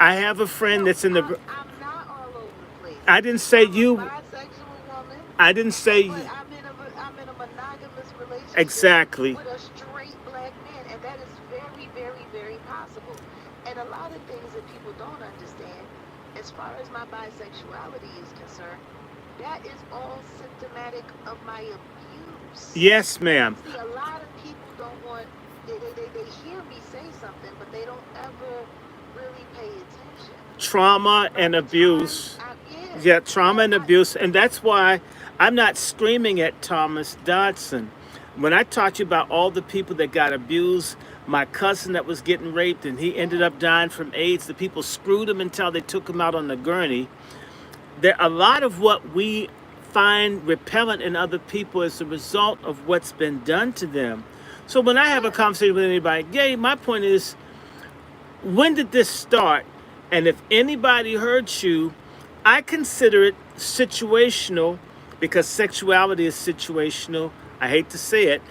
I have a friend No, that's in the. I'm not all over the place. I didn't say I'm a you. bisexual woman, I didn't say but I'm in a monogamous relationship exactly. with a straight black man, and that is very, very, very possible. And a lot of things that people don't understand, as far as my bisexuality is concerned, that is all symptomatic of my abuse. Yes, ma'am. See, a lot of people don't want, they hear me say something, but they don't ever really pay attention. Trauma From and the time abuse. yeah, Yeah, trauma yeah, and abuse, and that's why I'm not screaming at Thomas Dodson. When I talked to you about all the people that got abused, my cousin that was getting raped and he ended up dying from AIDS, the people screwed him until they took him out on the gurney. There, a lot of what we find repellent in other people is the result of what's been done to them. So when I have a yeah, conversation with anybody, gay, my point is, when did this start? And if anybody hurts you, I consider it situational because sexuality is situational. I hate to say it.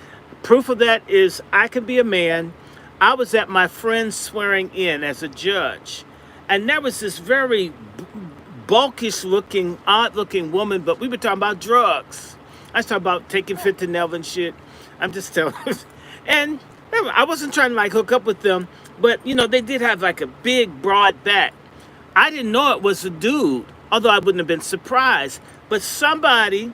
Proof of that is I can be a man. I was at my friend's swearing in as a judge, and there was this very bulkish looking, odd looking woman, but we were talking about drugs. I was talking about taking fentanyl and shit. I'm just telling you. And I wasn't trying to like hook up with them, but they did have like a big, broad back. I didn't know it was a dude, although I wouldn't have been surprised. But somebody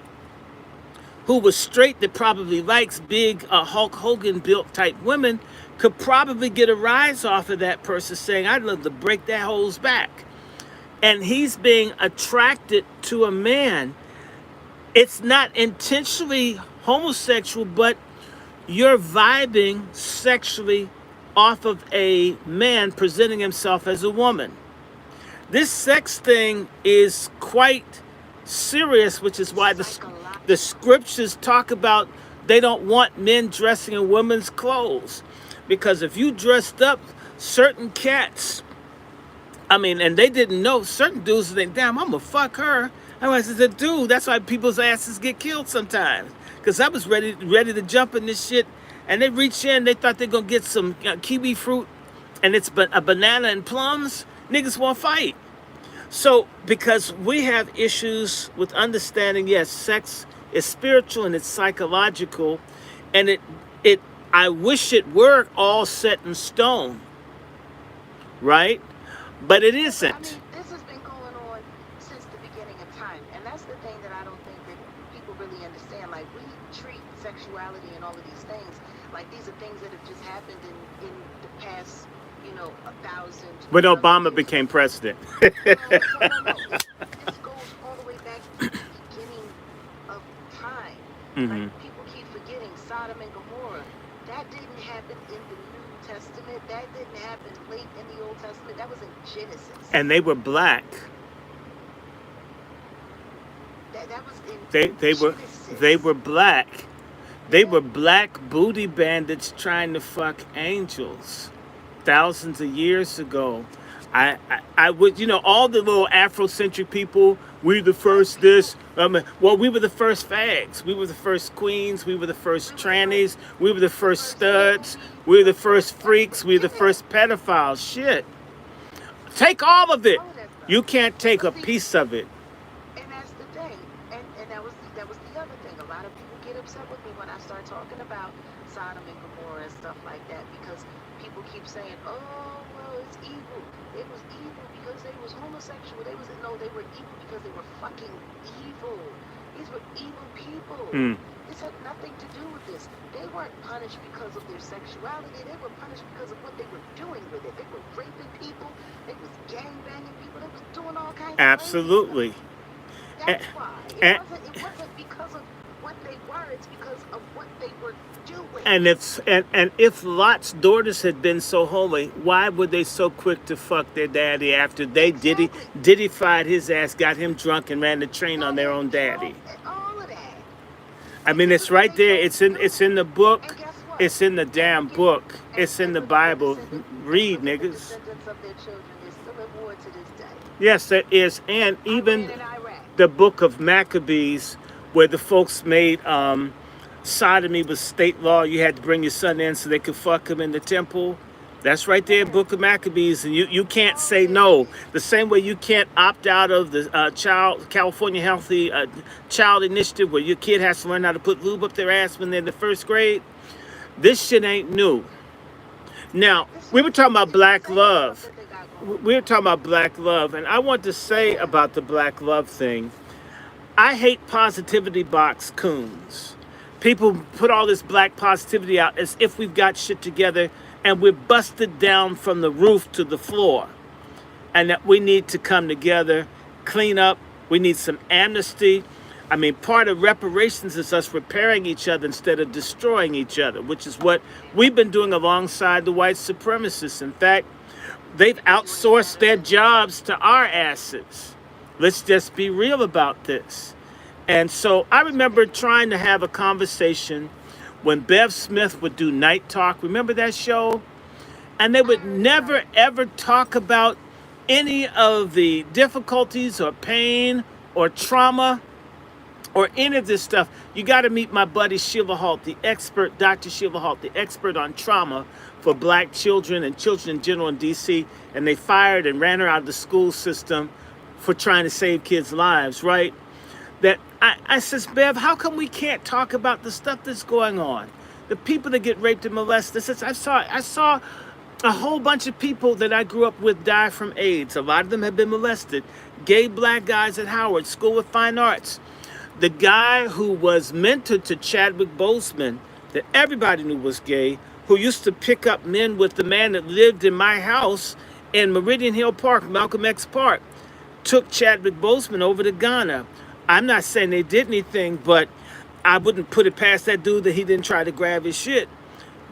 who was straight that probably likes big Hulk Hogan built type women could probably get a rise off of that person saying, I'd love to break that hole's back. And he's being attracted to a man. It's not intentionally homosexual, but you're vibing sexually off of a man presenting himself as a woman. This sex thing is quite serious, which is why the psychological. scriptures talk about they don't want men dressing in women's clothes. Because if you dressed up, certain cats, and they didn't know, certain dudes think, damn, I'm gonna fuck her. I said, dude, that's why people's asses get killed sometimes. Because I was ready to jump in this shit, and they reach in, they thought they're gonna get some kiwi fruit, and it's a banana and plums. Niggas won't fight. So, because we have issues with understanding, yes, sex is spiritual and it's psychological, and I wish it were all set in stone, right? But it Yeah, but I isn't. mean, this has been going on since the beginning of time, and that's the thing that I don't think that people really understand. Like, we treat sexuality and all of these things like these are things that have just happened in the past, 1,000, When 2,000 Obama years. became president. No. This goes all the way back to the beginning of time. Like, Hmm. people keep forgetting Sodom and Gomorrah. That didn't happen in the New Testament. That didn't happen late in the Old Testament. That was in Genesis. And they were black. That was in They were Genesis. black. They Yeah. were black booty bandits trying to fuck angels thousands of years ago. I would, all the little Afrocentric people, we the Right. first this. Well, we were the first fags. We were the first queens. We were the first We were the first. trannies. We were the We were the first first studs. hippies. We We were were the the first first. freaks. We were the Yeah. first pedophiles. Shit. Take all of it. All of that stuff. You can't take But a see, piece of it. and that's the thing. And that was the other thing. A lot of people get upset with me when I start talking about Sodom and Gomorrah and stuff like that because people keep saying, "Oh, well, it's evil. It was evil because they was homosexual. They were evil because they were fucking evil. These were evil people. Mm. This had nothing to do with this. They weren't punished because of their sexuality. They were punished because of what they were doing with it. They were raping people. They was gang banging people. They was doing all kinds of crazy stuff. Absolutely. And, That's why. and, It wasn't because of what they were, it's because of what they were doing. and if Lot's daughters had been so holy, why were they so quick to fuck their daddy after they Exactly. diddyfied his ass, got him drunk, and ran the train on Got their him own drunk daddy? and all of that. I mean, it's right there. It's in the book. And guess what? It's in the damn book. It's in And the look at the Bible. descendants. Read, And look at the niggas. descendants of their children. They're still at war to this day. Yes, there is, and Iran even and Iraq. the book of Maccabees, where the folks made sodomy was state law. You had to bring your son in so they could fuck him in the temple. That's right there, Yeah. book of Maccabees, and you can't Oh, say yeah. no. The same way you can't opt out of the California Healthy Child Initiative, where your kid has to learn how to put lube up their ass when they're in the first grade. This shit ain't new. Now, This we shit were is talking about it's black insane the stuff love. that they got going We were on. talking about black love, and I want to say Yeah. about the black love thing. I hate positivity box coons. People put all this black positivity out as if we've got shit together and we're busted down from the roof to the floor, and that we need to come together, clean up. We need some amnesty. I mean, part of reparations is us repairing each other instead of destroying each other, which is what we've been doing alongside the white supremacists. In fact, they've We're doing it outsourced better their than them. jobs to our asses. Let's just be real about this. And so I remember trying to have a conversation when Bev Smith would do Night Talk. Remember that show? And they I would heard about never it. ever talk about any of the difficulties or pain or trauma or any of this stuff. You got to meet my buddy Sheila Halt, the expert, Dr. Sheila Halt, the expert on trauma for black children and children in general in DC. And they fired and ran her out of the school system for trying to save kids' lives, right? That I says, Bev, how come we can't talk about the stuff that's going on? The people that get raped and molested. I says, I saw a whole bunch of people that I grew up with die from AIDS. A lot of them have been molested. Gay black guys at Howard School of Fine Arts. The guy who was mentor to Chadwick Boseman, that everybody knew was gay, who used to pick up men with the man that lived in my house in Meridian Hill Park, Malcolm X Park, took Chadwick Boseman over to Ghana. I'm not saying they did anything, but I wouldn't put it past that dude that he didn't try to grab his shit,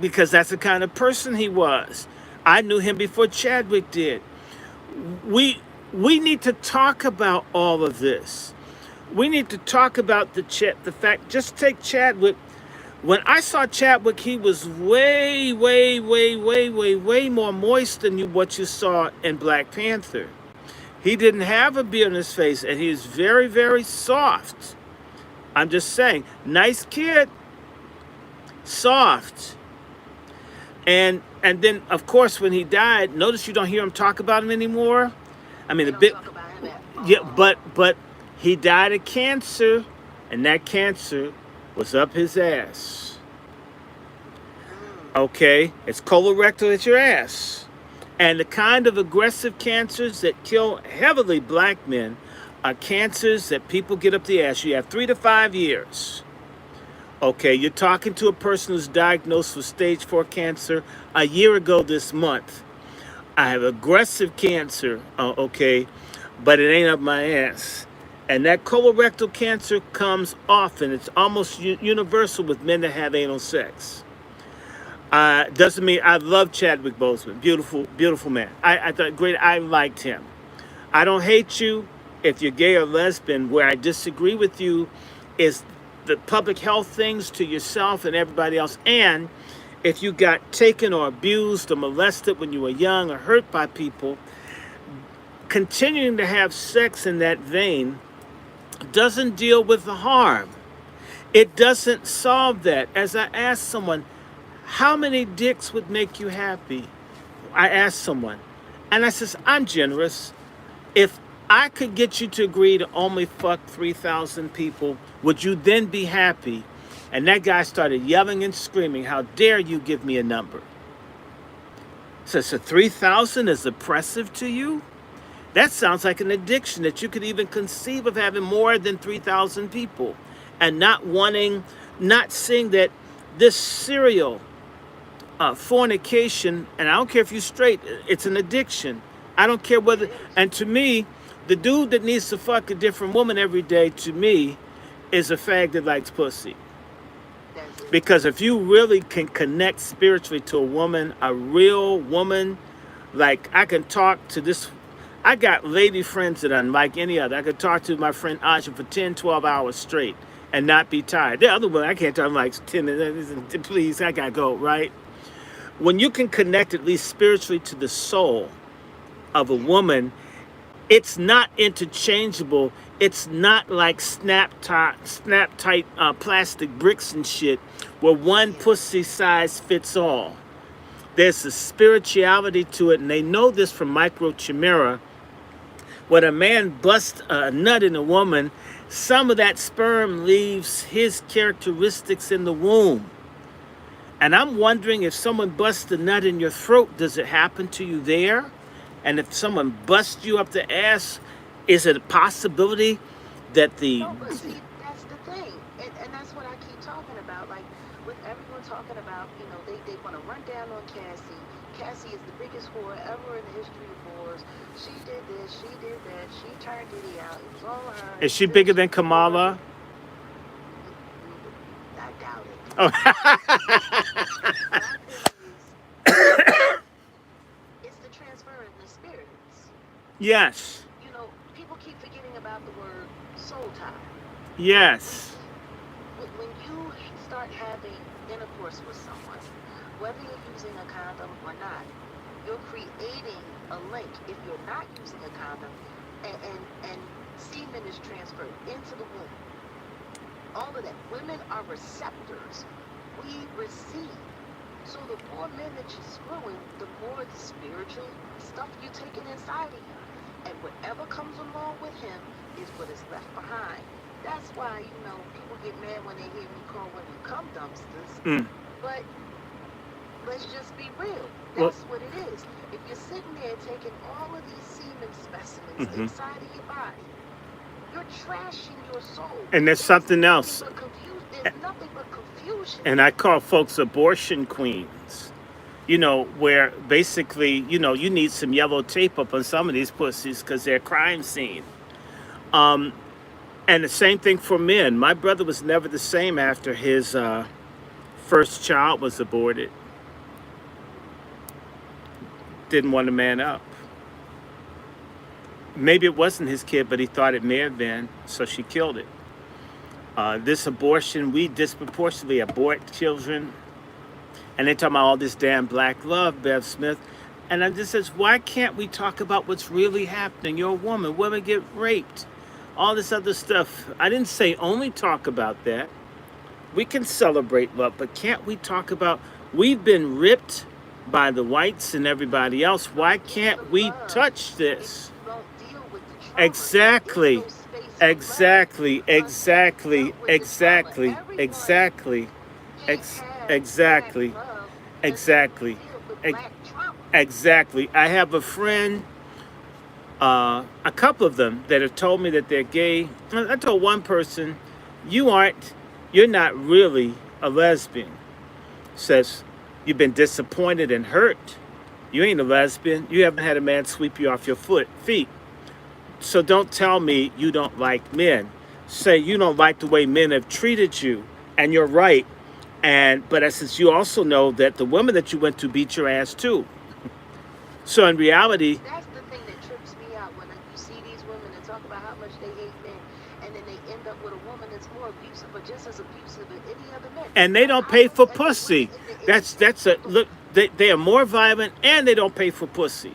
because that's the kind of person he was. I knew him before Chadwick did. We we need to talk about all of this. We need to talk about the fact. Just take Chadwick. When I saw Chadwick, he was way, way, way, way, way, way more moist than what you saw in Black Panther. He didn't have a beard on his face, and he was very, very soft. I'm just saying, nice kid, soft. And then of course when he died, notice you don't hear him talk about him anymore. I mean They a don't bit, talk about him at yeah, all. but he died of cancer, and that cancer was up his ass. Mm. Okay, it's colorectal at your ass. And the kind of aggressive cancers that kill heavily black men are cancers that people get up the ass. You have 3 to 5 years. Okay, you're talking to a person who's diagnosed with stage 4 cancer a year ago this month. I have aggressive cancer, okay, but it ain't up my ass. And that colorectal cancer comes often. It's almost universal with men that have anal sex. Doesn't mean I love Chadwick Boseman. Beautiful, beautiful man. I thought great. I liked him. I don't hate you if you're gay or lesbian. Where I disagree with you is the public health things to yourself and everybody else. And if you got taken or abused or molested when you were young or hurt by people, continuing to have sex in that vein doesn't deal with the harm. It doesn't solve that. As I asked someone, how many dicks would make you happy? I asked someone, and I says, I'm generous. If I could get you to agree to only fuck 3,000 people, would you then be happy? And that guy started yelling and screaming, how dare you give me a number? So 3,000 is oppressive to you? That sounds like an addiction, that you could even conceive of having more than 3,000 people and not seeing that this serial fornication, and I don't care if you're straight, it's an addiction. I don't care whether, It is. and to me, the dude that needs to fuck a different woman every day, to me, is a fag that likes pussy. That's it. Because if you really can connect spiritually to a woman, a real woman, like I can talk to this, I got lady friends that are unlike any other. I could talk to my friend Aja for 10, 12 hours straight. and not be tired. The other one, I can't talk like 10 minutes, please, I gotta go, right? When you can connect at least spiritually to the soul of a woman, it's not interchangeable. It's not like snap tight plastic bricks and shit where one Yeah. pussy size fits all. There's a spirituality to it, and they know this from micro chimera. When a man busts a nut in a woman, some of that sperm leaves his characteristics in the womb. And I'm wondering, if someone busts a nut in your throat, does it happen to you there? And if someone busts you up the ass, is it a possibility that the... No, but see, that's the thing. And that's what I keep talking about. Like, with everyone talking about, they want to run down on Cassie. Cassie is the biggest whore ever in the history of whores. She did this, she did that, she turned Diddy out. It was all her. Is she bigger than Kamala? I doubt it. Oh. My thing is, it's the transfer of the spirits. Yes. People keep forgetting about the word soul tie. Yes. When you start having intercourse with someone, whether you're using a condom or not, you're creating a link. If you're not using a condom, and semen is transferred into the womb, all of that. Women are receptors. We receive. So the more men that you're screwing, the more the spiritual stuff you're taking inside of you. And whatever comes along with him is what is left behind. That's why, people get mad when they hear me call women cum dumpsters. Mm. But let's just be real. Well- That's what it is. If you're sitting there taking all of these semen specimens Mhm. inside of your body, you're trashing your soul. And there's something else. There's nothing but confusion. And I call folks abortion queens. Where basically, you need some yellow tape up on some of these pussies because they're a crime scene. And the same thing for men. My brother was never the same after his first child was aborted. Didn't want to man up. Maybe it wasn't his kid, but he thought it may have been, so she killed it. This abortion, we disproportionately abort children. And they talk about all this damn black love, Bev Smith. And I just says, why can't we talk about what's really happening? You're a woman. Women get raped. All this other stuff. I didn't say only talk about that. We can celebrate love, but can't we talk about, we've been ripped by the whites and everybody else. Why can't we touch this? Exactly. Exactly. Exactly. Exactly. Exactly. Exactly. Exactly. Exactly. I have a friend, a couple of them that have told me that they're gay. I told one person, you're not really a lesbian. Says, you've been disappointed and hurt. You ain't a lesbian. You haven't had a man sweep you off your feet. So don't tell me you don't like men. Say you don't like the way men have treated you, and you're right. But I says, you also know that the women that you went to beat your ass too. So in reality, that's the thing that trips me out when you see these women and talk about how much they hate men, and then they end up with a woman that's more abusive or just as abusive as any other man. and they don't pay for pussy. Look. They are more violent, and they don't pay for pussy.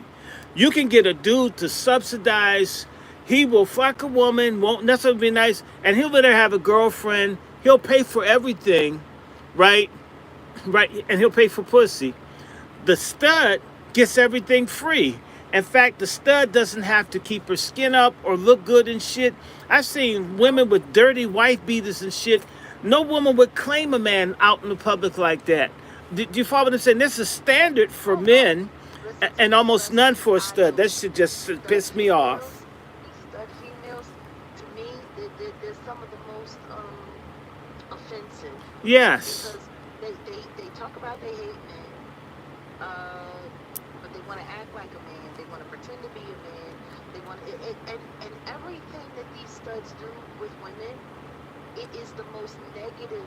You can get a dude to subsidize. He will fuck a woman, won't necessarily be nice, and he'll let her have a girlfriend. He'll pay for everything, right? Right, and he'll pay for pussy. The stud gets everything free. In fact, the stud doesn't have to keep her skin up or look good and shit. I've seen women with dirty wife beaters and shit. No woman would claim a man out in the public like that. Do you follow what I'm saying? This is standard for men and almost none for a stud. That shit just piss me off. Stud females, to me, they're some of the most offensive. Yes. Because they talk about they hate men, but they want to act like a man. They want to pretend to be a man. They want and everything that these studs do with women, it is the most negative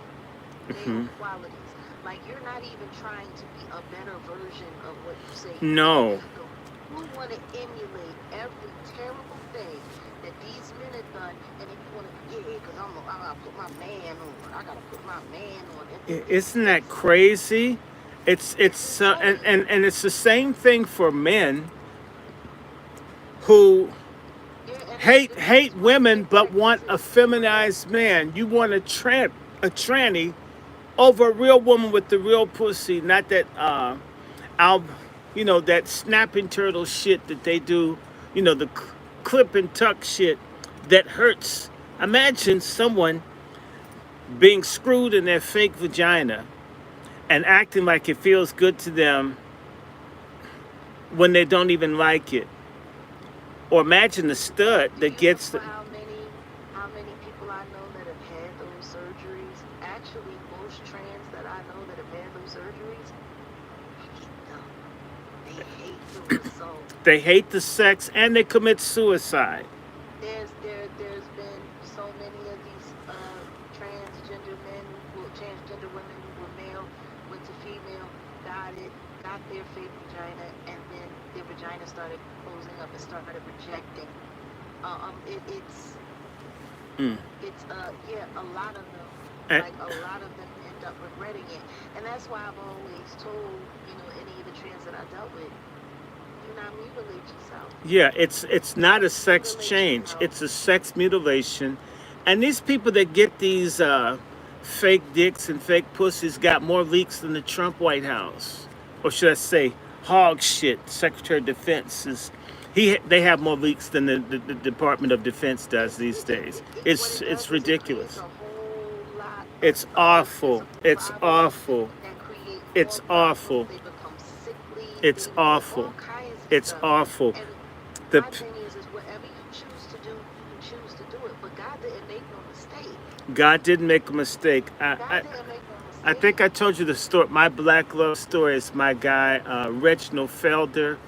male qualities. Like, you're not even trying to be a better version of what you say. No. You want to emulate every terrible thing that these men have done, and then you want to, yeah, because I gotta put my man on. I gotta put my man on. Isn't that crazy? It's insane. and it's the same thing for men who Yeah, and hate it's what women they but want a practice. feminized man. You want a tranny over a real woman with the real pussy, not that al that snapping turtle shit that they do, the clip and tuck shit that hurts. Imagine someone being screwed in their fake vagina and acting like it feels good to them when they don't even like it. Or imagine the stud Do that you gets know how many people I know that have had those surgeries? Actually, most trans that I know that have had those surgeries hate them. They hate the result. they hate the sex and they commit suicide. There's been so many of these transgender men, transgender women who were male, went to female, got their fake vagina, and then their vagina started closing up and started rejecting. It's Mm. yeah, a lot of them, And, like a lot of them end up regretting it, and that's why I've always told any of the trans that I dealt with, do not mutilate yourself. yeah, it's not a sex Mutilate change. yourself. It's a sex mutilation. And these people that get these fake dicks and fake pussies got more leaks than the Trump White House. Or should I say, hog shit. Secretary of Defense is they have more leaks than the Department of Defense does these days. What It's it does it's is it creates ridiculous. a whole lot It's of awful. physical It's problems awful. and create more It's awful. problems. They become sickly. It's awful. All kinds of It's stuff. awful. And The my thing is whatever you choose to do, you can choose to do it. But God didn't make no mistake. God didn't make a mistake. God didn't make no I mistake. think I told you the story. My black love story is my guy, Reginald Felder,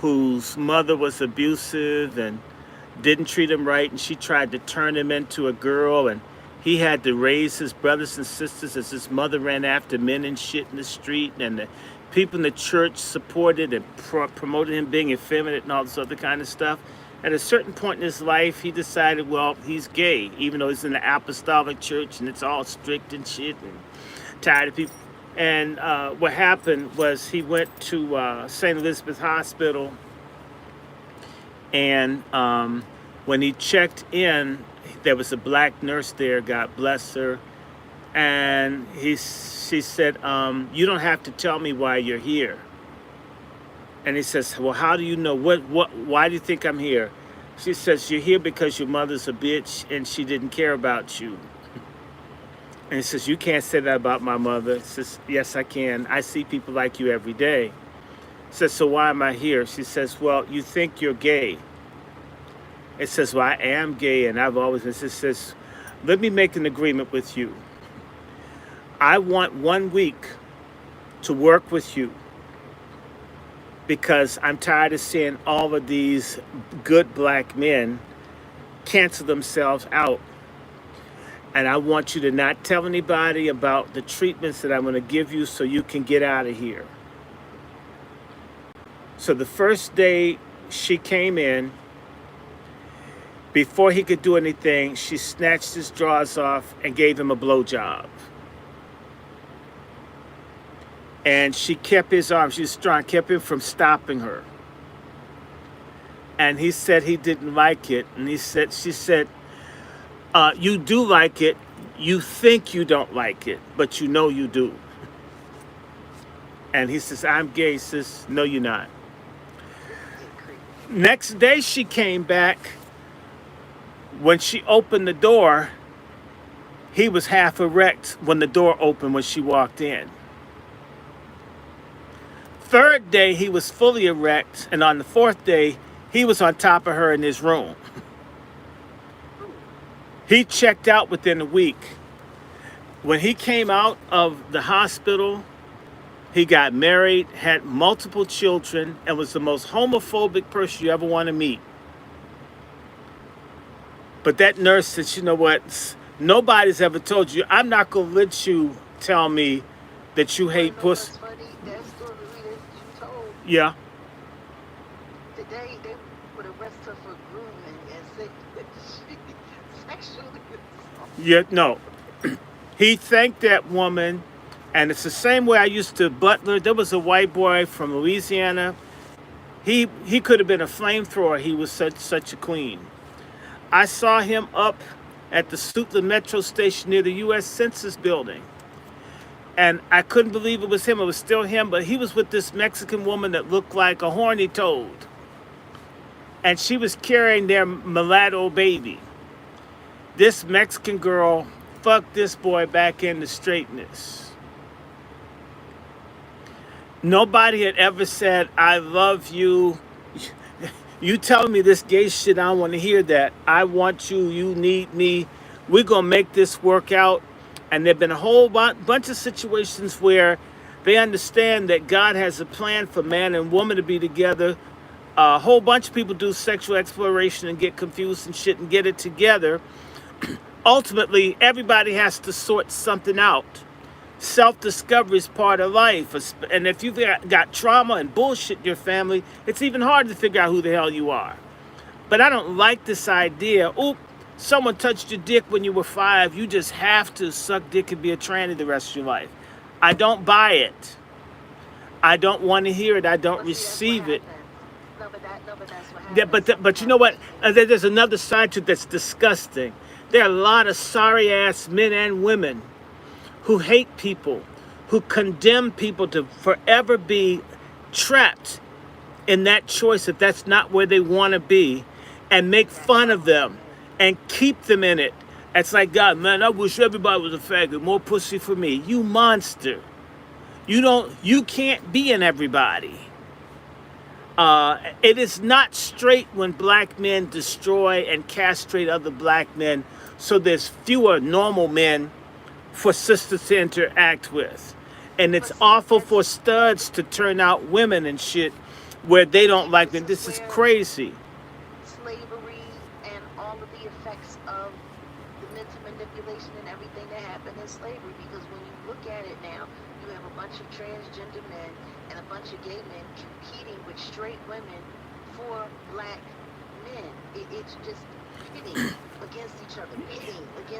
whose mother was abusive and didn't treat him right, and she tried to turn him into a girl, and he had to raise his brothers and sisters as his mother ran after men and shit in the street, and the people in the church supported and promoted him being effeminate and all this other kind of stuff. At a certain point in his life, he decided, well, he's gay, even though he's in the apostolic church and it's all strict and shit and tired of people. And what happened was he went to St. Elizabeth Hospital, and when he checked in, there was a black nurse there, God bless her, and she said, you don't have to tell me why you're here. And he says, well, how do you know? Why do you think I'm here? She says, you're here because your mother's a bitch and she didn't care about you. And he says, you can't say that about my mother. He says, yes, I can. I see people like you every day. He says, so why am I here? She says, well, you think you're gay. It says, well, I am gay and I've always been. It says, let me make an agreement with you. I want 1 week to work with you because I'm tired of seeing all of these good black men cancel themselves out. And I want you to not tell anybody about the treatments that I'm going to give you so you can get out of here. So the first day she came in, before he could do anything, she snatched his drawers off and gave him a blowjob. And she kept his arm, she was strong, kept him from stopping her. And he said he didn't like it. And she said, you do like it. You think you don't like it, but you know you do. And he says, I'm gay. He says, no, you're not. Next day she came back. When she opened the door, he was half erect when the door opened when she walked in. Third day, he was fully erect. And on the fourth day, he was on top of her in his room. He checked out within a week. When he came out of the hospital, he got married, had multiple children, and was the most homophobic person you ever want to meet. But that nurse said, you know what? Nobody's ever told you. I'm not going to let you tell me that you hate pussy. That's funny. That story that you told. Yeah. Today, they would arrest her for sexually assaulted. Yeah, no. He thanked that woman, and it's the same way I used to butler. There was a white boy from Louisiana. He could have been a flamethrower. He was such a queen. I saw him up at the Suitland Metro Station near the U.S. Census Building. And I couldn't believe it was him. It was still him, but he was with this Mexican woman that looked like a horny toad. And she was carrying their mulatto baby. This Mexican girl fucked this boy back into straightness. Nobody had ever said, I love you. You telling me this gay shit, I don't want to hear that. I want you, you need me. We're going to make this work out. And there have been a whole bunch of situations where they understand that God has a plan for man and woman to be together. A whole bunch of people do sexual exploration and get confused and shit and get it together. Ultimately, everybody has to sort something out. Self-discovery is part of life. And if you've got trauma and bullshit in your family, it's even harder to figure out who the hell you are. But I don't like this idea. Oop, someone touched your dick when you were 5. You just have to suck dick and be a tranny the rest of your life. I don't buy it. I don't want to hear it. I don't Well, see, receive it. No, but that's what happens. Yeah, but you know what? There's another side to it that's disgusting. There are a lot of sorry-ass men and women who hate people, who condemn people to forever be trapped in that choice if that's not where they want to be, and make fun of them and keep them in it. It's like, God, man, I wish everybody was a faggot. More pussy for me. You monster. You can't be in everybody. It is not straight when black men destroy and castrate other black men, so there's fewer normal men for sisters to interact with. And it's awful for studs to turn out women and shit where they don't like them. This is crazy. Slavery and all of the effects of the mental manipulation and everything that happened in slavery, because when you look at it now, you have a bunch of transgender men and a bunch of gay men competing with straight women for black men. It's just pitting against each other,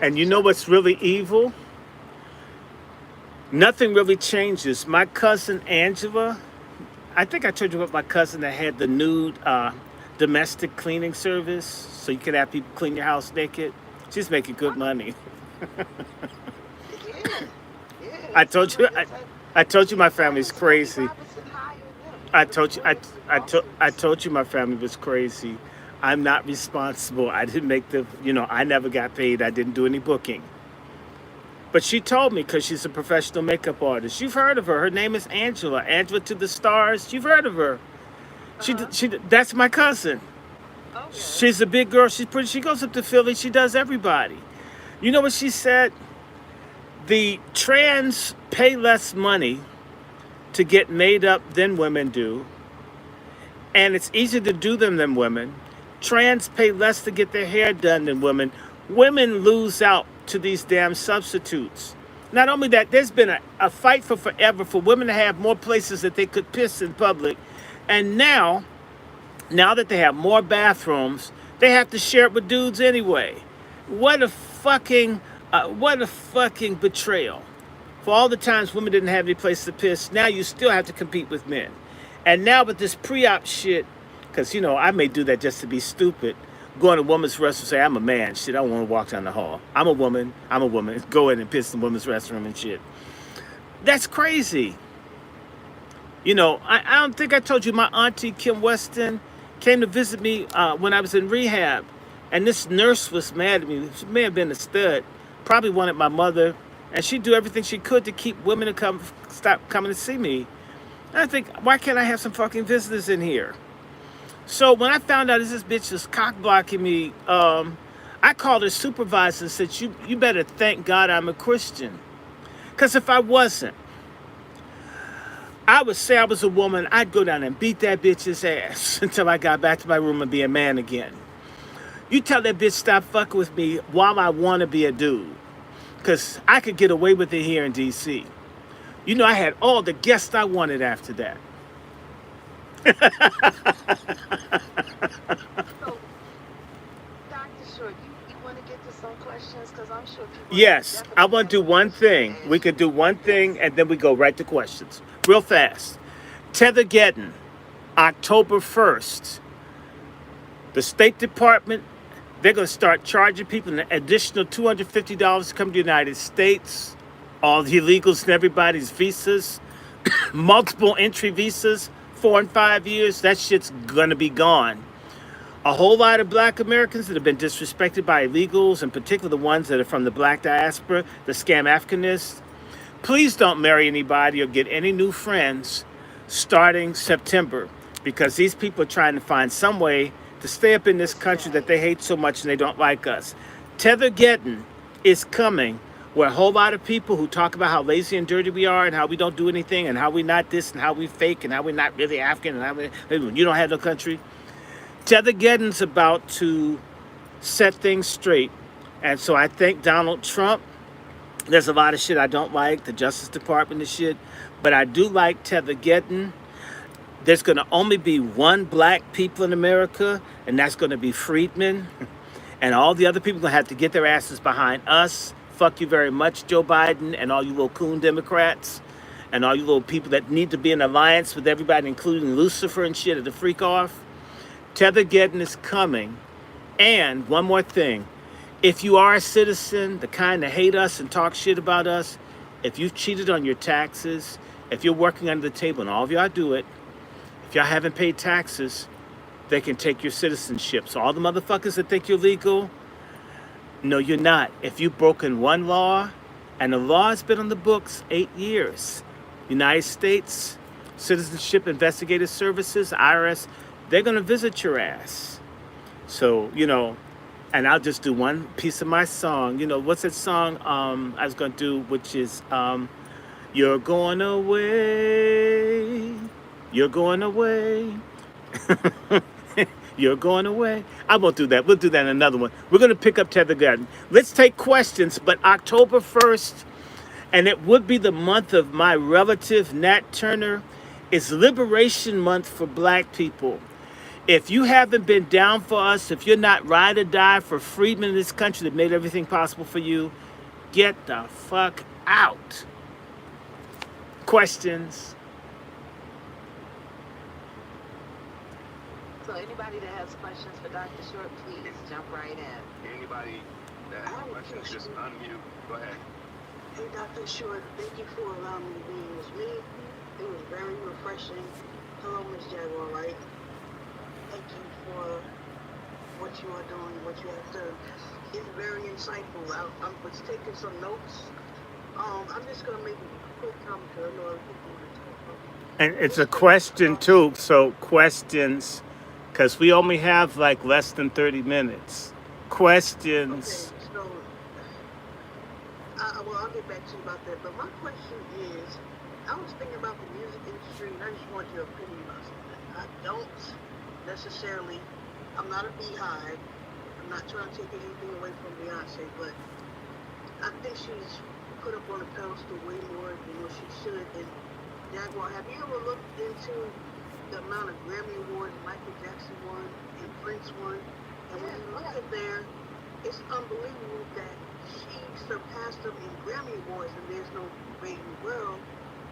And you know what's really evil? Nothing really changes. My cousin Angela, I think I told you about my cousin that had the nude domestic cleaning service, so you could have people clean your house naked. She's making good money. I told you my family's crazy. I told you my family was crazy. I'm not responsible. I didn't make I never got paid. I didn't do any booking. But she told me, because she's a professional makeup artist. You've heard of her. Her name is Angela. Angela to the Stars. You've heard of her. That's my cousin. Okay. She's a big girl. She's pretty. She goes up to Philly. She does everybody. You know what she said? The trans pay less money to get made up than women do. And it's easier to do them than women. Trans pay less to get their hair done than women. Women lose out to these damn substitutes. Not only that, there's been a fight for forever for women to have more places that they could piss in public. And now that they have more bathrooms, they have to share it with dudes anyway. What a fucking betrayal. For all the times women didn't have any place to piss, now you still have to compete with men. And now with this pre-op shit, because, I may do that just to be stupid, go in a woman's restroom and say, I'm a man. Shit, I don't want to walk down the hall. I'm a woman. Go in and piss in the women's restroom and shit. That's crazy. I don't think I told you my auntie, Kim Weston, came to visit me when I was in rehab. And this nurse was mad at me. She may have been a stud. Probably wanted my mother. And she'd do everything she could to keep women to stop coming to see me. And I think, why can't I have some fucking visitors in here? So when I found out this bitch was cock blocking me, I called her supervisor and said, you better thank God I'm a Christian. Because if I wasn't, I would say I was a woman, I'd go down and beat that bitch's ass until I got back to my room and be a man again. You tell that bitch stop fucking with me while I want to be a dude. Because I could get away with it here in D.C. I had all the guests I wanted after that. So, Dr. Short, you want to get to some questions? Because I'm sure people Yes, I definitely want have to do some one questions to thing. We ask could you. do one thing Yes. and then we go right to questions. Real fast. Tethergeddon, October 1st. The State Department, they're going to start charging people an additional $250 to come to the United States. All the illegals and everybody's visas, multiple entry visas, 4 and 5 years, that shit's going to be gone. A whole lot of black Americans that have been disrespected by illegals, in particular the ones that are from the black diaspora, the scam Africanists. Please don't marry anybody or get any new friends starting September because these people are trying to find some way to stay up in this What's country that today? they hate so much and they don't like us. Tethergeddon is coming where a whole lot of people who talk about how lazy and dirty we are and how we don't do anything and how we not this and how we fake and how we're not really African and how you don't have no country. Tethergeddon's about to set things straight. And so I think Donald Trump, there's a lot of shit I don't like, the Justice Department and shit, but I do like Tethergeddon. There's going to only be one black people in America, and that's going to be Freedmen. And all the other people are going to have to get their asses behind us. Fuck you very much, Joe Biden, and all you little coon Democrats, and all you little people that need to be in alliance with everybody, including Lucifer and shit at the freak off. Tethergeddon is coming. And one more thing. If you are a citizen, the kind that hate us and talk shit about us, if you've cheated on your taxes, if you're working under the table, and all of y'all do it, if y'all haven't paid taxes, they can take your citizenship. So all the motherfuckers that think you're legal, no, you're not. If you've broken one law, and the law has been on the books 8 years, United States Citizenship Investigative Services, IRS, they're going to visit your ass. So, and I'll just do one piece of my song. What's that song I was going to do, which is You're Going Away, You're Going Away, You're Going Away. I won't do that. We'll do that in another one. We're going to pick up Tethergeddon. Let's take questions, but October 1st, and it would be the month of my relative, Nat Turner, is Liberation Month for black people. If you haven't been down for us, if you're not ride or die for freedmen in this country that made everything possible for you, get the fuck out. Questions? So anybody that has questions for Dr. Short, please jump right in. Anybody that I has have a questions, just question. unmute. Go ahead. Hey, Dr. Short, thank you for allowing me to be in this meeting. It was very refreshing. Hello, Ms. Jaguar, right? Thank you for what you are doing, what you have done. It's very insightful. I was taking some notes. I'm just going to make a quick comment because I know other people want to talk about. And it's a question too, so questions, because we only have like less than 30 minutes. Okay, Questions. so I'll get back to you about that. But my question is, I was thinking about the music industry, and I just want your opinion about something. I don't necessarily, I'm not a beehive. I'm not trying to take anything away from Beyonce, but I think she's put up on a pedestal way more than what she should. And Jaguar, have you ever looked into the amount of Grammy awards Michael Jackson won and Prince won? And when you look at there, it's unbelievable that she surpassed them in Grammy awards, and there's no way in the world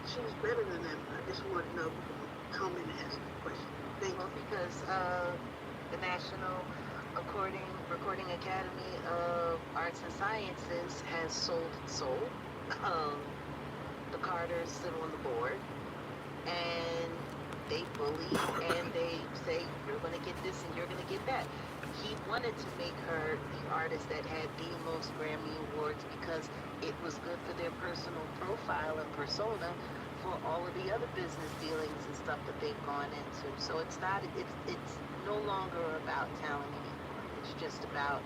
she's better than them. I just want to know if you can come in and answer the question. Thank Well, you. because the National Recording Academy of Arts and Sciences has sold its soul. The Carters sit on the board, and they bully, and they say, you're going to get this and you're going to get that. He wanted to make her the artist that had the most Grammy Awards because it was good for their personal profile and persona for all of the other business dealings and stuff that they've gone into. So it's no longer about talent anymore. It's just about,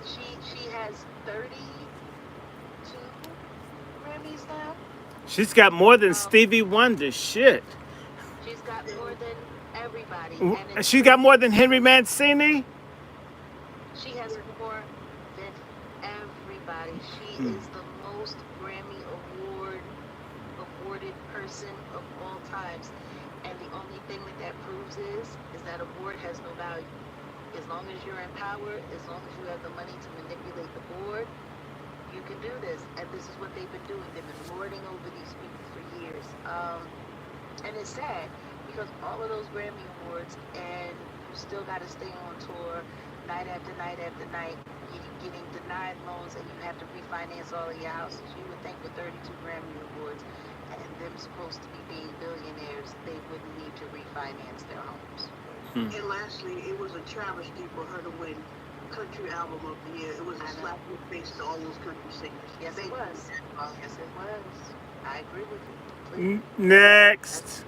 she has 32 Grammys now. She's got more than Stevie Wonder. Shit. She's got more than everybody. And She got more than Henry Mancini? She has more than everybody. She is the most Grammy awarded person of all times. And the only thing that proves is that award has no value. As long as you're in power, as long as you have the money to manipulate the board, you can do this. And this is what they've been doing. They've been lording over these people for years. And it's sad because all of those Grammy Awards, and you still got to stay on tour night after night after night, getting denied loans, and you have to refinance all of your houses. You would think with 32 Grammy Awards and them supposed to be being billionaires, they wouldn't need to refinance their homes. And lastly, it was a travesty for her to win Country Album of the Year. It was a slap in the face to all those country singers. Yes, it was. Yes, it was. I agree with you completely. Next. That's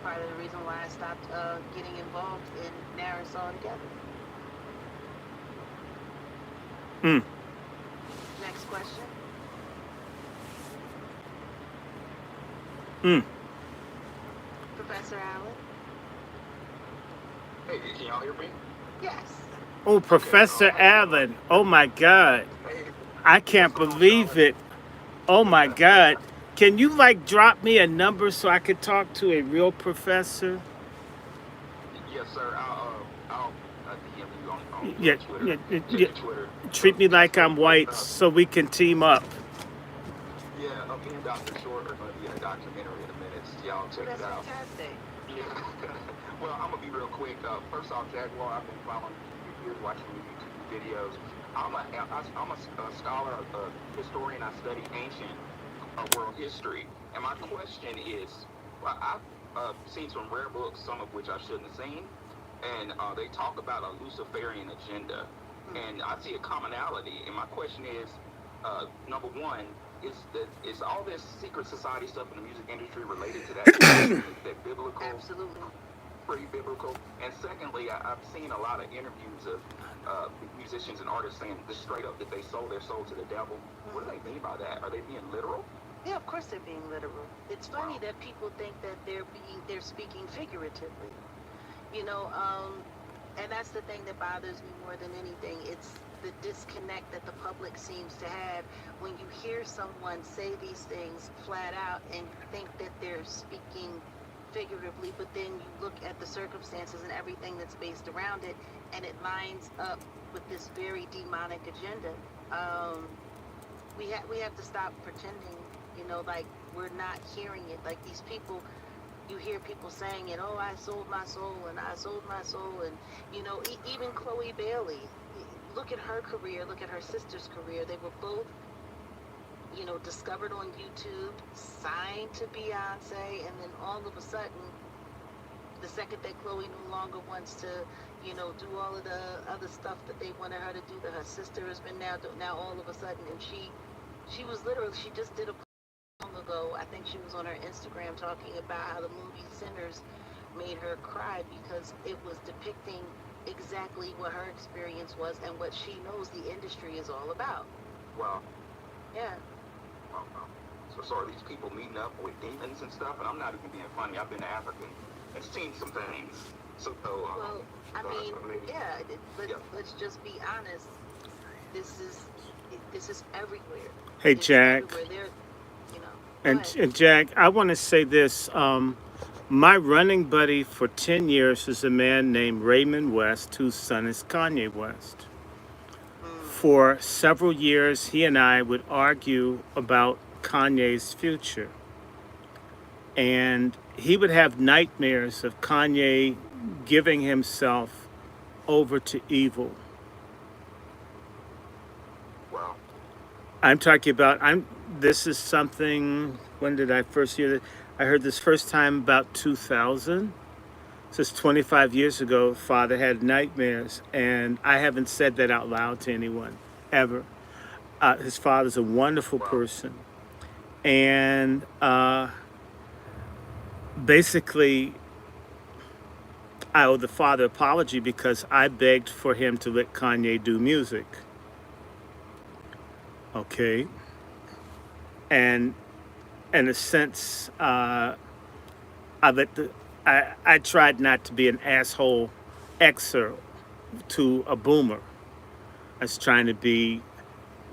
part of the reason why I stopped getting involved in Naris altogether. Next question. Professor Allen? Hey, can y'all hear me? Yes. Oh, Professor Allen. Oh my God. Hey, I can't believe it. Oh my God. Can you like drop me a number so I could talk to a real professor? yes, sir. I'll DM you on Yeah, Twitter. yeah, Check yeah. your Twitter. Treat me like I'm white so we can team up. Yeah, me and Dr. Short are going to be in a documentary in a minute. So y'all check That's it out. fantastic. Yeah. Well, I'm gonna be real quick. First off, Jaguar, I've been following you years, watching your YouTube videos. I'm a scholar, a historian. I study ancient world history, and my question is, well, I've seen some rare books, some of which I shouldn't have seen, and they talk about a Luciferian agenda, and I see a commonality. And my question is, number one, is all this secret society stuff in the music industry related to that? That biblical? Absolutely. Pretty biblical. And secondly, I've seen a lot of interviews of musicians and artists saying just straight up that they sold their soul to the devil. What do they mean by that? Are they being literal? Yeah, of course they're being literal. It's funny that people think that they're speaking figuratively. You know, and that's the thing that bothers me more than anything. It's the disconnect that the public seems to have when you hear someone say these things flat out and you think that they're speaking figuratively, but then you look at the circumstances and everything that's based around it, and it lines up with this very demonic agenda. We have to stop pretending, you know, like we're not hearing it. Like these people, you hear people saying it, oh, I sold my soul, and I sold my soul, and, you know, even Chloe Bailey, look at her career, look at her sister's career. They were both, you know, discovered on YouTube, signed to Beyonce, and then all of a sudden, the second that Chloe no longer wants to, you know, do all of the other stuff that they wanted her to do, that her sister has been now all of a sudden, and she was literally, she just did a long ago, I think she was on her Instagram talking about how the movie Sinners made her cry because it was depicting exactly what her experience was and what she knows the industry is all about. Wow. Yeah. Wow. So are these people meeting up with demons and stuff? And I'm not even being funny. I've been African and seen some things. So, well, I mean, yeah, Yeah. let's just be honest. This is everywhere. Hey, It's Jack. everywhere. There, you know. And Jack, I want to say this. My running buddy for 10 years is a man named Raymond West, whose son is Kanye West. For several years, he and I would argue about Kanye's future. And he would have nightmares of Kanye giving himself over to evil. Wow. I'm talking about, this is something, when did I first hear that? I heard this first time about 2000. So it's 25 years ago, Father had nightmares. And I haven't said that out loud to anyone, ever. His father's a wonderful person. And basically, I owe the father apology because I begged for him to let Kanye do music. Okay. And in a sense, I tried not to be an asshole Xer to a boomer. I was trying to be,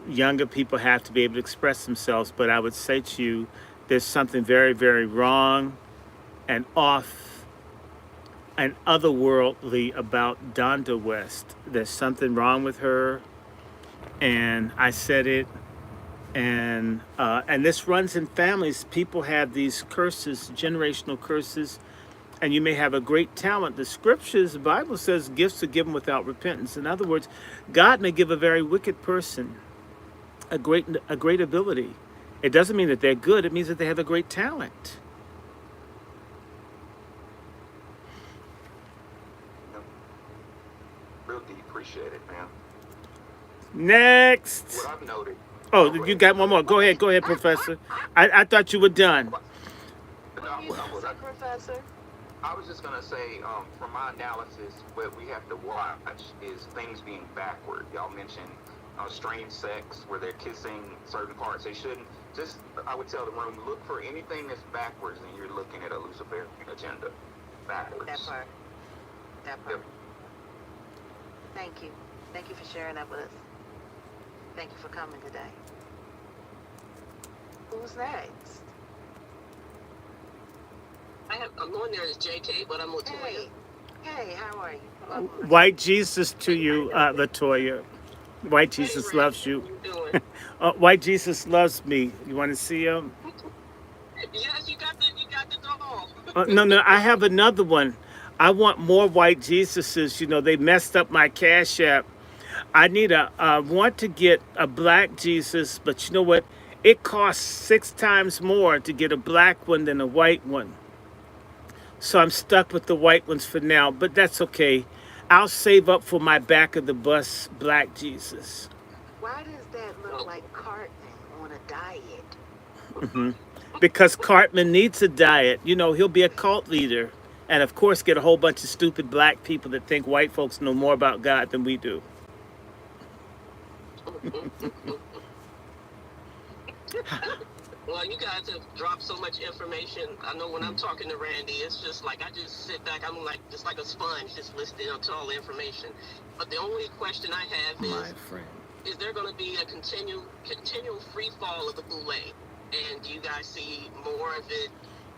younger people have to be able to express themselves, but I would say to you, there's something very, very wrong and off and otherworldly about Donda West. There's something wrong with her, and I said it. And this runs in families. People have these curses, generational curses, and you may have a great talent. The scriptures, the Bible says, gifts are given without repentance. In other words, God may give a very wicked person a great ability. It doesn't mean that they're good. It means that they have a great talent. Real deep. Appreciate it, man. Next. What I've noted. Oh, you got one more. Go ahead, Professor. I thought you were done. No, What you gonna say, Professor? I was just gonna say, from my analysis, what we have to watch is things being backward. Y'all mentioned strange sex, where they're kissing certain parts they shouldn't. Just, I would tell the room, look for anything that's backwards, and you're looking at a Luciferian agenda. Backwards. That part. That part. Yep. Thank you. Thank you for sharing that with us. Thank you for coming today. Who's next? I'm on there as JK, but I'm Latoya. Hey, how are you? Welcome. White Jesus to you, Latoya. White Jesus loves you. How you doing? White Jesus loves me. You want to see him? Yes, you got the dog. No, I have another one. I want more white Jesuses. You know, they messed up my Cash App. I want to get a black Jesus, but you know what? It costs 6 times more to get a black one than a white one. So I'm stuck with the white ones for now, but that's okay. I'll save up for my back of the bus black Jesus. Why does that look like Cartman on a diet? Because Cartman needs a diet. You know, he'll be a cult leader. And of course, get a whole bunch of stupid black people that think white folks know more about God than we do. Well, you guys have dropped so much information. I know when I'm talking to Randy, it's just like I just sit back. I'm like just like a sponge, just listening to all the information. But the only question I have My friend. is there going to be a continual free fall of the boule? And do you guys see more of it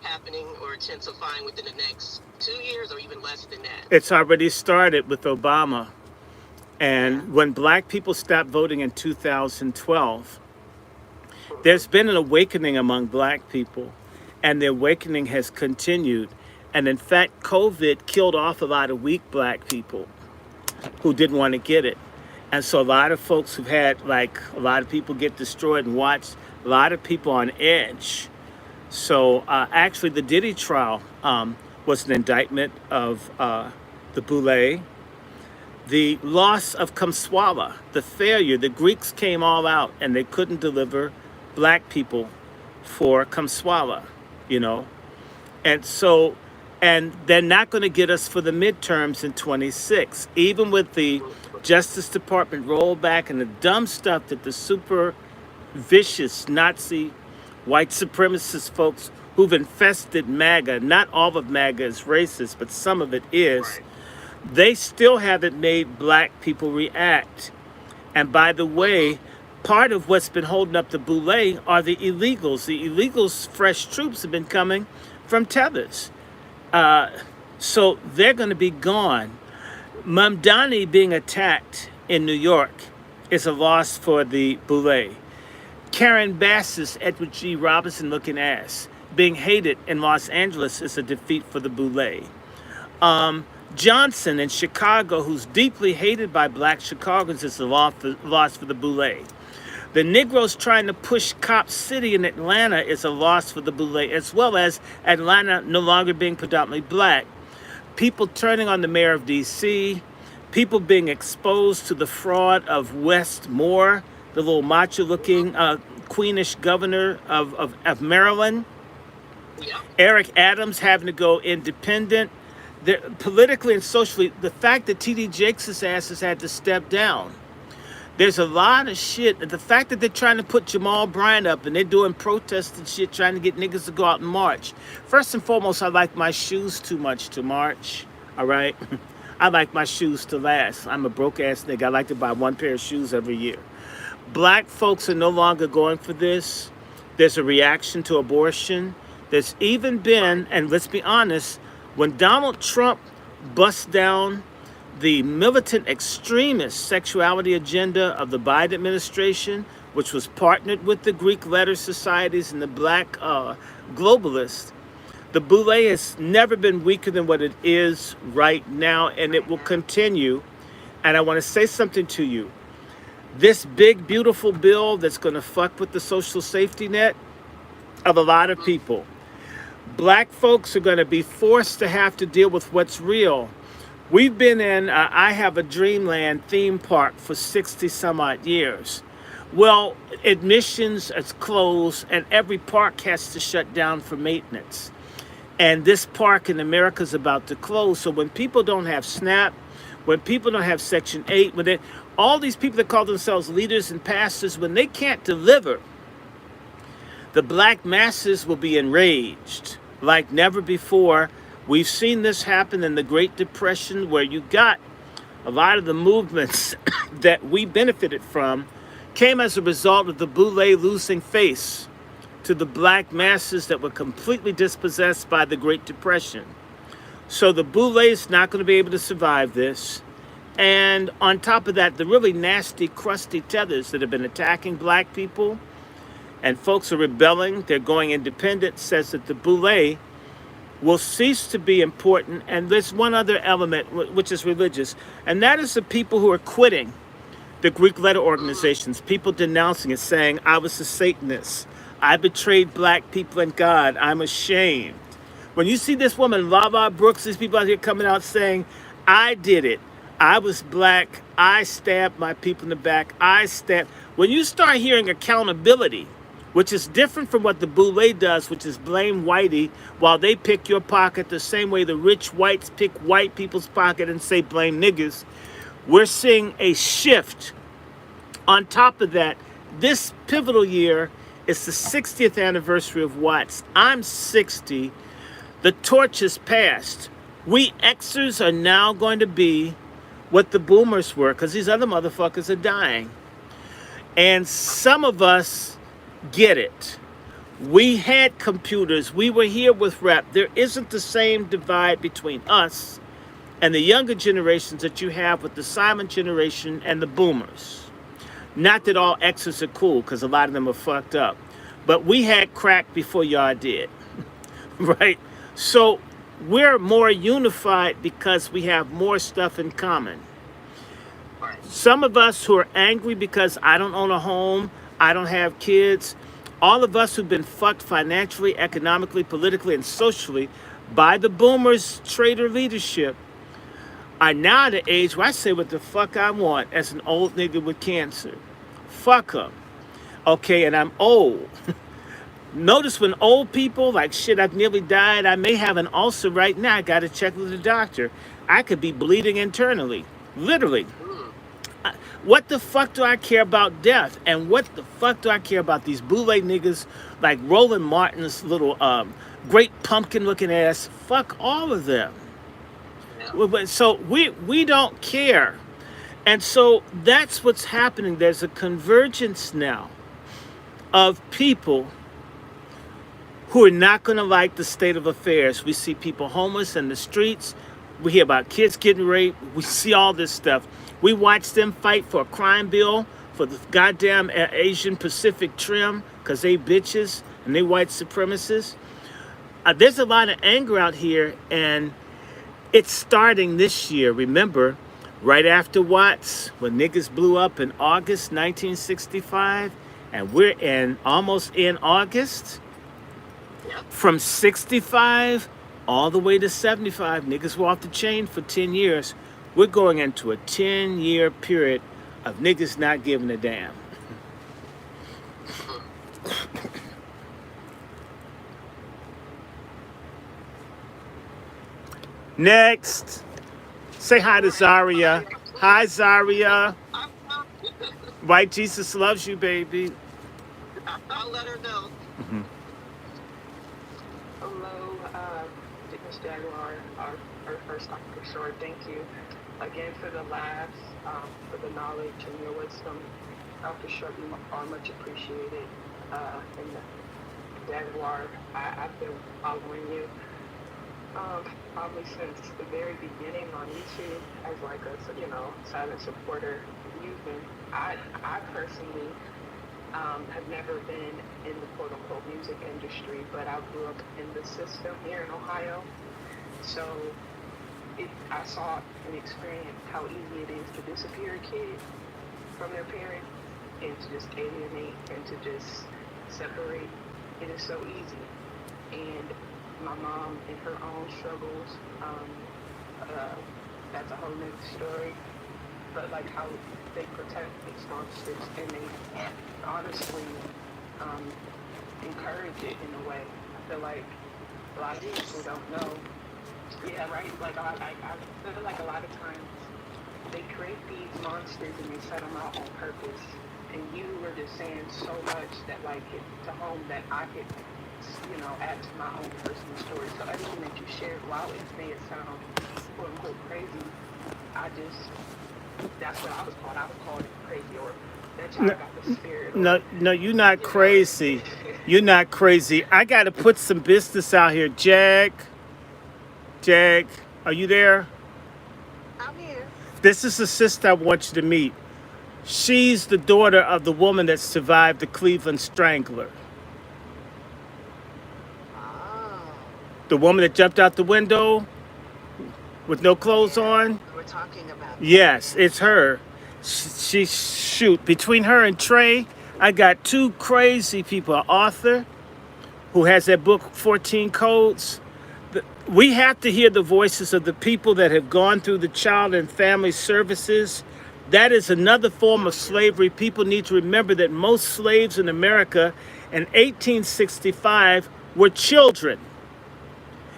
happening or intensifying within the next 2 years or even less than that? It's already started with Obama. And when black people stopped voting in 2012, there's been an awakening among black people, and the awakening has continued. And in fact, COVID killed off a lot of weak black people who didn't want to get it. And so a lot of folks who've had, like, a lot of people get destroyed and watched, a lot of people on edge. So actually, the Diddy trial was an indictment of the boule. The loss of Kamswala, the failure, the Greeks came all out and they couldn't deliver black people for Kamswala, you know. And so, and they're not going to get us for the midterms in 26. Even with the Justice Department rollback and the dumb stuff that the super vicious Nazi white supremacist folks who've infested MAGA, not all of MAGA is racist, but some of it is, they still haven't made black people react. And by the way, part of what's been holding up the boule are the illegals. The illegals, fresh troops have been coming from Tethers. So they're going to be gone. Mamdani being attacked in New York is a loss for the boule. Karen Bass's Edward G. Robinson looking ass being hated in Los Angeles is a defeat for the boule. Johnson in Chicago, who's deeply hated by black Chicagoans, is a loss for the boule. The Negroes trying to push Cop City in Atlanta is a loss for the boule, as well as Atlanta no longer being predominantly black. People turning on the mayor of D.C., people being exposed to the fraud of West Moore, the little macho-looking queenish governor of Maryland. Eric Adams having to go independent. Politically and socially, the fact that T.D. Jakes' ass has had to step down. There's a lot of shit. The fact that they're trying to put Jamal Bryant up and they're doing protests and shit, trying to get niggas to go out and march. First and foremost, I like my shoes too much to march, all right? I like my shoes to last. I'm a broke-ass nigga. I like to buy one pair of shoes every year. Black folks are no longer going for this. There's a reaction to abortion. There's even been, and let's be honest, when Donald Trump bust down the militant extremist sexuality agenda of the Biden administration, which was partnered with the Greek letter societies and the black globalists. The boule has never been weaker than what it is right now, and it will continue. And I want to say something to you. This big, beautiful bill that's going to fuck with the social safety net of a lot of people. Black folks are going to be forced to have to deal with what's real. We've been in I Have a Dreamland theme park for 60 some odd years. Well, admissions is closed and every park has to shut down for maintenance. And this park in America is about to close. So when people don't have SNAP, when people don't have Section 8, when all these people that call themselves leaders and pastors, when they can't deliver, the black masses will be enraged like never before. We've seen this happen in the Great Depression, where you got a lot of the movements that we benefited from came as a result of the boule losing face to the black masses that were completely dispossessed by the Great Depression. So the boule is not going to be able to survive this. And on top of that, the really nasty, crusty tethers that have been attacking black people, and folks are rebelling, they're going independent, says that the boule will cease to be important. And there's one other element, which is religious, and that is the people who are quitting the Greek letter organizations, people denouncing it, saying, I was a Satanist. I betrayed black people and God. I'm ashamed. When you see this woman, Lava Brooks, these people out here coming out saying, I did it. I was black. I stabbed my people in the back. I stabbed. When you start hearing accountability, which is different from what the boule does, which is blame whitey while they pick your pocket the same way the rich whites pick white people's pocket and say blame niggers, we're seeing a shift. On top of that, this pivotal year is the 60th anniversary of Watts. I'm 60. The torch is passed. We Xers are now going to be what the boomers were, because these other motherfuckers are dying. And some of us get it. We had computers. We were here with rap. There isn't the same divide between us and the younger generations that you have with the silent generation and the boomers. Not that all Xers are cool, because a lot of them are fucked up. But we had crack before y'all did, right? So we're more unified because we have more stuff in common. Some of us who are angry because I don't own a home, I don't have kids, all of us who've been fucked financially, economically, politically, and socially by the boomers' traitor leadership, are now at the age where I say what the fuck I want as an old nigga with cancer. Fuck them. Okay, and I'm old. Notice when old people, like shit, I've nearly died, I may have an ulcer right now, I gotta check with the doctor. I could be bleeding internally, literally. What the fuck do I care about death? And what the fuck do I care about these boule niggas like Roland Martin's little great pumpkin looking ass? Fuck all of them. So we don't care. And so that's what's happening. There's a convergence now of people who are not going to like the state of affairs. We see people homeless in the streets. We hear about kids getting raped. We see all this stuff. We watch them fight for a crime bill for the goddamn Asian Pacific trim because they bitches and they white supremacists. There's a lot of anger out here, and it's starting this year. Remember, right after Watts, when niggas blew up in August 1965, and we're almost in August. From 65 all the way to 75, niggas were off the chain for 10 years. We're going into a 10-year period of niggas not giving a damn. Next. Say hi to Zaria. Hi, Zaria. White Jesus loves you, baby. I'll let her know. Mm-hmm. Hello, Miss Jaguar, our first Dr. Short. Thank you again for the laughs, for the knowledge and your wisdom. Dr. Short, you are much appreciated. And Jaguar, I've been following you Probably since the very beginning on YouTube as like a, silent supporter of music. I personally have never been in the quote unquote music industry, but I grew up in the system here in Ohio. So I saw and experienced how easy it is to disappear a kid from their parent and to just alienate and to just separate. It is so easy. And my mom and her own struggles, that's a whole nother story. But like how they protect these monsters and they honestly encourage it in a way. I feel like a lot of people don't know. Yeah, right? Like I feel like a lot of times they create these monsters and they set them out on purpose. And you were just saying so much that like it to home that I could, add to my own personal story. So everything that you shared, while it may sound quote unquote crazy, that's what I was called. I was called crazy, or that child got the spirit. No, you're not crazy. You're not crazy. I got to put some business out here. Jag, are you there? I'm here. This is the sister I want you to meet. She's the daughter of the woman that survived the Cleveland Strangler. Oh. The woman that jumped out the window with no clothes on. We're talking about. Yes, it's her. She shoot, between her and Trey, I got two crazy people. An author who has that book 14 Codes. We have to hear the voices of the people that have gone through the child and family services. That is another form of slavery. People need to remember that most slaves in America in 1865 were children.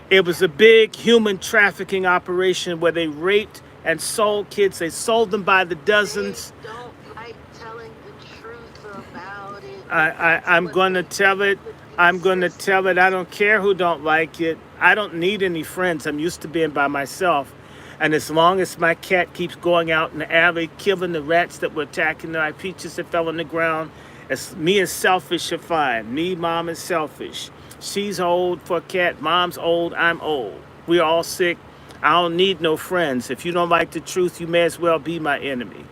It was a big human trafficking operation where they raped and sold kids. They sold them by the dozens. They don't like telling the truth about it. I'm going to tell it. I'm going to tell it. I don't care who don't like it. I don't need any friends. I'm used to being by myself. And as long as my cat keeps going out in the alley, killing the rats that were attacking my peaches that fell on the ground, as me and Selfish are fine. Me, Mom, and Selfish. She's old for a cat. Mom's old. I'm old. We're all sick. I don't need no friends. If you don't like the truth, you may as well be my enemy.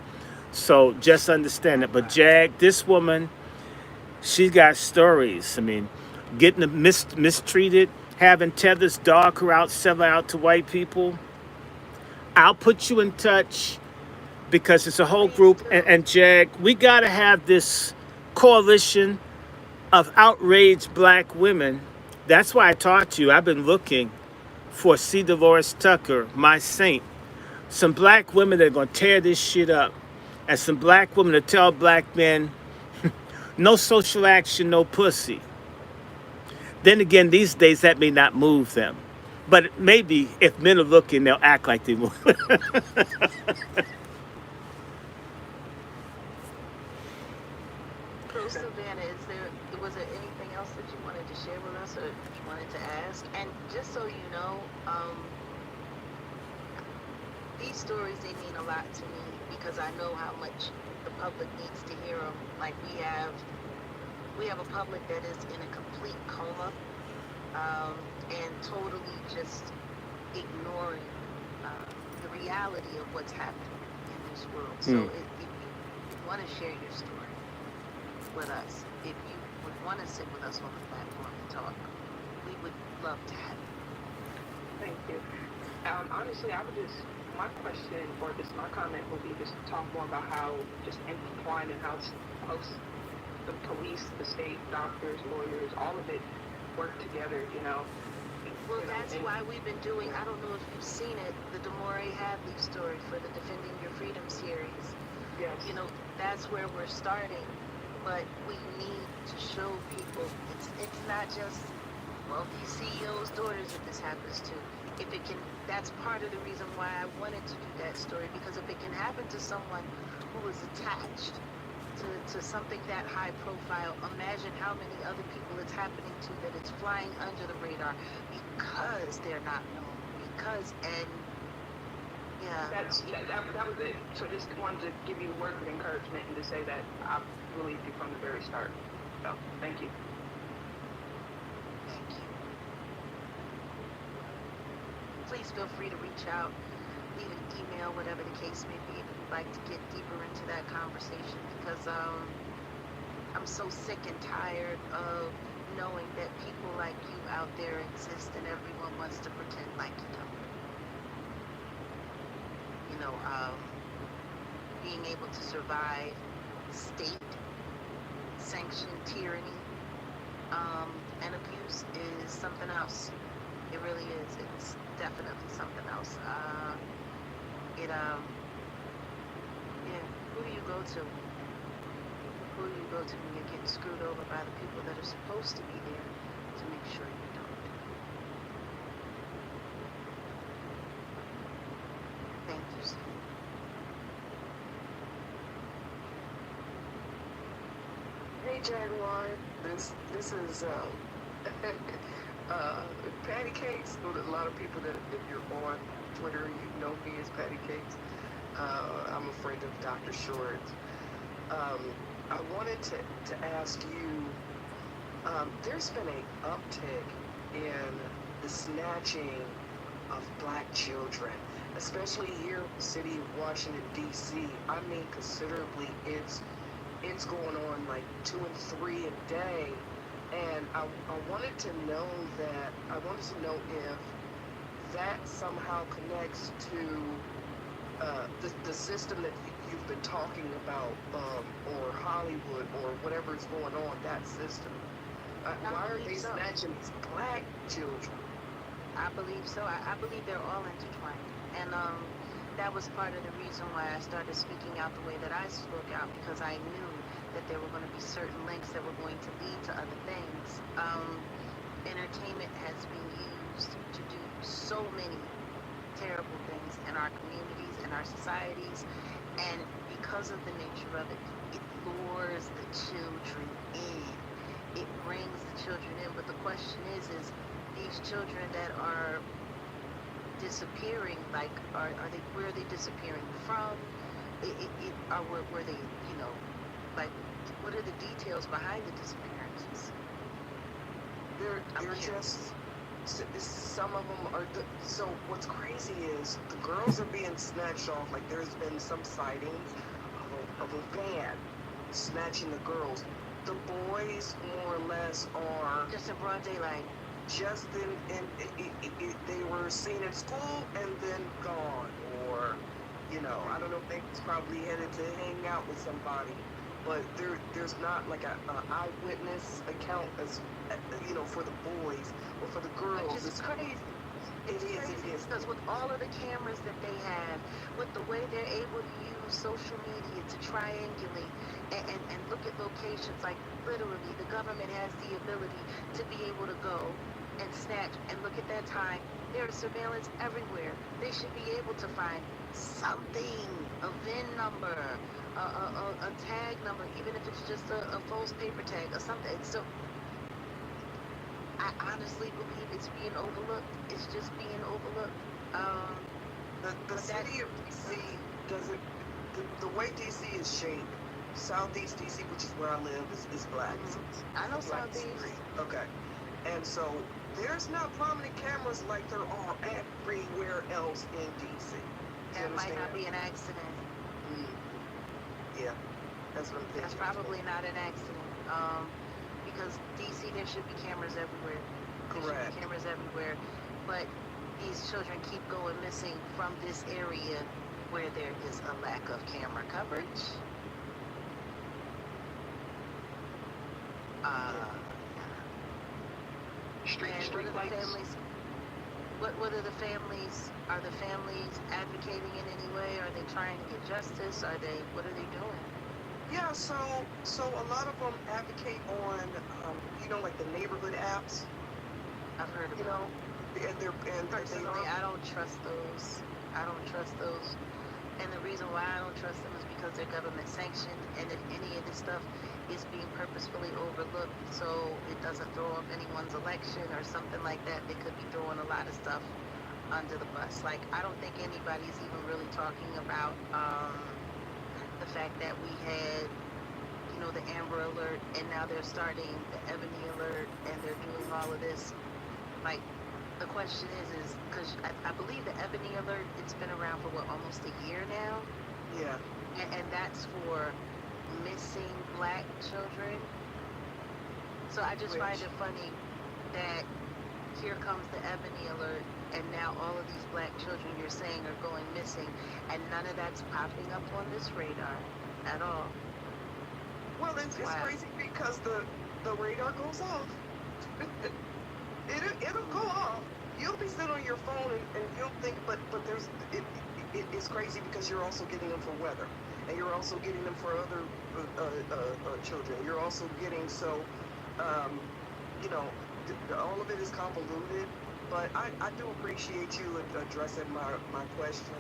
So just understand it. But Jag, this woman, she's got stories. I mean, getting mistreated, having Tether's dog her out, selling out to white people. I'll put you in touch because it's a whole group. And Jag, we got to have this coalition of outraged black women. That's why I talked to you. I've been looking for C. Dolores Tucker, my saint. Some black women that are going to tear this shit up. And some black women that tell black men, no social action, no pussy. Then again, these days that may not move them. But maybe if men are looking, they'll act like they move. So Savannah, was there anything else that you wanted to share with us or you wanted to ask? And just so you know, these stories, they mean a lot to me because I know how much the public needs to hear them. Like we have a public that is in a complete coma and totally just ignoring the reality of what's happening in this world. So if you want to share your story with us, if you would want to sit with us on the platform and talk, we would love to have you. Thank you. Honestly, my question or just my comment would be just to talk more about how just intertwined and how close the police, the state, doctors, lawyers, all of it work together, Well, that's why we've been doing, I don't know if you've seen it, the Demohoaz Hadley story for the Defending Your Freedom series. Yes. That's where we're starting. But we need to show people it's not just wealthy CEOs' daughters that this happens to. If it can, that's part of the reason why I wanted to do that story, because if it can happen to someone who is attached to something that high profile, imagine how many other people it's happening to that it's flying under the radar because they're not known. That was it. So just wanted to give you a word of encouragement and to say that I believed you from the very start. So thank you. Thank you. please feel free to reach out, leave an email, whatever the case may be, if you'd like to get deeper into that conversation, because I'm so sick and tired of knowing that people like you out there exist and everyone wants to pretend like you don't. You know, being able to survive state-sanctioned tyranny and abuse is something else. It really is. It's definitely something else. Yeah, who do you go to? Who do you go to when you're getting screwed over by the people that are supposed to be there to make sure you don't? Thank you, Steve. Hey Jaguar, this is Patty Cakes. A lot of people that if you're on Twitter, you know me as Patty Cakes. I'm a friend of Dr. Short. I wanted to ask you, there's been an uptick in the snatching of black children, especially here in the city of Washington, D.C. I mean, considerably. It's going on like 2 and 3 a day. And I wanted to know if that somehow connects to the system that you've been talking about, or Hollywood, or whatever's going on, that system. Why are they snatching these black children? I believe so. I believe they're all intertwined. And that was part of the reason why I started speaking out the way that I spoke out, because I knew that there were going to be certain links that were going to lead to other things. Entertainment has been used to do so many terrible things in our communities, in our societies, and because of the nature of it, it lures the children in. It brings the children in, but the question is these children that are disappearing, like, where are they disappearing from? Were they, you know, like, what are the details behind the disappearances? They're just, some of them are, so what's crazy is the girls are being snatched off. Like, there's been some sightings of a van snatching the girls. The boys, more or less, are just in broad daylight. Just they were seen at school and then gone, or, you know, I don't know if they was probably headed to hang out with somebody, but there's not like a eyewitness account as, you know, for the boys or for the girls. It's crazy. It is. Because with all of the cameras that they have, with the way they're able to use social media to triangulate and look at locations, like literally the government has the ability to be able to go and snatch and look at that time. There is surveillance everywhere. They should be able to find something, a VIN number, a tag number, even if it's just a false paper tag or something. So I honestly believe it's being overlooked. It's just being overlooked. The city of DC doesn't, the way DC is shaped, Southeast DC, which is where I live, is black. Mm-hmm. I know Southeast. Okay. And so there's not prominent cameras like there are everywhere else in DC. That might not be an accident. Yeah, that's what I'm thinking. That's probably not an accident. Because DC, there should be cameras everywhere. There should be cameras everywhere. But these children keep going missing from this area where there is a lack of camera coverage. Street lights. What are the families? Are the families advocating in any way? Are they trying to get justice? What are they doing? Yeah, so a lot of them advocate on, you know, like the neighborhood apps. I've heard of you know, and personally, I don't trust those. And the reason why I don't trust them is because they're government sanctioned, and if any of this stuff is being purposefully overlooked so it doesn't throw off anyone's election or something like that, they could be throwing a lot of stuff under the bus. Like, I don't think anybody's even really talking about the fact that we had, you know, the Amber Alert, and now they're starting the Ebony Alert, and they're doing all of this. Like, the question is because I believe the Ebony Alert, it's been around for what, almost a year now? Yeah. And that's for missing black children. So I just find Which, it funny that here comes the Ebony Alert, and now all of these black children you're saying are going missing, and none of that's popping up on this radar at all. well, it's Wow. crazy because the radar goes off. It'll go off. You'll be sitting on your phone and you'll think, but there's it's crazy because you're also getting them for weather, and you're also getting them for other children. You're also getting um, you know, all of it is convoluted. But I do appreciate you addressing my question,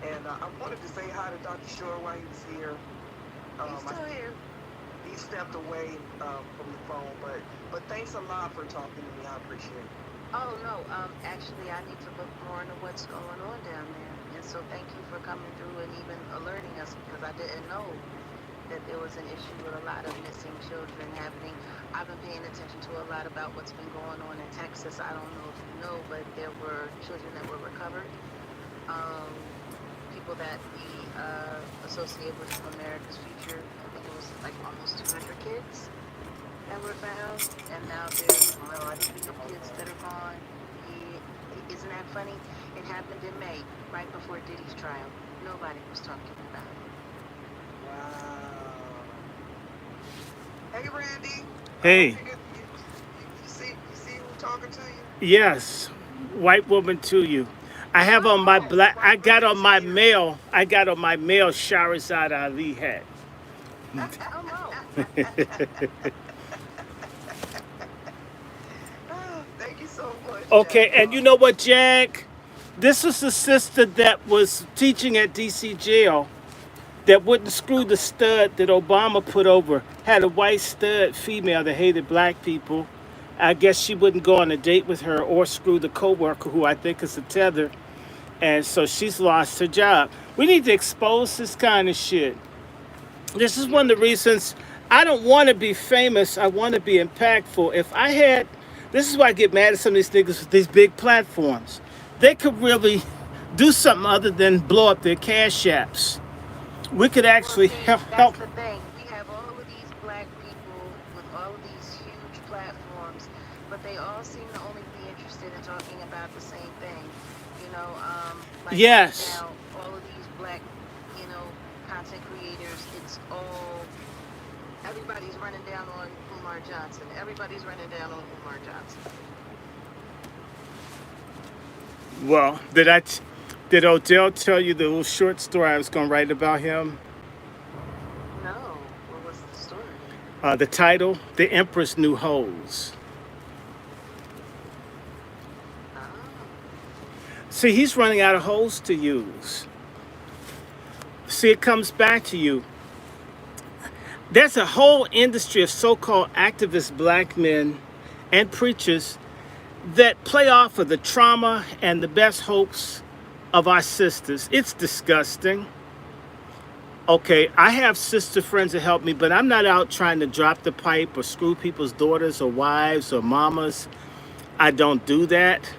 and I wanted to say hi to Dr. Shore while he was here. He's still here. He stepped away from the phone, but thanks a lot for talking to me. I appreciate it. Oh no, actually I need to look more into what's going on down there. And so thank you for coming through and even alerting us, because I didn't know that there was an issue with a lot of missing children happening. I've been paying attention to a lot about what's been going on in Texas. I don't know if you know, but there were children that were recovered. People that we associate with America's Future. I think it was like almost 200 kids that were found, and now there's kids that are gone. Isn't that funny? It happened in May, right before Diddy's trial. Nobody was talking about it. Wow. Hey, Randy. Hey. You see who talking to you? Yes, white woman to you. I have on my black. I got on my mail. I got on my mail Shahrazad Ali hat. Oh no. Thank you so much. Okay, Jack. and you know what, Jack? This was the sister that was teaching at DC jail that wouldn't screw the stud that Obama put over. Had a white stud female that hated black people. I guess she wouldn't go on a date with her or screw the coworker who I think is a tether. And so she's lost her job. We need to expose this kind of shit. This is one of the reasons I don't want to be famous. I want to be impactful. If I had, this is why I get mad at some of these niggas with these big platforms. They could really do something other than blow up their cash apps. We could actually Well, see, help. that's the thing. We have all of these black people with all of these huge platforms, but they all seem to only be interested in talking about the same thing. You know, like Yes. now, all of these black, content creators, it's all, everybody's running down on Umar Johnson. Everybody's running down on Umar Johnson. Well, did Odell tell you the little short story I was going to write about him? No, what was the story? The title, The Empress New Hoes. Oh, See, he's running out of hoes to use. See, it comes back to you. There's a whole industry of so-called activist black men and preachers that play off of the trauma and the best hopes of our sisters. It's disgusting. Okay, I have sister friends that help me, but I'm not out trying to drop the pipe or screw people's daughters or wives or mamas. I don't do that.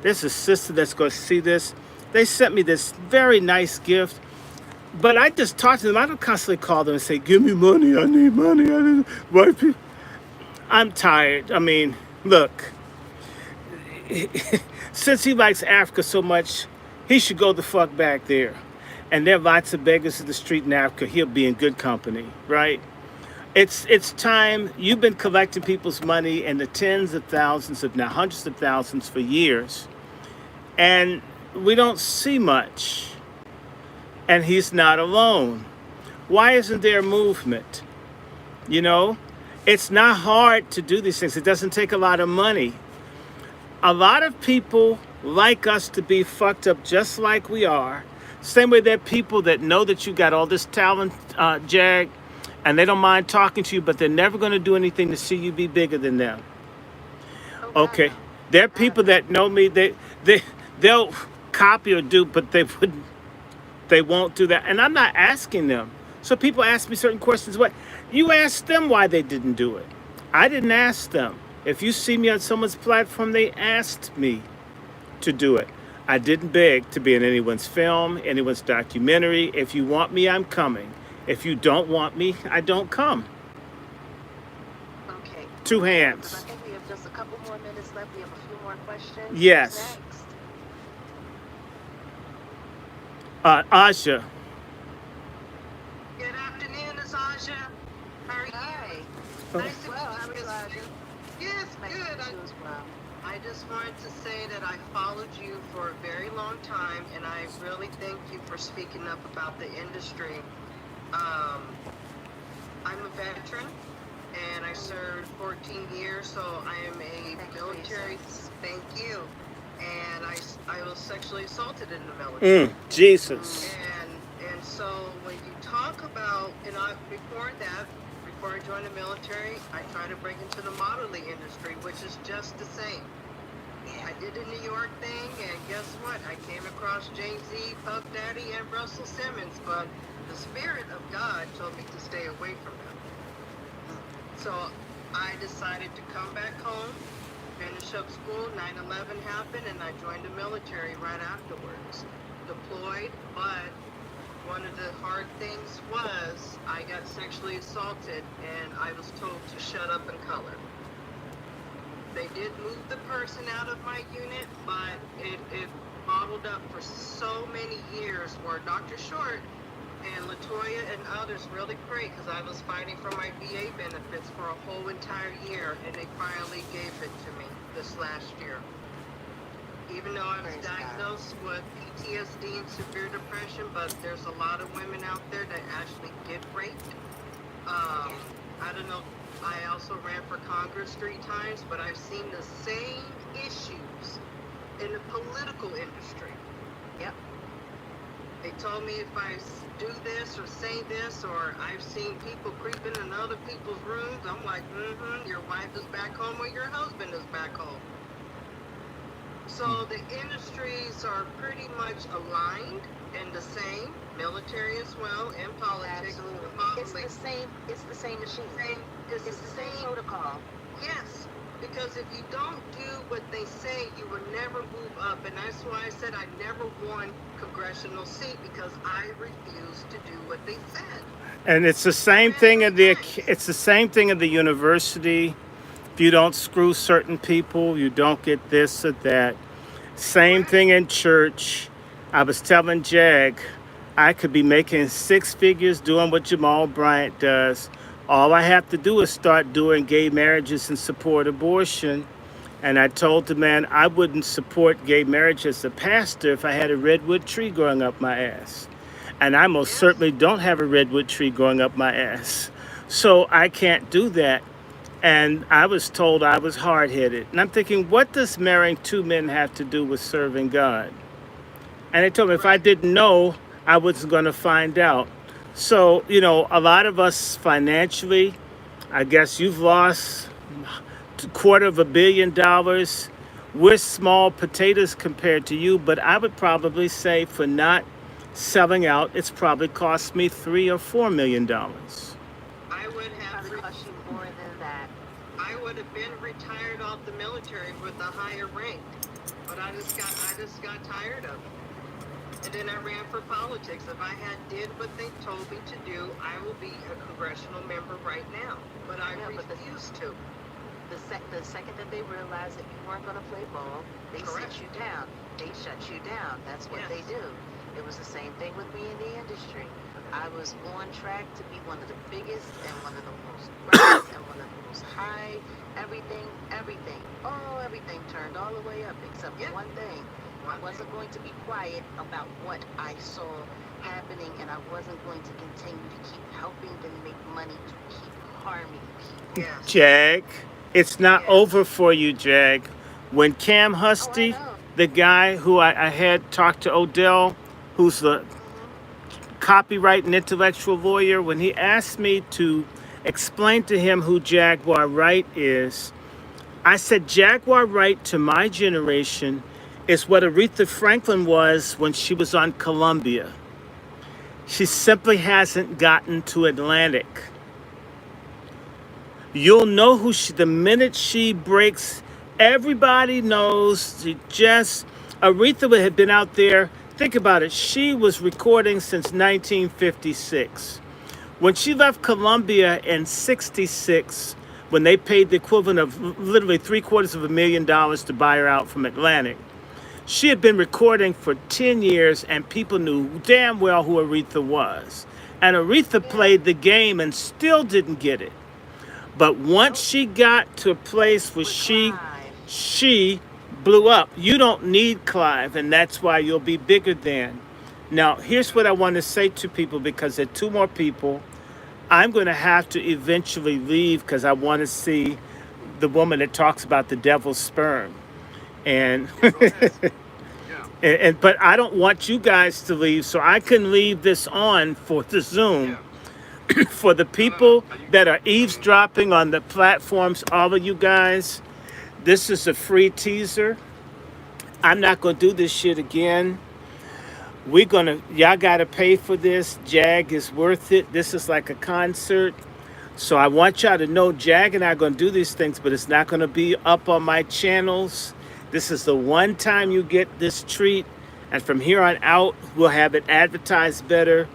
There's a sister that's going to see this. They sent me this very nice gift, but I just talk to them. I don't constantly call them and say, give me money, I need money, I need white people. I'm tired. I mean, look, since he likes Africa so much, he should go the fuck back there. And there are lots of beggars in the street in Africa. He'll be in good company, right? It's time. You've been collecting people's money in the tens of thousands, if not hundreds of thousands, for years. And we don't see much. And he's not alone. Why isn't there a movement? You know, it's not hard to do these things. It doesn't take a lot of money. A lot of people like us to be fucked up just like we are. Same way there are people that know that you got all this talent, Jag, and they don't mind talking to you, but they're never going to do anything to see you be bigger than them. oh God, Okay, no. there are God, people no. that know me. They'll copy or do, but they won't do that. And I'm not asking them. So people ask me certain questions. What you ask them why they didn't do it. I didn't ask them. If you see me on someone's platform, they asked me. to do it. I didn't beg to be in anyone's film, anyone's documentary. If you want me, I'm coming. If you don't want me, I don't come. Okay. Two Because I hands. think we have just a couple more minutes left. We have a few more questions. Who's Yes. next? Aja. Good afternoon, Natasha. How are you? Hi. Nice to Well, how meet are you. you, Aja? Yes, Nice to good. meet you as well. I just wanted to say that I followed you for a very long time, and I really thank you for speaking up about the industry. Um, I'm a veteran, and I served 14 years, so I am a Thank you for your military. service. Thank you. And I was sexually assaulted in the military. Jesus. And so when you talk about, before that, before I joined the military, I tried to break into the modeling industry, which is just the same. I did the New York thing, and guess what? I came across James E, Puff Daddy, and Russell Simmons, but the Spirit of God told me to stay away from them. So I decided to come back home, finish up school. 9/11 happened, and I joined the military right afterwards. Deployed, but one of the hard things was I got sexually assaulted, and I was told to shut up and color. They did move the person out of my unit, but it bottled up for so many years where Dr. Short and Latoya and others really prayed because I was fighting for my VA benefits for a whole entire year, and they finally gave it to me this last year. Even though I was Praise God. diagnosed with PTSD and severe depression, but there's a lot of women out there that actually get raped. I don't know. I also ran for Congress 3 times, but I've seen the same issues in the political industry. Yep. They told me if I do this or say this, or I've seen people creeping in other people's rooms, I'm like, your wife is back home or your husband is back home. So the industries are pretty much aligned and the same, military as well, and politics. Absolutely. and modeling. It's the same machine. It's It's the same protocol. Yes, because if you don't do what they say, you will never move up. And that's why I said I never won congressional seat, because I refused to do what they said. And it's the same thing in the university. If you don't screw certain people, you don't get this or that. Same thing in church. I was telling Jag, I could be making 6 figures doing what Jamal Bryant does. All I have to do is start doing gay marriages and support abortion. And I told the man I wouldn't support gay marriage as a pastor if I had a redwood tree growing up my ass. And I most certainly don't have a redwood tree growing up my ass. So I can't do that. And I was told I was hard-headed. And I'm thinking, what does marrying 2 men have to do with serving God? And they told me if I didn't know, I wasn't going to find out. So, a lot of us financially, I guess you've lost $250 million. We're small potatoes compared to you, but I would probably say for not selling out, it's probably cost me $3 or $4 million. I would have Probably cost you more than that. I would have been retired off the military with a higher rank, but I just got tired of it. And then I ran for politics. If I had did what they told me to do, I will be a congressional member right now. But I refused to. The second that they realized that you weren't going to play ball, they Correct. sit you down. They shut you down. That's what they do. It was the same thing with me in the industry. I was on track to be one of the biggest and one of the most brightest and one of the most high. Everything turned all the way up except one thing. I wasn't going to be quiet about what I saw happening, and I wasn't going to continue to keep helping them make money to keep harming people. Yes. Jag, it's not over for you, Jag. When Cam Husty, the guy who I had talked to Odell, who's the copyright and intellectual lawyer, when he asked me to explain to him who Jaguar Wright is, I said Jaguar Wright to my generation is what Aretha Franklin was when she was on Columbia. She simply hasn't gotten to Atlantic. You'll know who she, the minute she breaks, everybody knows she just Aretha had been out there. Think about it. She was recording since 1956. When she left Columbia in 66, when they paid the equivalent of literally $750,000 to buy her out from Atlantic, she had been recording for 10 years and people knew damn well who Aretha was. And Aretha played the game and still didn't get it. But once she got to a place where she blew up, you don't need Clive, and that's why you'll be bigger than. Now, here's what I want to say to people, because there are two more people. I'm going to have to eventually leave because I want to see the woman that talks about the devil's sperm. And but I don't want you guys to leave, so I can leave this on for the Zoom. For the people that are eavesdropping on the platforms, all of you guys, this is a free teaser. I'm not going to do this shit again. Y'all got to pay for this. Jag is worth it. This is like a concert. So I want y'all to know Jag and I are going to do these things, but it's not going to be up on my channels. This is the one time you get this treat. And from here on out, we'll have it advertised better.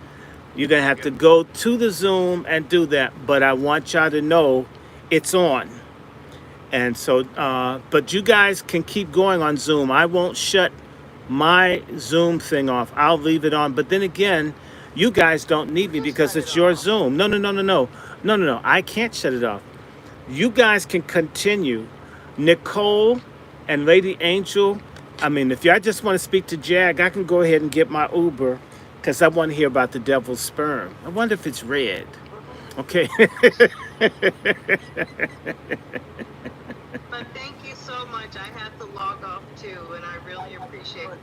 You're going to have to go to the Zoom and do that. But I want y'all to know it's on. And so, but you guys can keep going on Zoom. I won't shut my Zoom thing off. I'll leave it on. But then again, you guys don't need me because it's your Zoom. No. I can't shut it off. You guys can continue. Nicole and Lady Angel, I mean, if y'all just want to speak to Jag, I can go ahead and get my Uber because I want to hear about the devil's sperm. I wonder if it's red. Okay. But thank you so much. I have to log off too, and I really appreciate that.